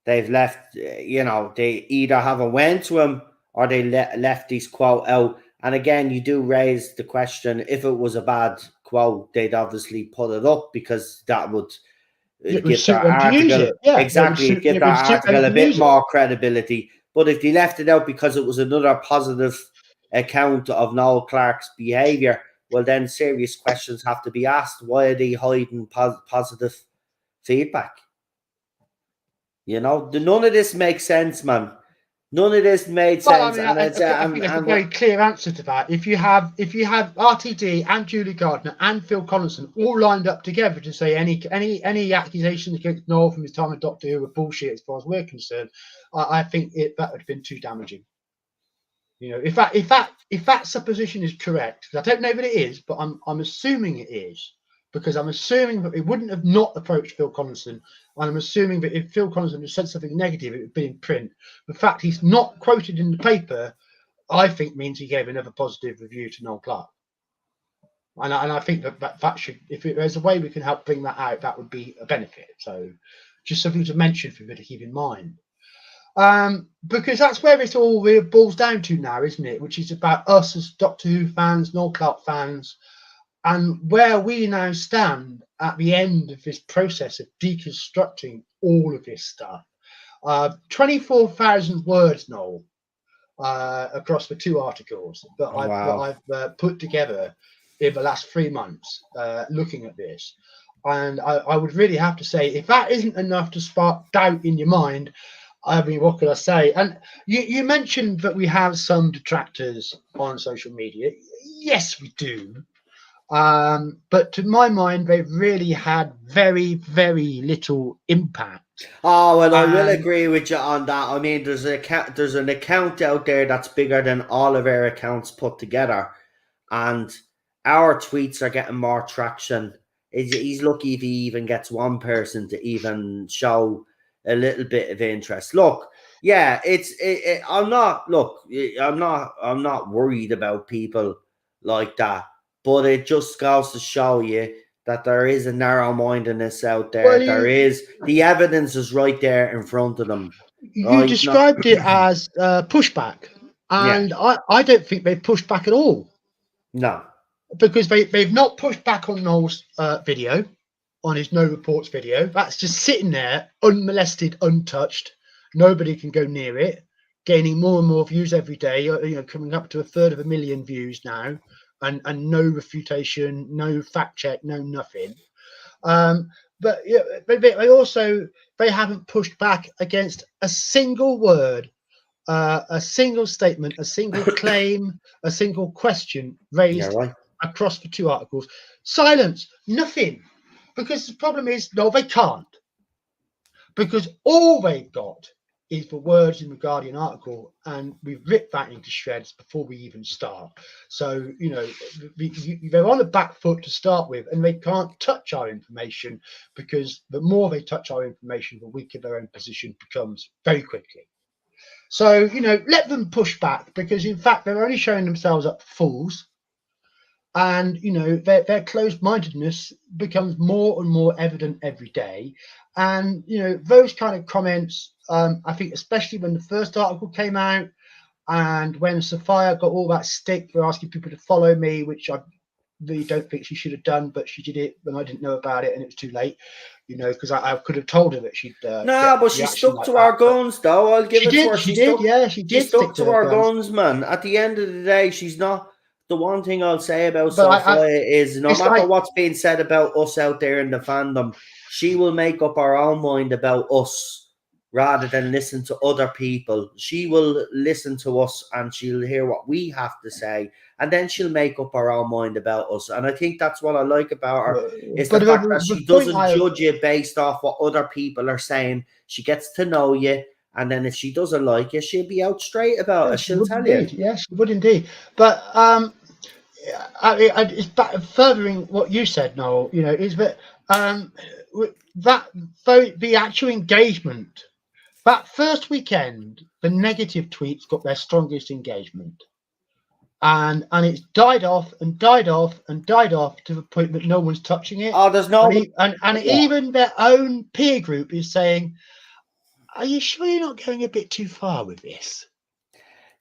left, you know, they either haven't went to him or they left his quote out. And again, you do raise the question, if it was a bad quote, they'd obviously put it up because that would give their article, give their article a bit more credibility. But if they left it out because it was another positive account of Noel Clarke's behaviour, well, then serious questions have to be asked. Why are they hiding positive feedback? You know, none of this makes sense, man. None of this made sense. I mean, I think there's a very clear answer to that. If you have RTD and Julie Gardner and Phil Collinson all lined up together to say any accusations against Noel from his time at Doctor Who were bullshit as far as we're concerned, I think that would have been too damaging. You know, if that supposition is correct, I don't know that it is, but I'm assuming it is, because I'm assuming that they wouldn't have not approached Phil Collinson. And I'm assuming that if Phil Collinson had said something negative, it would be in print. The fact he's not quoted in the paper, I think, means he gave another positive review to Noel Clarke. And I think that should, if there's a way we can help bring that out, that would be a benefit. So just something to mention for you to keep in mind. Because that's where it all really boils down to now, isn't it? Which is about us as Doctor Who fans, Noel Clarke fans, and where we now stand at the end of this process of deconstructing all of this stuff. 24,000 words, Noel, across the two articles that I've put together in the last 3 months looking at this. And I would really have to say, if that isn't enough to spark doubt in your mind, I mean, what could I say? And you mentioned that we have some detractors on social media. Yes, we do. But to my mind, they've really had very, very little impact. Oh, well, I will agree with you on that. I mean, there's an account out there that's bigger than all of our accounts put together, and our tweets are getting more traction. He's lucky if he even gets one person to even show a little bit of interest. Look, yeah, I'm not worried about people like that. But it just goes to show you that there is a narrow-mindedness out there. The evidence is right there in front of them. You described it as pushback, and yeah. I don't think they pushed back at all. No, because they've not pushed back on Noel's video, on his no reports video. That's just sitting there, unmolested, untouched. Nobody can go near it. gaining more and more views every day. Coming up to 1/3 of a million views now, and no refutation, no fact check, no nothing. But they haven't pushed back against a single word, a single statement, a single claim, a single question Yeah, raised right. across the 2 articles. Silence, nothing. Because the problem is, no, they can't. Because all they've got is the words in the Guardian article, and we've ripped that into shreds before we even start. So, they're on the back foot to start with, and they can't touch our information, because the more they touch our information, the weaker their own position becomes very quickly. So, let them push back, because in fact, they're only showing themselves up fools. And their closed-mindedness becomes more and more evident every day. And those kind of comments, I think, especially when the first article came out, and when Sophia got all that stick for asking people to follow me, which I really don't think she should have done, but she did it when I didn't know about it, and it was too late, because I could have told her that she'd No, but she stuck to her guns, though. I'll give it to her. She did. She stuck to her guns, man. At the end of the day, she's not. The one thing I'll say about Sophia is, no matter what's being said about us out there in the fandom, she will make up her own mind about us rather than listen to other people. She will listen to us and she'll hear what we have to say, and then she'll make up her own mind about us. And I think that's what I like about her, is the fact that she doesn't judge you based off what other people are saying. She gets to know you, and then if she doesn't like you, she'll be out straight about it. She'll tell you. Yeah, she would indeed. But it's furthering what you said, Noel. Is that the actual engagement, that first weekend, the negative tweets got their strongest engagement, and it's died off and died off and died off to the point that no one's touching it. Oh, there's no, even their own peer group is saying, "Are you sure you're not going a bit too far with this?"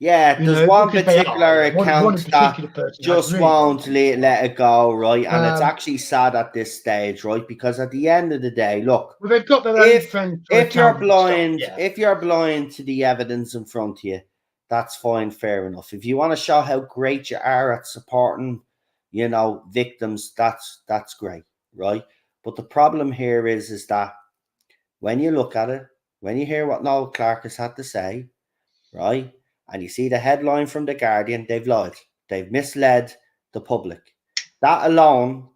Yeah, there's one particular account that just won't let it go, right? And it's actually sad at this stage, right? Because at the end of the day, look, they've got their own friends. If you're blind to the evidence in front of you, that's fine, fair enough. If you want to show how great you are at supporting, victims, that's great, right? But the problem here is that when you look at it, when you hear what Noel Clarke has had to say, right? And you see the headline from The Guardian, they've lied. They've misled the public. That alone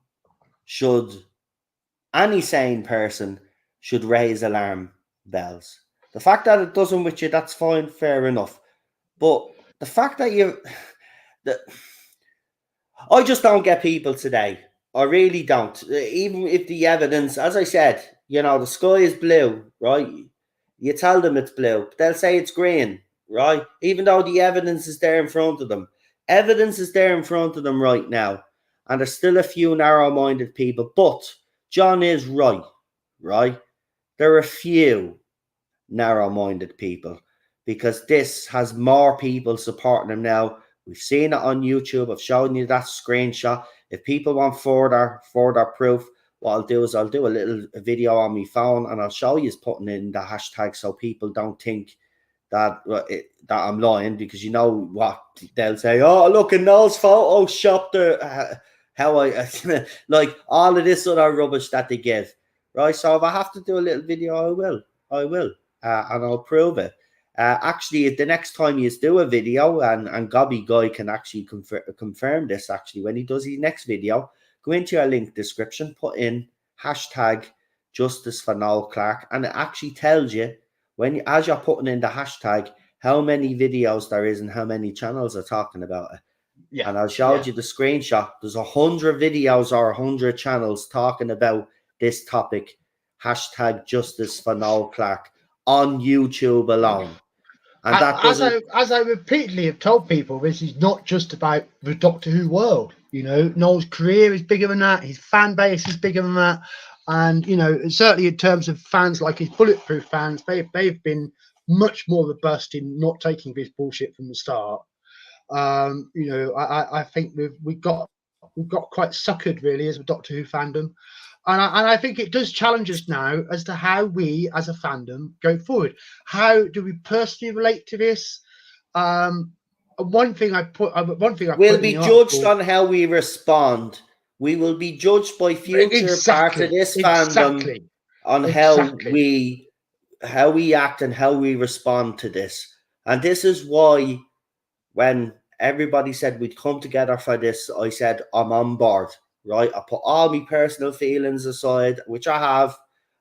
any sane person should raise alarm bells. The fact that it doesn't with you, that's fine, fair enough. But the fact that I just don't get people today. I really don't. Even if the evidence, as I said, the sky is blue, right? You tell them it's blue, but they'll say it's green. Right? Even though the evidence is there in front of them. Evidence is there in front of them right now. And there's still a few narrow-minded people. But John is right? There are a few narrow-minded people, because this has more people supporting him now. We've seen it on YouTube. I've shown you that screenshot. If people want further proof, what I'll do is I'll do a little video on my phone, and I'll show you putting in the hashtag so people don't think that I'm lying, because you know what they'll say. Oh, look, in Noel's photo shop there, how I like all of this other rubbish that they give, right? So if I have to do a little video, I will, and I'll prove it. Actually, the next time you do a video, and Gobby Guy can actually confirm this. Actually, when he does his next video, go into your link description, put in hashtag Justice for Noel Clarke, and it actually tells you, as you're putting in the hashtag, how many videos there is and how many channels are talking about it. Yeah, and I showed you the screenshot. There's 100 videos or 100 channels talking about this topic. Hashtag Justice for Noel Clarke on YouTube alone. And as I repeatedly have told people, this is not just about the Doctor Who world. Noel's career is bigger than that. His fan base is bigger than that. And, certainly in terms of fans like his Bulletproof fans, they've been much more robust in not taking this bullshit from the start. I think we've got quite suckered, really, as a Doctor Who fandom. And I think it does challenge us now as to how we, as a fandom, go forward. How do we personally relate to this? One thing I put We'll in be the judged article, on how we respond. We will be judged by future parts of this fandom on how we act and how we respond to this. And this is why when everybody said we'd come together for this, I said I'm on board, right? I put all my personal feelings aside, which I have,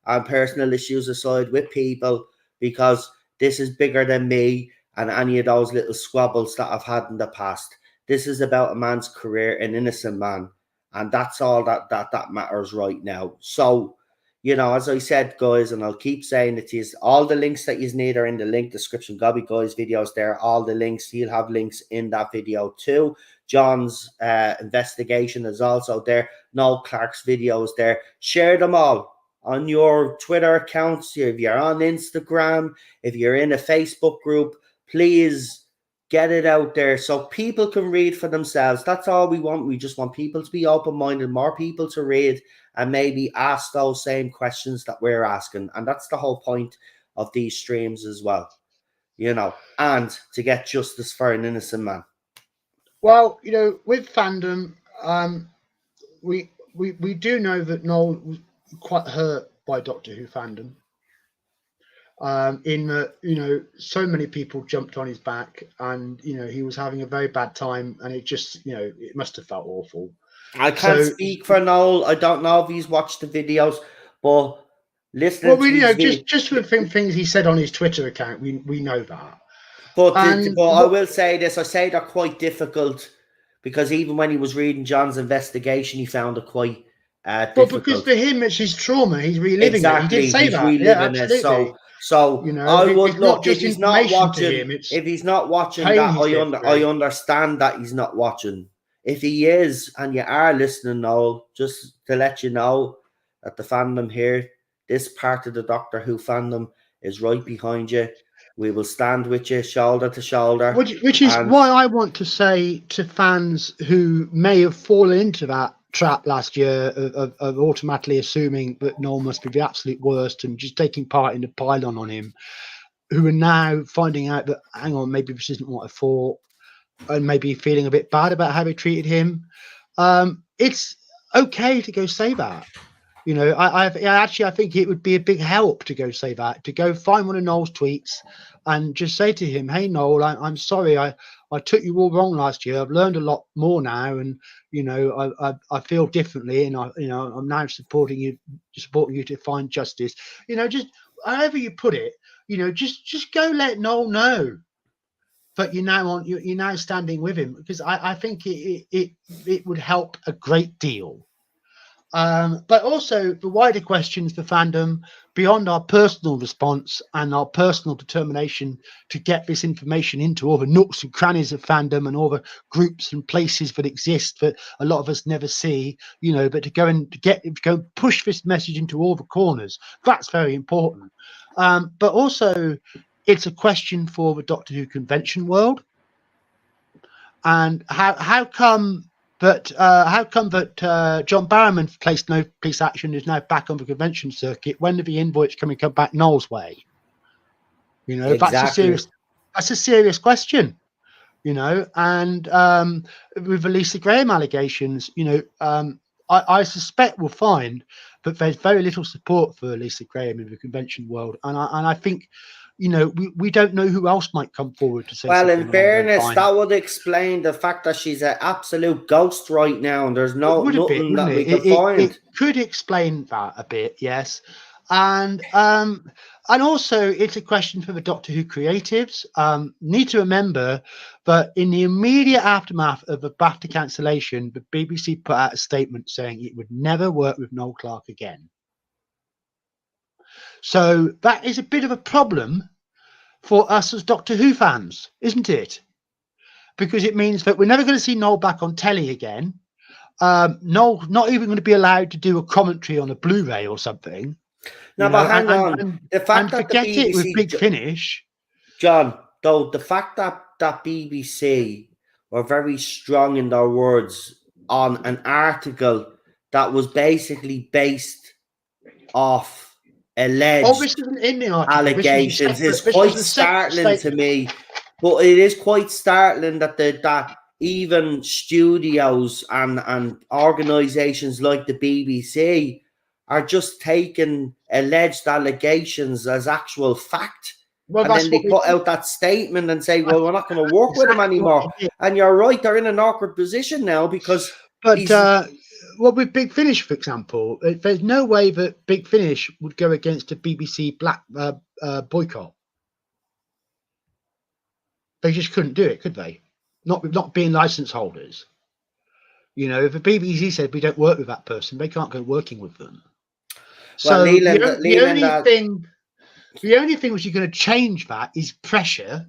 and personal issues aside with people, because this is bigger than me and any of those little squabbles that I've had in the past. This is about a man's career, an innocent man, and that's all that matters right now. So, you know, as I said, guys, and I'll keep saying it to you, all the links that you need are in the link description. Gobby Guy's videos there, all the links. He'll have links in that video too. John's investigation is also there. Noel Clarke's videos there. Share them all on your Twitter accounts. If you're on Instagram, if you're in a Facebook group, please get it out there so people can read for themselves. That's all we want. We just want people to be open-minded, more people to read and maybe ask those same questions that we're asking. And that's the whole point of these streams as well, you know, and to get justice for an innocent man. Well, you know, with fandom, we do know that Noel was quite hurt by Doctor Who fandom. In that, you know, so many people jumped on his back, and you know he was having a very bad time, and it just, you know, it must have felt awful. I can't speak for Noel. I don't know if he's watched the videos, but listening well, to you know, his just with things he said on his Twitter account, we know that. But I will say this: I say they're quite difficult because even when he was reading John's investigation, he found it quite difficult. But because for him, it's his trauma. He's reliving exactly. it. He did say he's that. reliving Yeah, absolutely. it. So you know, I would it's look not just if he's not watching. To him, If he's not watching that, I understand that he's not watching. If he is, and you are listening, Noel, just to let you know that the fandom here, this part of the Doctor Who fandom, is right behind you. We will stand with you shoulder to shoulder. Which is why I want to say to fans who may have fallen into that trap last year of automatically assuming that Noel must be the absolute worst and just taking part in the pylon on him, who are now finding out that, hang on, maybe this isn't what I thought, and maybe feeling a bit bad about how they treated him. It's okay to go say that. You know, I think it would be a big help to go say that, to go find one of Noel's tweets and just say to him, "Hey Noel, I'm sorry, I took you all wrong last year. I've learned a lot more now, and you know, I feel differently, and I'm now supporting you to find justice. You know, just however you put it, you know, just go let Noel know that you're now standing with him, because I think it would help a great deal." But also the wider questions for fandom, beyond our personal response and our personal determination to get this information into all the nooks and crannies of fandom and all the groups and places that exist that a lot of us never see, you know, but to go and push this message into all the corners, that's very important. But also it's a question for the Doctor Who convention world. And how come that John Barrowman placed no police action is now back on the convention circuit? When are the invoice come back Noel's way? You know, exactly. that's a serious question. You know, and with the Lisa Graham allegations, you know, I suspect we'll find that there's very little support for Lisa Graham in the convention world, and I think, you know, we don't know who else might come forward to say. Well, in fairness, that would explain the fact that she's an absolute ghost right now, and there's nothing that we can find. It could explain that a bit, yes, and also it's a question for the Doctor Who creatives. Need to remember that in the immediate aftermath of the BAFTA cancellation, the BBC put out a statement saying it would never work with Noel Clarke again. So that is a bit of a problem for us as Doctor Who fans, isn't it? Because it means that we're never going to see Noel back on telly again. Noel not even going to be allowed to do a commentary on a Blu-ray or something. No, but hang on. The fact that forget the BBC, it with Big Finish, John. Though the fact that BBC were very strong in their words on an article that was basically based off alleged Obviously, in the article, allegations is this quite was a separate startling to statement. me. But it is quite startling that that even studios and organizations like the BBC are just taking alleged allegations as actual fact. Well, And that's then they what they put did. out that statement and say, well, we're not going to work with him Exactly what anymore. they did. And you're right, they're in an awkward position now because But well, with Big Finish, for example, there's no way that Big Finish would go against a BBC black boycott. They just couldn't do it, could they? Not being license holders. You know, if the BBC said we don't work with that person, they can't go working with them. well, So Leland, the only thing which is going to change that is pressure,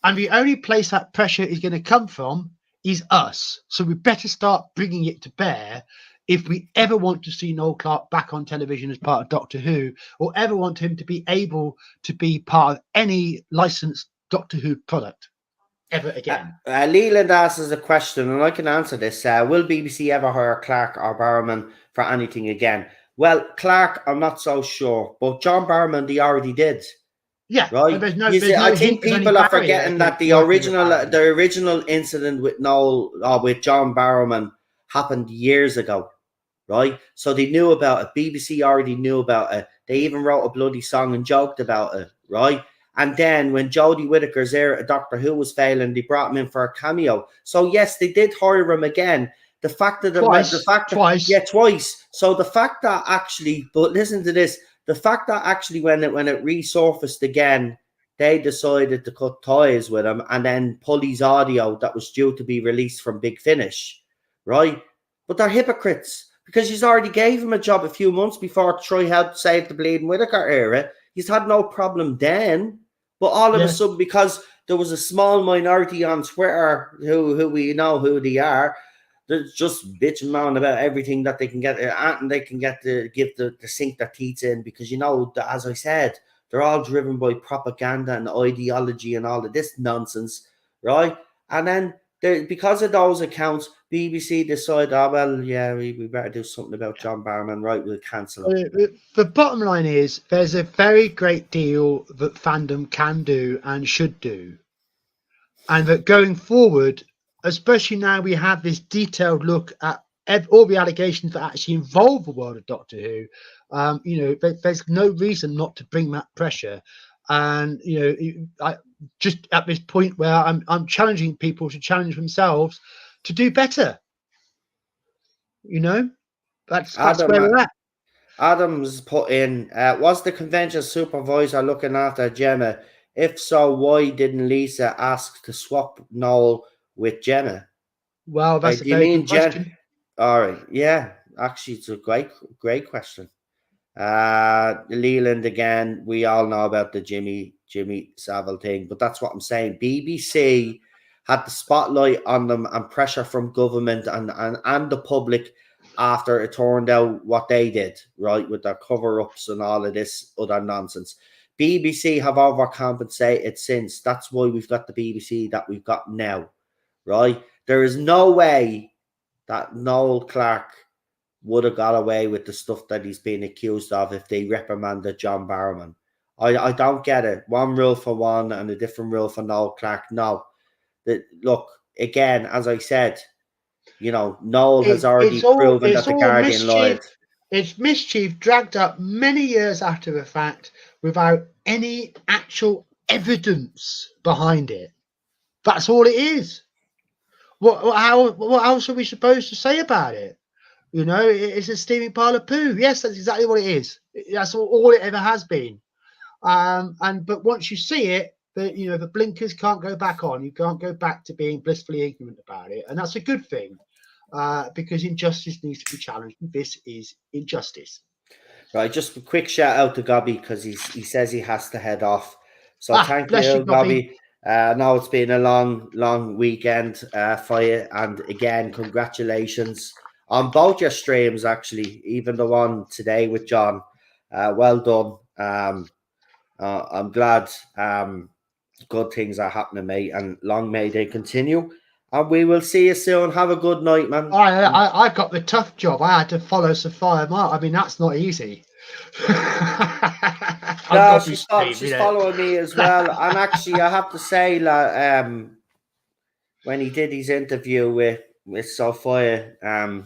and the only place that pressure is going to come from is us. So we better start bringing it to bear if we ever want to see Noel Clarke back on television as part of Doctor Who, or ever want him to be able to be part of any licensed Doctor Who product ever again. Leland asks a question, and I can answer this. Will BBC ever hire Clarke or Barrowman for anything again? Well, Clarke, I'm not so sure, but John Barrowman, they already did. Yeah, Right. there's no, I think hint of any people are barrier forgetting that against working with Barrowman. the original incident with Noel or with John Barrowman happened years ago, right? So they knew about it. BBC already knew about it. They even wrote a bloody song and joked about it, right? And then when Jodie Whittaker's there, Doctor Who was failing, they brought him in for a cameo. So yes, they did hire him again. The fact that twice. So the fact that actually, but listen to this, the fact that actually when it resurfaced again, they decided to cut ties with him and then pull his audio that was due to be released from Big Finish, right? But they're hypocrites because he's already gave him a job a few months before to try help save the bleeding Whittaker era. He's had no problem then, but all of a sudden, because there was a small minority on Twitter who we know who they are, they're just bitching on about everything that they can get, and they can get to give the sink their teeth in because, you know, as I said, they're all driven by propaganda and ideology and all of this nonsense, right? And then because of those accounts, BBC decided, oh, well, yeah, we better do something about John Barrowman, right? We'll cancel him. The bottom line is there's a very great deal that fandom can do and should do. And that going forward, especially now we have this detailed look at all the allegations that actually involve the world of Doctor Who, you know, there's no reason not to bring that pressure. And, you know, I just at this point where I'm challenging people to challenge themselves to do better. You know, that's where we're at. Adams put in, was the convention supervisor looking after Gemma? If so, why didn't Lisa ask to swap Noel with Gemma? Well, that's a very good question. All right, yeah, actually, it's a great question. Leland again. We all know about the Jimmy Savile thing, but that's what I'm saying. BBC had the spotlight on them and pressure from government and the public after it turned out what they did, right, with their cover-ups and all of this other nonsense. BBC have overcompensated since. That's why we've got the BBC that we've got now, right? There is no way that Noel Clarke would have got away with the stuff that he's been accused of if they reprimanded John Barrowman. I don't get it. One rule for one and a different rule for Noel Clarke. No. Look, again, as I said, you know, Noel has already proven that the Guardian lied. It's mischief dragged up many years after the fact without any actual evidence behind it. That's all it is. What else are we supposed to say about it? You know, it's a steaming pile of poo. Yes, that's exactly what it is. That's all it ever has been. But once you see it, the blinkers can't go back on. You can't go back to being blissfully ignorant about it, and that's a good thing, because injustice needs to be challenged. And this is injustice. Right, just a quick shout out to Gobby because he says he has to head off. So thank you, Gobby. Now it's been a long weekend for you, and again, congratulations on both your streams. Actually, even the one today with John, well done. I'm glad good things are happening, mate, and long may they continue. And we will see you soon. Have a good night, man. I got the tough job. I had to follow Sophia Mark. I mean, that's not easy. No, she's following me as well. And actually, I have to say, when he did his interview with Sophia,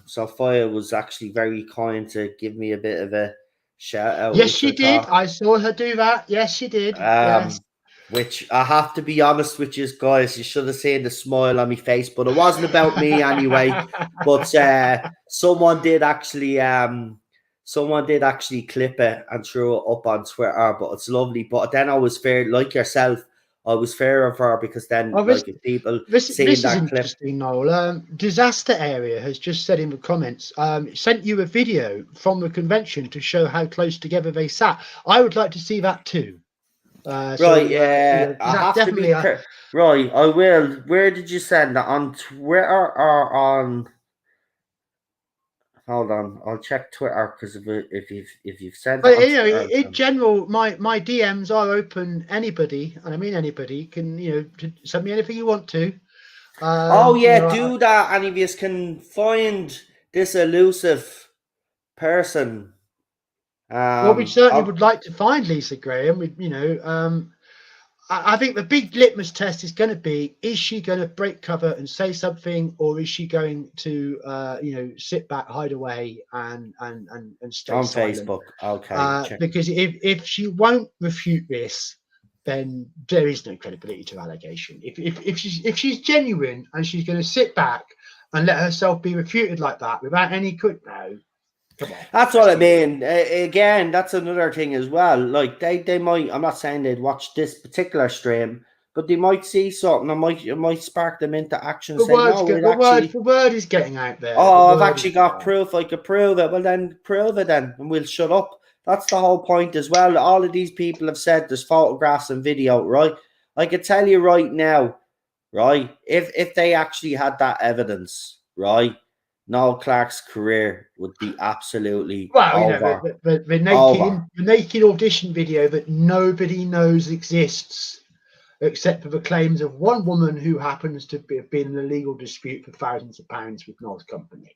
Sophia was actually very kind to give me a bit of a shout out. Yes, she did. I saw her do that. Yes, she did. Yes. Which I have to be honest with you guys, you should have seen the smile on my face, but it wasn't about me anyway. But someone did actually clip it and threw it up on Twitter, but it's lovely. But then I was fair, like yourself, I was fair of her because then if people seeing that clip. Interesting, Noel. Disaster Area has just said in the comments, sent you a video from the convention to show how close together they sat. I would like to see that too. I have to be right. I will. Where did you send that? On Twitter or on? Hold on, I'll check Twitter because if you've sent it. In general, my DMs are open. Anybody, and I mean anybody, can to send me anything you want to. Do that, and if you can find this elusive person. Well, we certainly would like to find Lisa Graham. I think the big litmus test is going to be: is she going to break cover and say something, or is she going to, sit back, hide away, and stay on silent? Facebook? Okay. Because if she won't refute this, then there is no credibility to allegation. If she's genuine and she's going to sit back and let herself be refuted like that without any come on. That's what I mean. Again, that's another thing as well. Like they might. I'm not saying they'd watch this particular stream, but they might see something. It might spark them into action. The word is getting out there. I've actually got proof. I could prove it. Well, then prove it, then, and we'll shut up. That's the whole point as well. All of these people have said there's photographs and video, right? I could tell you right now, right? If they actually had that evidence, right? Noel Clarke's career would be absolutely over. The naked audition video that nobody knows exists, except for the claims of one woman who happens to have been in a legal dispute for thousands of pounds with Noel's company.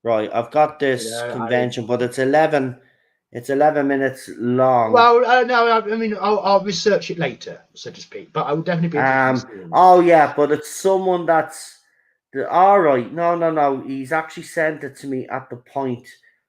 Right, I've got this convention, but it's 11 minutes long. Well, no, I mean, I'll research it later, so to speak. But I will definitely be. But it's someone that's. All right, no. He's actually sent it to me at the point.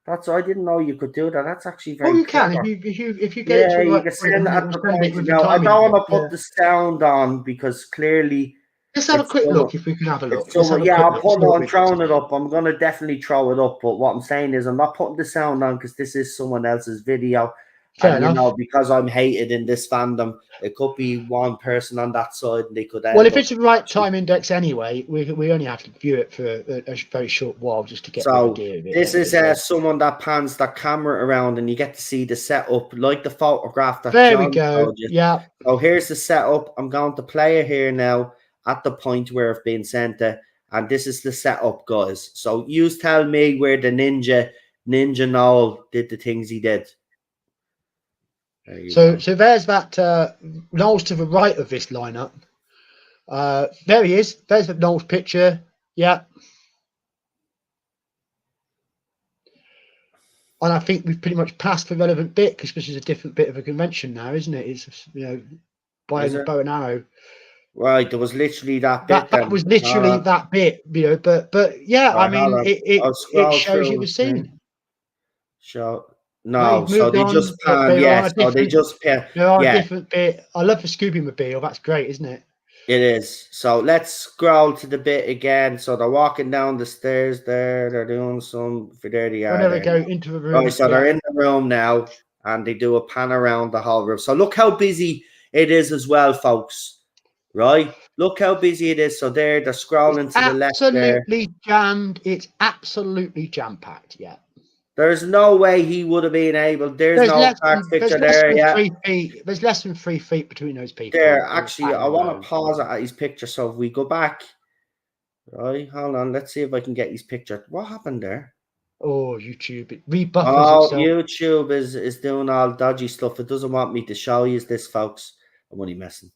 I didn't know you could do that. That's actually very. You can if you get it to you can send it at the point. Now, I don't want to put the sound on because clearly. Let's have a quick look if we can have a look. I'm throwing it up. I'm gonna definitely throw it up. But what I'm saying is, I'm not putting the sound on because this is someone else's video. Fair enough. Because I'm hated in this fandom, it could be one person on that side, and they could. Well, if it's the right time index anyway, we only have to view it for a very short while just to get the idea of it. This is someone that pans that camera around, and you get to see the setup, like the photograph that. There we go. Yeah. So here's the setup. I'm going to play it here now at the point where I've been sent it, and this is the setup, guys. So you tell me where the ninja Noel did the things he did. So there's that Noel's to the right of this lineup. There he is. There's the Noel's picture. Yeah. And I think we've pretty much passed the relevant bit because this is a different bit of a convention now, isn't it? It's by the bow and arrow. Right, there was literally that bit. That was literally that bit, but yeah, right, I mean, it shows you the scene. No, so they just pan. Yes, so they just pan. There are a different bit. I love the Scooby Mobile. That's great, isn't it? It is. So let's scroll to the bit again. So they're walking down the stairs there. They're doing some. There they are. There we go into the room. Right, so they're in the room now, and they do a pan around the whole room. So look how busy it is as well, folks. Right? Look how busy it is. So they're scrolling to the left there. Absolutely jammed. It's absolutely jam-packed, yeah. There's no way he would have been able. There's no picture there. There's less than 3 feet between those people. There, actually, I want to pause at his picture. So if we go back, right? Hold on. Let's see if I can get his picture. What happened there? Oh, YouTube. It rebuffers itself. YouTube is doing all dodgy stuff. It doesn't want me to show you this, folks. I'm only messing.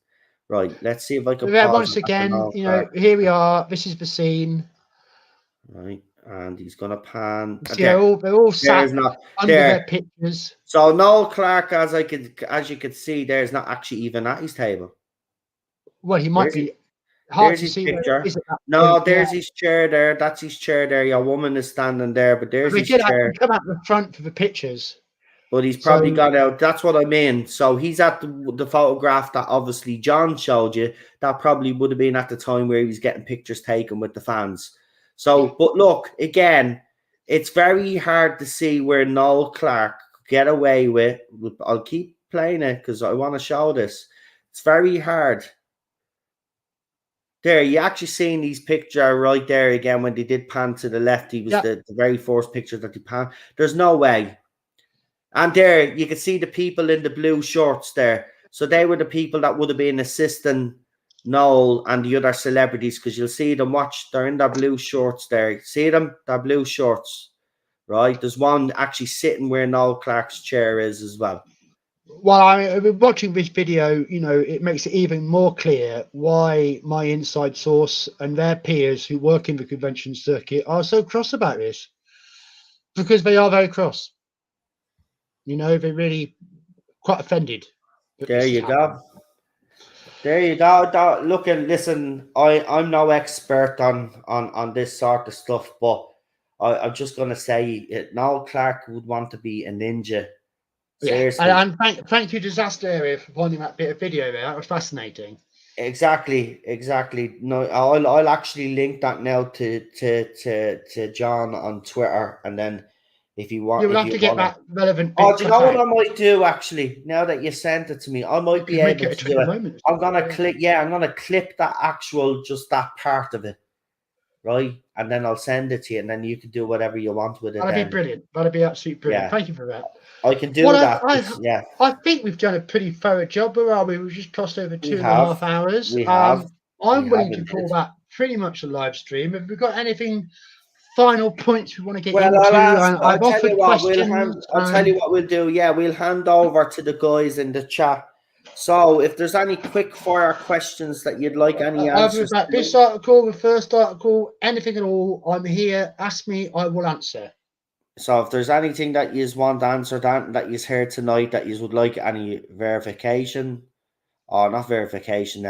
Right, let's see if I can Yeah, pause once it at the again, Noel you know, Clarke. here we are. This is the scene. Right, and he's gonna pan. See, they're all sat There's not under there. their pictures. So Noel Clarke, as you could see, there's not actually even at his table. Well, he might There's his, be hard there's to his see where picture. he is at that No, point. Yeah, there's his chair there. That's his chair there. Your woman is standing there, but there's they his did chair. actually come out the front for the pictures. But he's So- probably got out. That's what I mean. So he's at the photograph that obviously John showed you. That probably would have been at the time where he was getting pictures taken with the fans. So, but look, again, it's very hard to see where Noel Clarke could get away with. I'll keep playing it because I want to show this. It's very hard. There, you actually seen these picture right there again when they did pan to the left. He was Yep. the very first picture that they pan. There's no way. And there, you can see the people in the blue shorts there. So they were the people that would have been assisting Noel and the other celebrities, because you'll see them they're in their blue shorts there. See them? Their blue shorts, right? There's one actually sitting where Noel Clarke's chair is as well. While I've been watching this video, you know, it makes it even more clear why my inside source and their peers who work in the convention circuit are so cross about this. Because they are very cross. You know, they're really quite offended. There you go. There you go. Look and listen. I'm no expert on this sort of stuff, but I'm just gonna say it. Noel Clarke would want to be a ninja. Seriously. Yeah. And thank you, Disaster Area, for finding that bit of video there. That was fascinating. Exactly. No, I'll actually link that now to John on Twitter, and then if you want, You will have to get that relevant. Oh, do you know what I might do actually? Now that you sent it to me, I might be able to do it. I'm gonna clip. Yeah, I'm gonna clip that actual, just that part of it, right? And then I'll send it to you, and then you can do whatever you want with it. That'd be brilliant. That'd be absolutely brilliant. Yeah. Thank you for that. I can do that. Yeah. I think we've done a pretty thorough job. Where are we? We've just crossed over 2.5 hours. We have. I'm willing to call that pretty much a live stream. Have we got anything final points we want to get into? I've offered questions. I'll tell you what we'll do. Yeah, we'll hand over to the guys in the chat. So if there's any quick fire questions that you'd like any answers to this article, the first article, anything at all, I'm here. Ask me, I will answer. So if there's anything that you want answered that you heard tonight that you would like any verification, or not verification,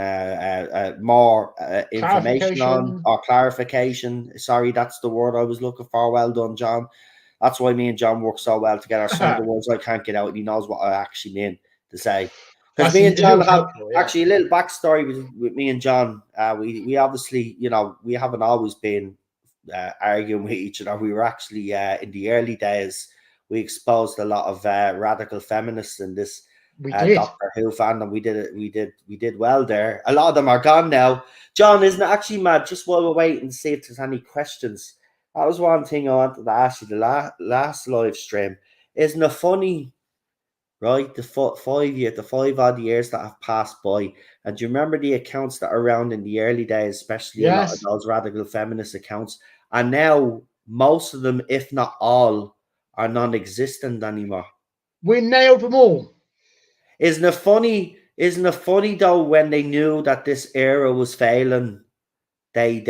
more information on, or clarification. Sorry, that's the word I was looking for. Well done, John. That's why me and John work so well together. Some of the words I can't get out, and he knows what I actually mean to say. Because me and John have actually a little backstory with me and John. We obviously, you know, we haven't always been arguing with each other. We were actually in the early days, we exposed a lot of radical feminists in this Doctor Who fandom. We did well there. A lot of them are gone now. John, isn't it actually mad? Just while we're waiting to see if there's any questions, that was one thing I wanted to ask you the last live stream. Isn't it funny, right? The 5 odd years that have passed by, and do you remember the accounts that are around in the early days, especially a lot of those radical feminist accounts, and now most of them, if not all, are non-existent anymore. We nailed them all. Isn't it funny? Isn't it funny though, when they knew that this era was failing, they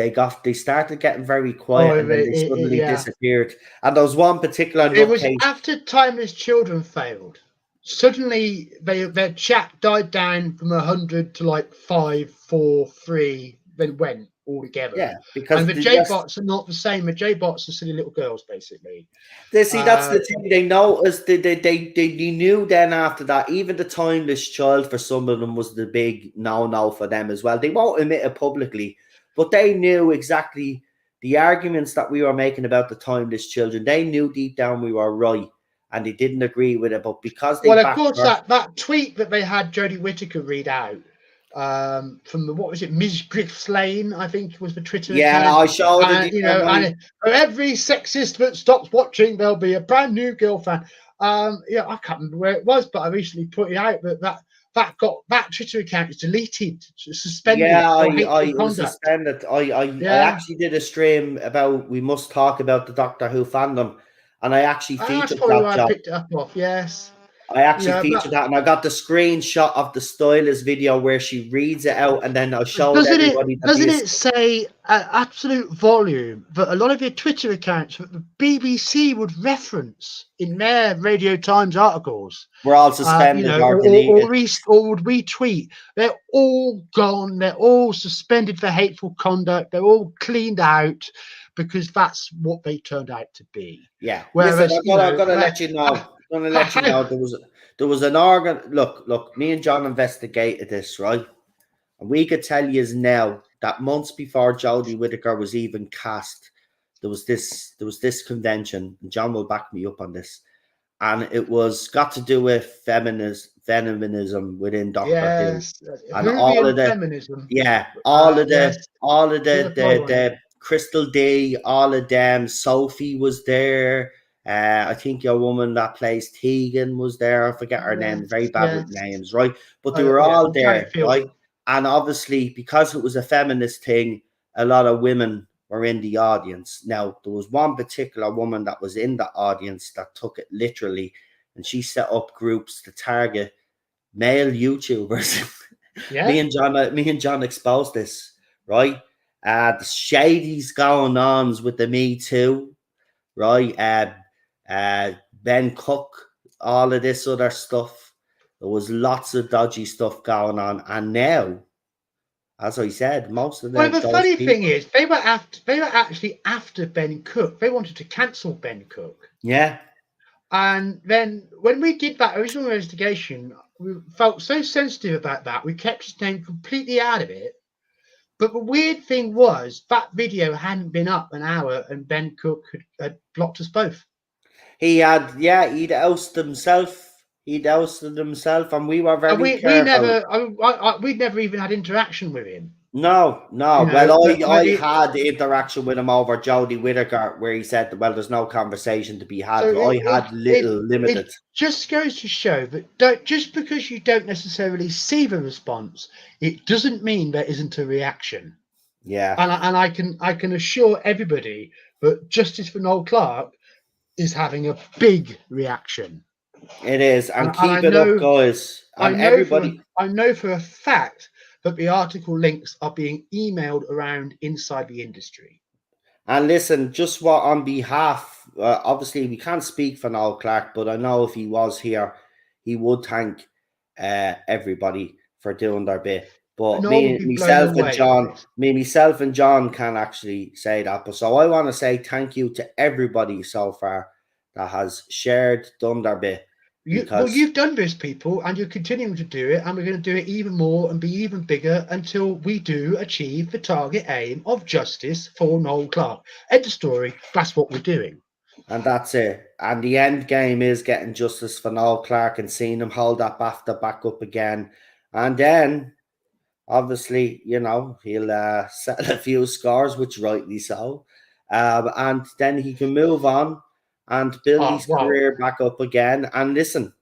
started getting very quiet, and then they suddenly disappeared. And there was one particular. It was after Timeless Children failed. Suddenly, their chat died down from 100 to like 5, 4, 3. Then went all together. Yeah, because the J-bots are not the same. The J-bots are silly little girls, basically. That's the thing. They noticed. They knew then after that. Even the Timeless Child for some of them was the big no for them as well. They won't admit it publicly, but they knew exactly the arguments that we were making about the Timeless Children. They knew deep down we were right, and they didn't agree with it. But because they of course, that tweet that they had Jodie Whittaker read out from the, what was it, Ms. Griff's Lane, I think was the Twitter account. I showed it. You know, and for every sexist that stops watching, there'll be a brand new girl fan. Yeah, I can't remember where it was, but I recently put it out that Twitter account is deleted, suspended. Yeah, I was suspended. I actually did a stream about we must talk about the Doctor Who fandom, and I actually featured that's probably where I picked it up off. Yes. I actually Yeah, featured that, and I got the screenshot of the stylist video where she reads it out, and then I showed everybody that doesn't it say at absolute volume that a lot of your Twitter accounts that the BBC would reference in their Radio Times articles, were all suspended or or deleted. would retweet, they're all gone. They're all suspended for hateful conduct. They're all cleaned out because that's what they turned out to be. Yeah. Whereas, Listen, I'm gonna let you know. I'm gonna let you know there was an organ. Look. Me and John investigated this, right? And we could tell you now that months before Jodie Whittaker was even cast, there was this convention, and John will back me up on this, and it was got to do with feminism within Doctor Who, and all of the feminism. all of Yes. the Crystal D, all of them. Sophie was there. I think your woman that plays Tegan was there. I forget her name. Very bad with names, right? But they were all there, right? And obviously, because it was a feminist thing, a lot of women were in the audience. Now, there was one particular woman that was in the audience that took it literally, and she set up groups to target male YouTubers. Yeah. Me and John exposed this, right? The shadies going on with the Me Too, right? Ben Cook, all of this other stuff. There was lots of dodgy stuff going on, and now, as I said, most of them. Well, the funny thing is, they were actually after Ben Cook. They wanted to cancel Ben Cook. Yeah. And then when we did that original investigation, we felt so sensitive about that. We kept his name completely out of it. But the weird thing was that video hadn't been up an hour, and Ben Cook had blocked us both. He'd ousted himself. He'd ousted himself, and we were very careful. We'd never even had interaction with him. No. Well, I had interaction with him over Jodie Whittaker, where he said, "Well, there's no conversation to be had." So I had limited. It just goes to show that just because you don't necessarily see the response, it doesn't mean there isn't a reaction. Yeah, and I can assure everybody that Justice for Noel Clarke is having a big reaction. It is, and keep it up, guys. And everybody, I know for a fact that the article links are being emailed around inside the industry. And listen, just what on behalf, obviously we can't speak for Noel Clarke, but I know if he was here, he would thank everybody for doing their bit. But myself and John can actually say that. But so I want to say thank you to everybody so far that has shared, done their bit. You've done this, people, and you're continuing to do it, and we're going to do it even more and be even bigger until we do achieve the target aim of justice for Noel Clarke. End of story. That's what we're doing. And that's it. And the end game is getting justice for Noel Clarke and seeing him hold that BAFTA back up again. And then, obviously, he'll settle a few scores, which rightly so. And then he can move on and build his career back up again. And listen,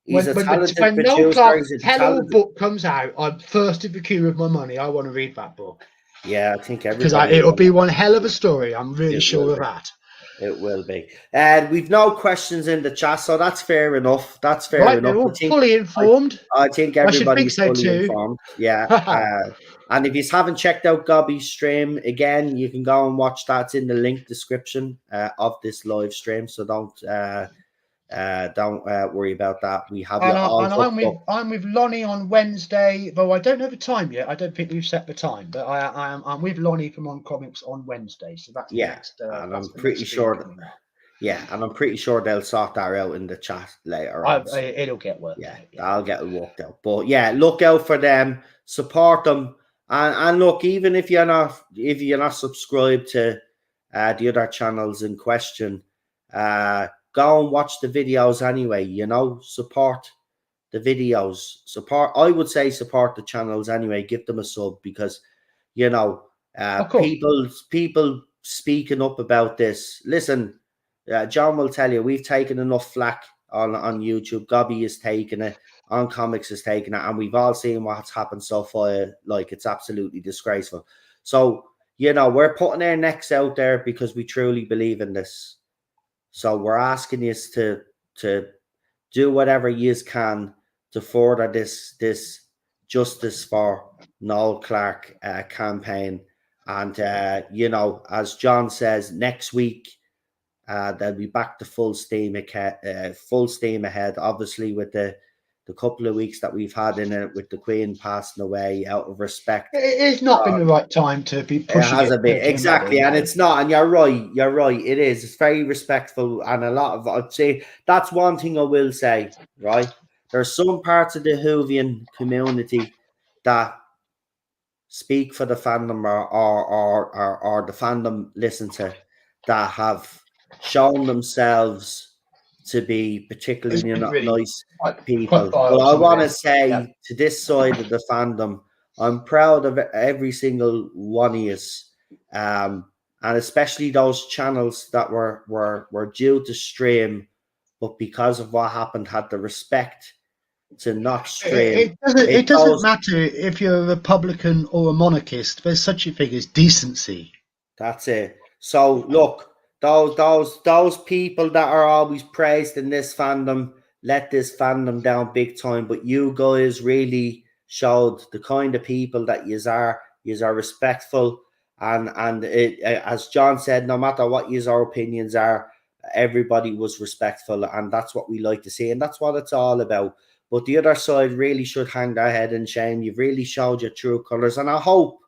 he's a talented producer. When Noel Clarke's tell-all book comes out, I'm first in the queue with my money. I want to read that book. Yeah, I think everybody. Because it'll be one hell of a story. I'm really sure of that. It will be. And we've no questions in the chat, so that's fair enough. That's fair enough. They're all fully informed. I think everybody's fully informed. Yeah. And if you haven't checked out Gobby's stream, again, you can go and watch that. It's in the link description of this live stream. So don't worry about that. We have I'm with Lonnie on Wednesday, though I don't know the time yet. I don't think we've set the time, but I'm with Lonnie from On Comics on Wednesday. So that's next. And I'm pretty sure. And I'm pretty sure they'll sort that out in the chat later on. It'll get worked out. I'll get it worked out. But yeah, look out for them, support them, and look, even if you're not subscribed to the other channels in question, go and watch the videos anyway. Support the videos. I would say support the channels anyway. Give them a sub because people speaking up about this. Listen. John will tell you we've taken enough flack on YouTube. Gobby is taking it, On Comics is taking it, and we've all seen what's happened so far. Like, it's absolutely disgraceful. So we're putting our necks out there because we truly believe in this. So we're asking you to do whatever you can to further this justice for Noel Clarke campaign. And as John says, next week they'll be back to full steam ahead. Obviously, with the couple of weeks that we've had in it, with the Queen passing away, out of respect, It's not been the right time to be pushing it hasn't been pushing exactly, another, and no. it's not. And you're right. It is. It's very respectful, and a lot of, I'd say that's one thing I will say. Right, there's some parts of the Whovian community that speak for the fandom or the fandom listen to, that have shown themselves to be particularly It's not really nice quite people. But vile, I some of want to it. Yeah. say to this side of the fandom, I'm proud of every single one of us, and especially those channels that were due to stream, but because of what happened, had the respect to not stream. It It doesn't goes. matter if you're a Republican or a monarchist. There's such a thing as decency. That's it. So look, those people that are always praised in this fandom let this fandom down big time. But you guys really showed the kind of people that yous are. Yous are respectful, and it, as John said, no matter what your opinions are, everybody was respectful, and that's what we like to see, and that's what it's all about. But the other side really should hang their head in shame. You've really showed your true colours, and I hope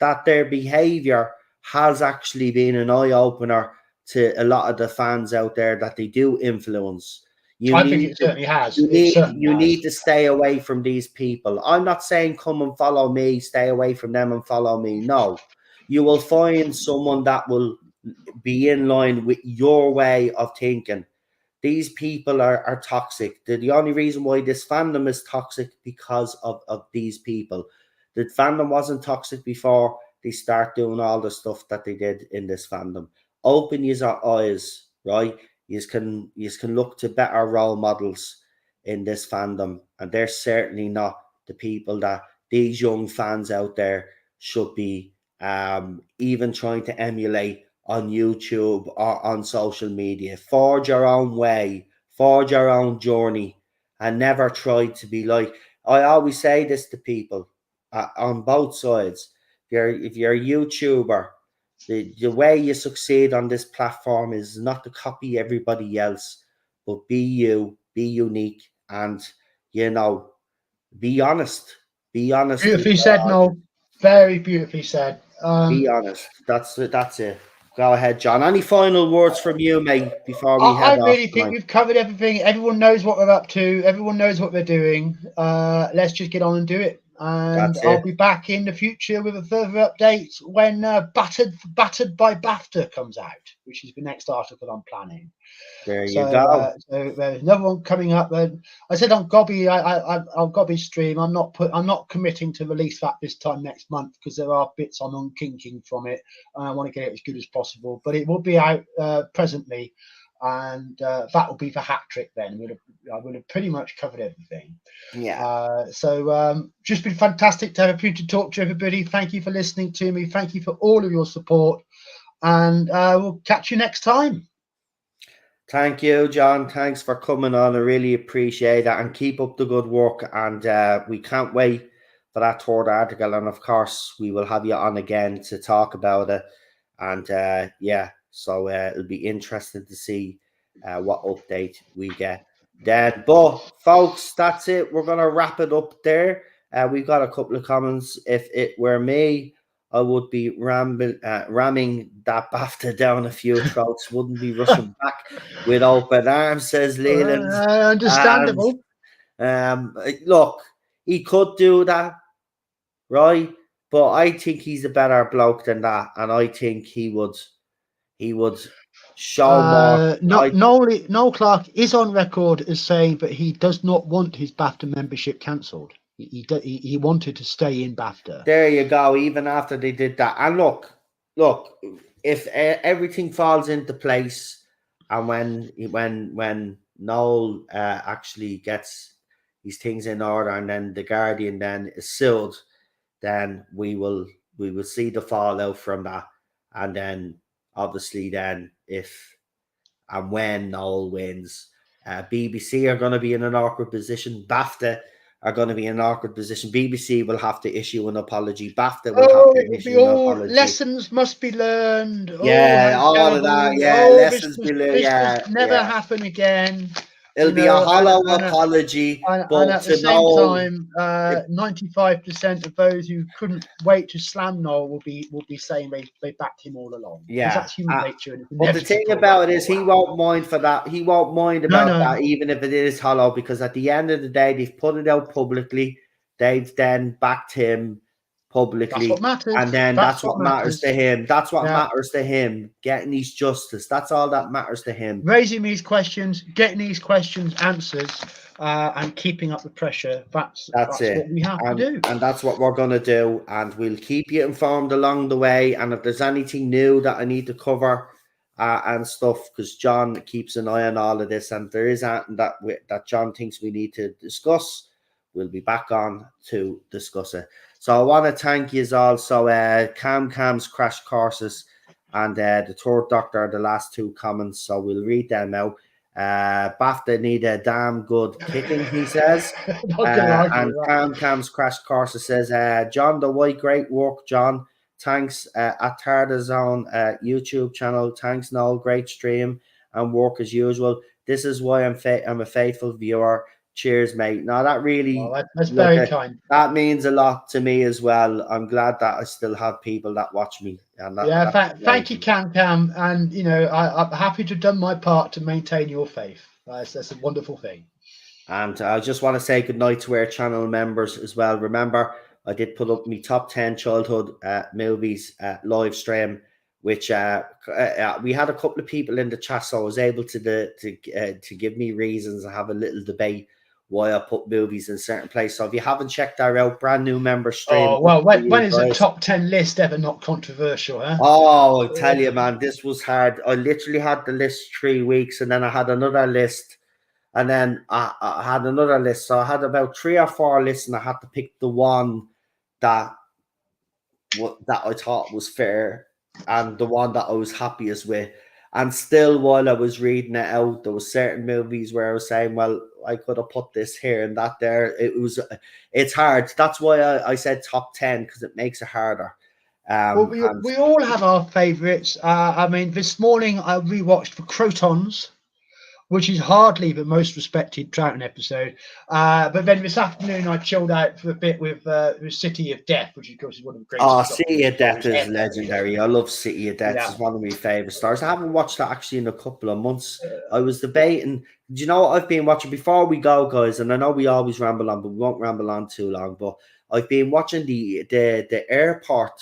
that their behavior has actually been an eye opener to a lot of the fans out there, that they do influence. I think it certainly has. You need to stay away from these people. I'm not saying come and follow me, stay away from them and follow me. No, you will find someone that will be in line with your way of thinking. These people are toxic. The only reason why this fandom is toxic because of these people. The fandom wasn't toxic before they start doing all the stuff that they did in this fandom. Open your eyes, right? You can look to better role models in this fandom, and they're certainly not the people that these young fans out there should be even trying to emulate on YouTube or on social media. Forge your own way, forge your own journey, and never try to be like. I always say this to people on both sides. If you're a YouTuber, the way you succeed on this platform is not to copy everybody else, but be you, be unique, and be honest. Be honest with Beautifully said, Noel. Very beautifully said. be honest. That's it. That's it. Go ahead, John. Any final words from you, mate, before we I head off really think tonight? we've covered everything. Everyone knows what we're up to. Everyone knows what we're doing. Let's just get on and do it. And That's I'll it. be back in the future with a further update when Battered by BAFTA comes out, which is the next article I'm planning. There you So, go. so there's another one coming up. I said on Gobby, on Gobby's stream, I'm not committing to release that this time next month because there are bits I'm unkinking from it, and I want to get it as good as possible. But it will be out presently, and that will be the hat trick. Then I would have pretty much covered everything. Yeah. So just been fantastic to have a few to talk to everybody. Thank you for listening to me. Thank you for all of your support, and we'll catch you next time. Thank you, John. Thanks for coming on. I really appreciate that, and keep up the good work. And we can't wait for that third article. And of course, we will have you on again to talk about it. And so it'll be interesting to see what update we get then. But folks, that's it. We're gonna wrap it up there. We've got a couple of comments. If it were me, I would be ramming that BAFTA down a few throats. Wouldn't be rushing back with open arms, says Leland. Understandable. And look, he could do that, right? But I think he's a better bloke than that, and I think he would show more. Noel Clarke is on record as saying that he does not want his BAFTA membership cancelled. He wanted to stay in BAFTA. There you go. Even after they did that, and look, if everything falls into place, and when Noel actually gets his things in order, and then the Guardian then is sued, then we will see the fallout from that, and then obviously then if and when Noel wins, BBC are going to be in an awkward position. BAFTA are going to be in an awkward position. BBC will have to issue an apology. BAFTA will have to It'll be issue an all apology. lessons must be learned. Yeah, how all of that. terrible. Yeah, lessons be learned. This Yeah, must never happen again. It'll be a hollow apology, and at the same time, 95% of those who couldn't wait to slam Noel will be saying they backed him all along. Yeah, because that's human nature. And but the thing about it is, he won't mind for that. He won't mind about that, even if it is hollow, because at the end of the day, they've put it out publicly. They've then backed him publicly, that's what matters. And then that's what matters to him. That's what matters to him. Getting his justice. That's all that matters to him. Raising these questions, getting these questions answers, and keeping up the pressure. That's it. What we have to do. And that's what we're going to do. And we'll keep you informed along the way. And if there's anything new that I need to cover and stuff, because John keeps an eye on all of this, and if there is anything that John thinks we need to discuss, we'll be back on to discuss it. So I want to thank you all. So Cam's Crash Courses and the Third Doctor are the last two comments. So we'll read them out. BAFTA need a damn good kicking, he says. And Cam's Crash Courses says, John the White, great work, John. Thanks at Tardazone YouTube channel. Thanks, Noel. Great stream and work as usual. This is why I'm a faithful viewer. Cheers, mate. No, that really that's very kind. That means a lot to me as well. I'm glad that I still have people that watch me. And thank you, Cam. And I'm happy to have done my part to maintain your faith. That's a wonderful thing. And I just want to say good night to our channel members as well. Remember, I did put up my top 10 childhood movies live stream, which we had a couple of people in the chat, so I was able to give me reasons and have a little debate why I put movies in certain places. So if you haven't checked that out, brand new member stream. Oh, well, when is a top 10 list ever not controversial, huh? Oh, I tell you, man, this was hard. I literally had the list 3 weeks, and then I had another list, and then I had another list. So I had about 3 or 4 lists, and I had to pick the one that I thought was fair and the one that I was happiest with. And still, while I was reading it out, there was certain movies where I was saying, well, I could have put this here and that there. It's hard. That's why I said top 10, because it makes it harder. We all have our favorites. I mean, this morning I rewatched The Crotons, which is hardly the most respected Troughton episode. But then this afternoon I chilled out for a bit with City of Death, which of course is one of the greatest. City of Death is legendary. I love City of Death. It's one of my favorite stars. I haven't watched that actually in a couple of months. I was debating. Do you know what I've been watching before we go, guys? And I know we always ramble on, but we won't ramble on too long. But I've been watching the airport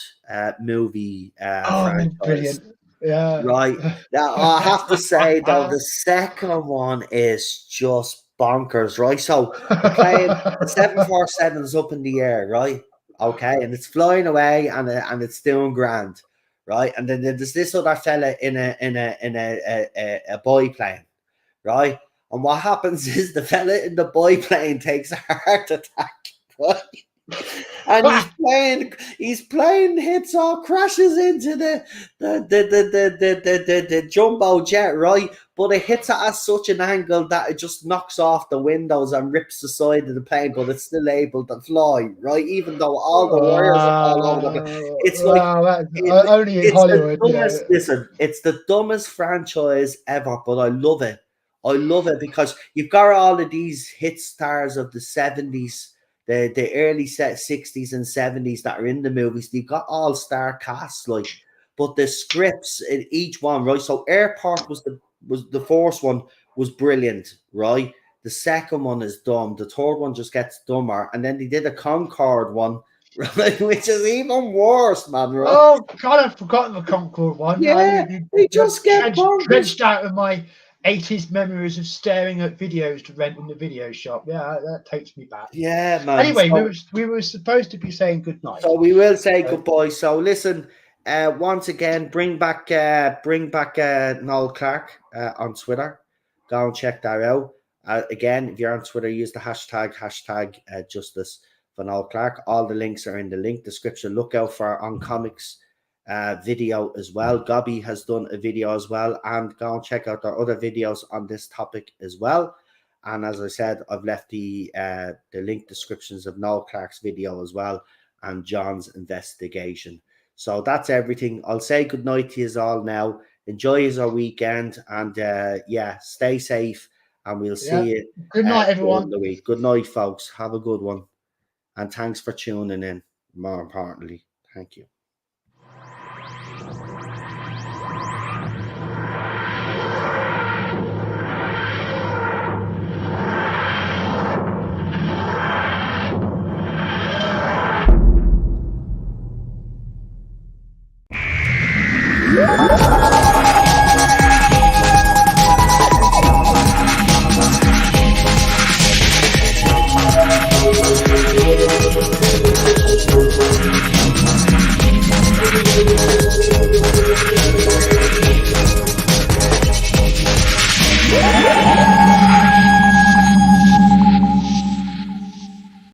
movie franchise. Brilliant. Yeah. Right. Now I have to say though, the second one is just bonkers, right? So the plane, the 747 is up in the air, right? Okay, and it's flying away and it's doing grand, right? And then there's this other fella in a biplane, right? And what happens is the fella in the biplane takes a heart attack, right? And he's playing hits all crashes into the jumbo jet, right? But it hits at such an angle that it just knocks off the windows and rips the side of the plane, but it's still able to fly, right? Even though all the wires are all over the place. It's like only in Hollywood. Listen, it's the dumbest franchise ever, but I love it. I love it because you've got all of these hit stars of the 70s. The early 60s and 70s that are in the movies, they've got all-star casts, like, but the scripts in each one, right? So Airport was the first one was brilliant, right? The second one is dumb. The third one just gets dumber, and then they did a Concorde one, right, which is even worse, man. Right? Oh God, I've forgotten the Concorde one. Yeah, they just get dredged out of my 80s memories of staring at videos to rent in the video shop. Yeah, that takes me back. Yeah, man. Anyway, we were supposed to be saying good night. So we will say goodbye. So listen, once again, bring back Noel Clarke on Twitter. Go and check that out. Again, if you're on Twitter, use the hashtag justice for Noel Clarke. All the links are in the link description. Look out for On Comics video as well. Gobby has done a video as well, and go and check out our other videos on this topic as well. And as I said, I've left the link descriptions of Noel Clarke's video as well, and John's investigation. So that's everything. I'll say good night to you all now. Enjoy our weekend, and yeah, stay safe, and we'll see you. Good night, everyone. The week. Good night, folks. Have a good one, and thanks for tuning in. More importantly, thank you. Yeah.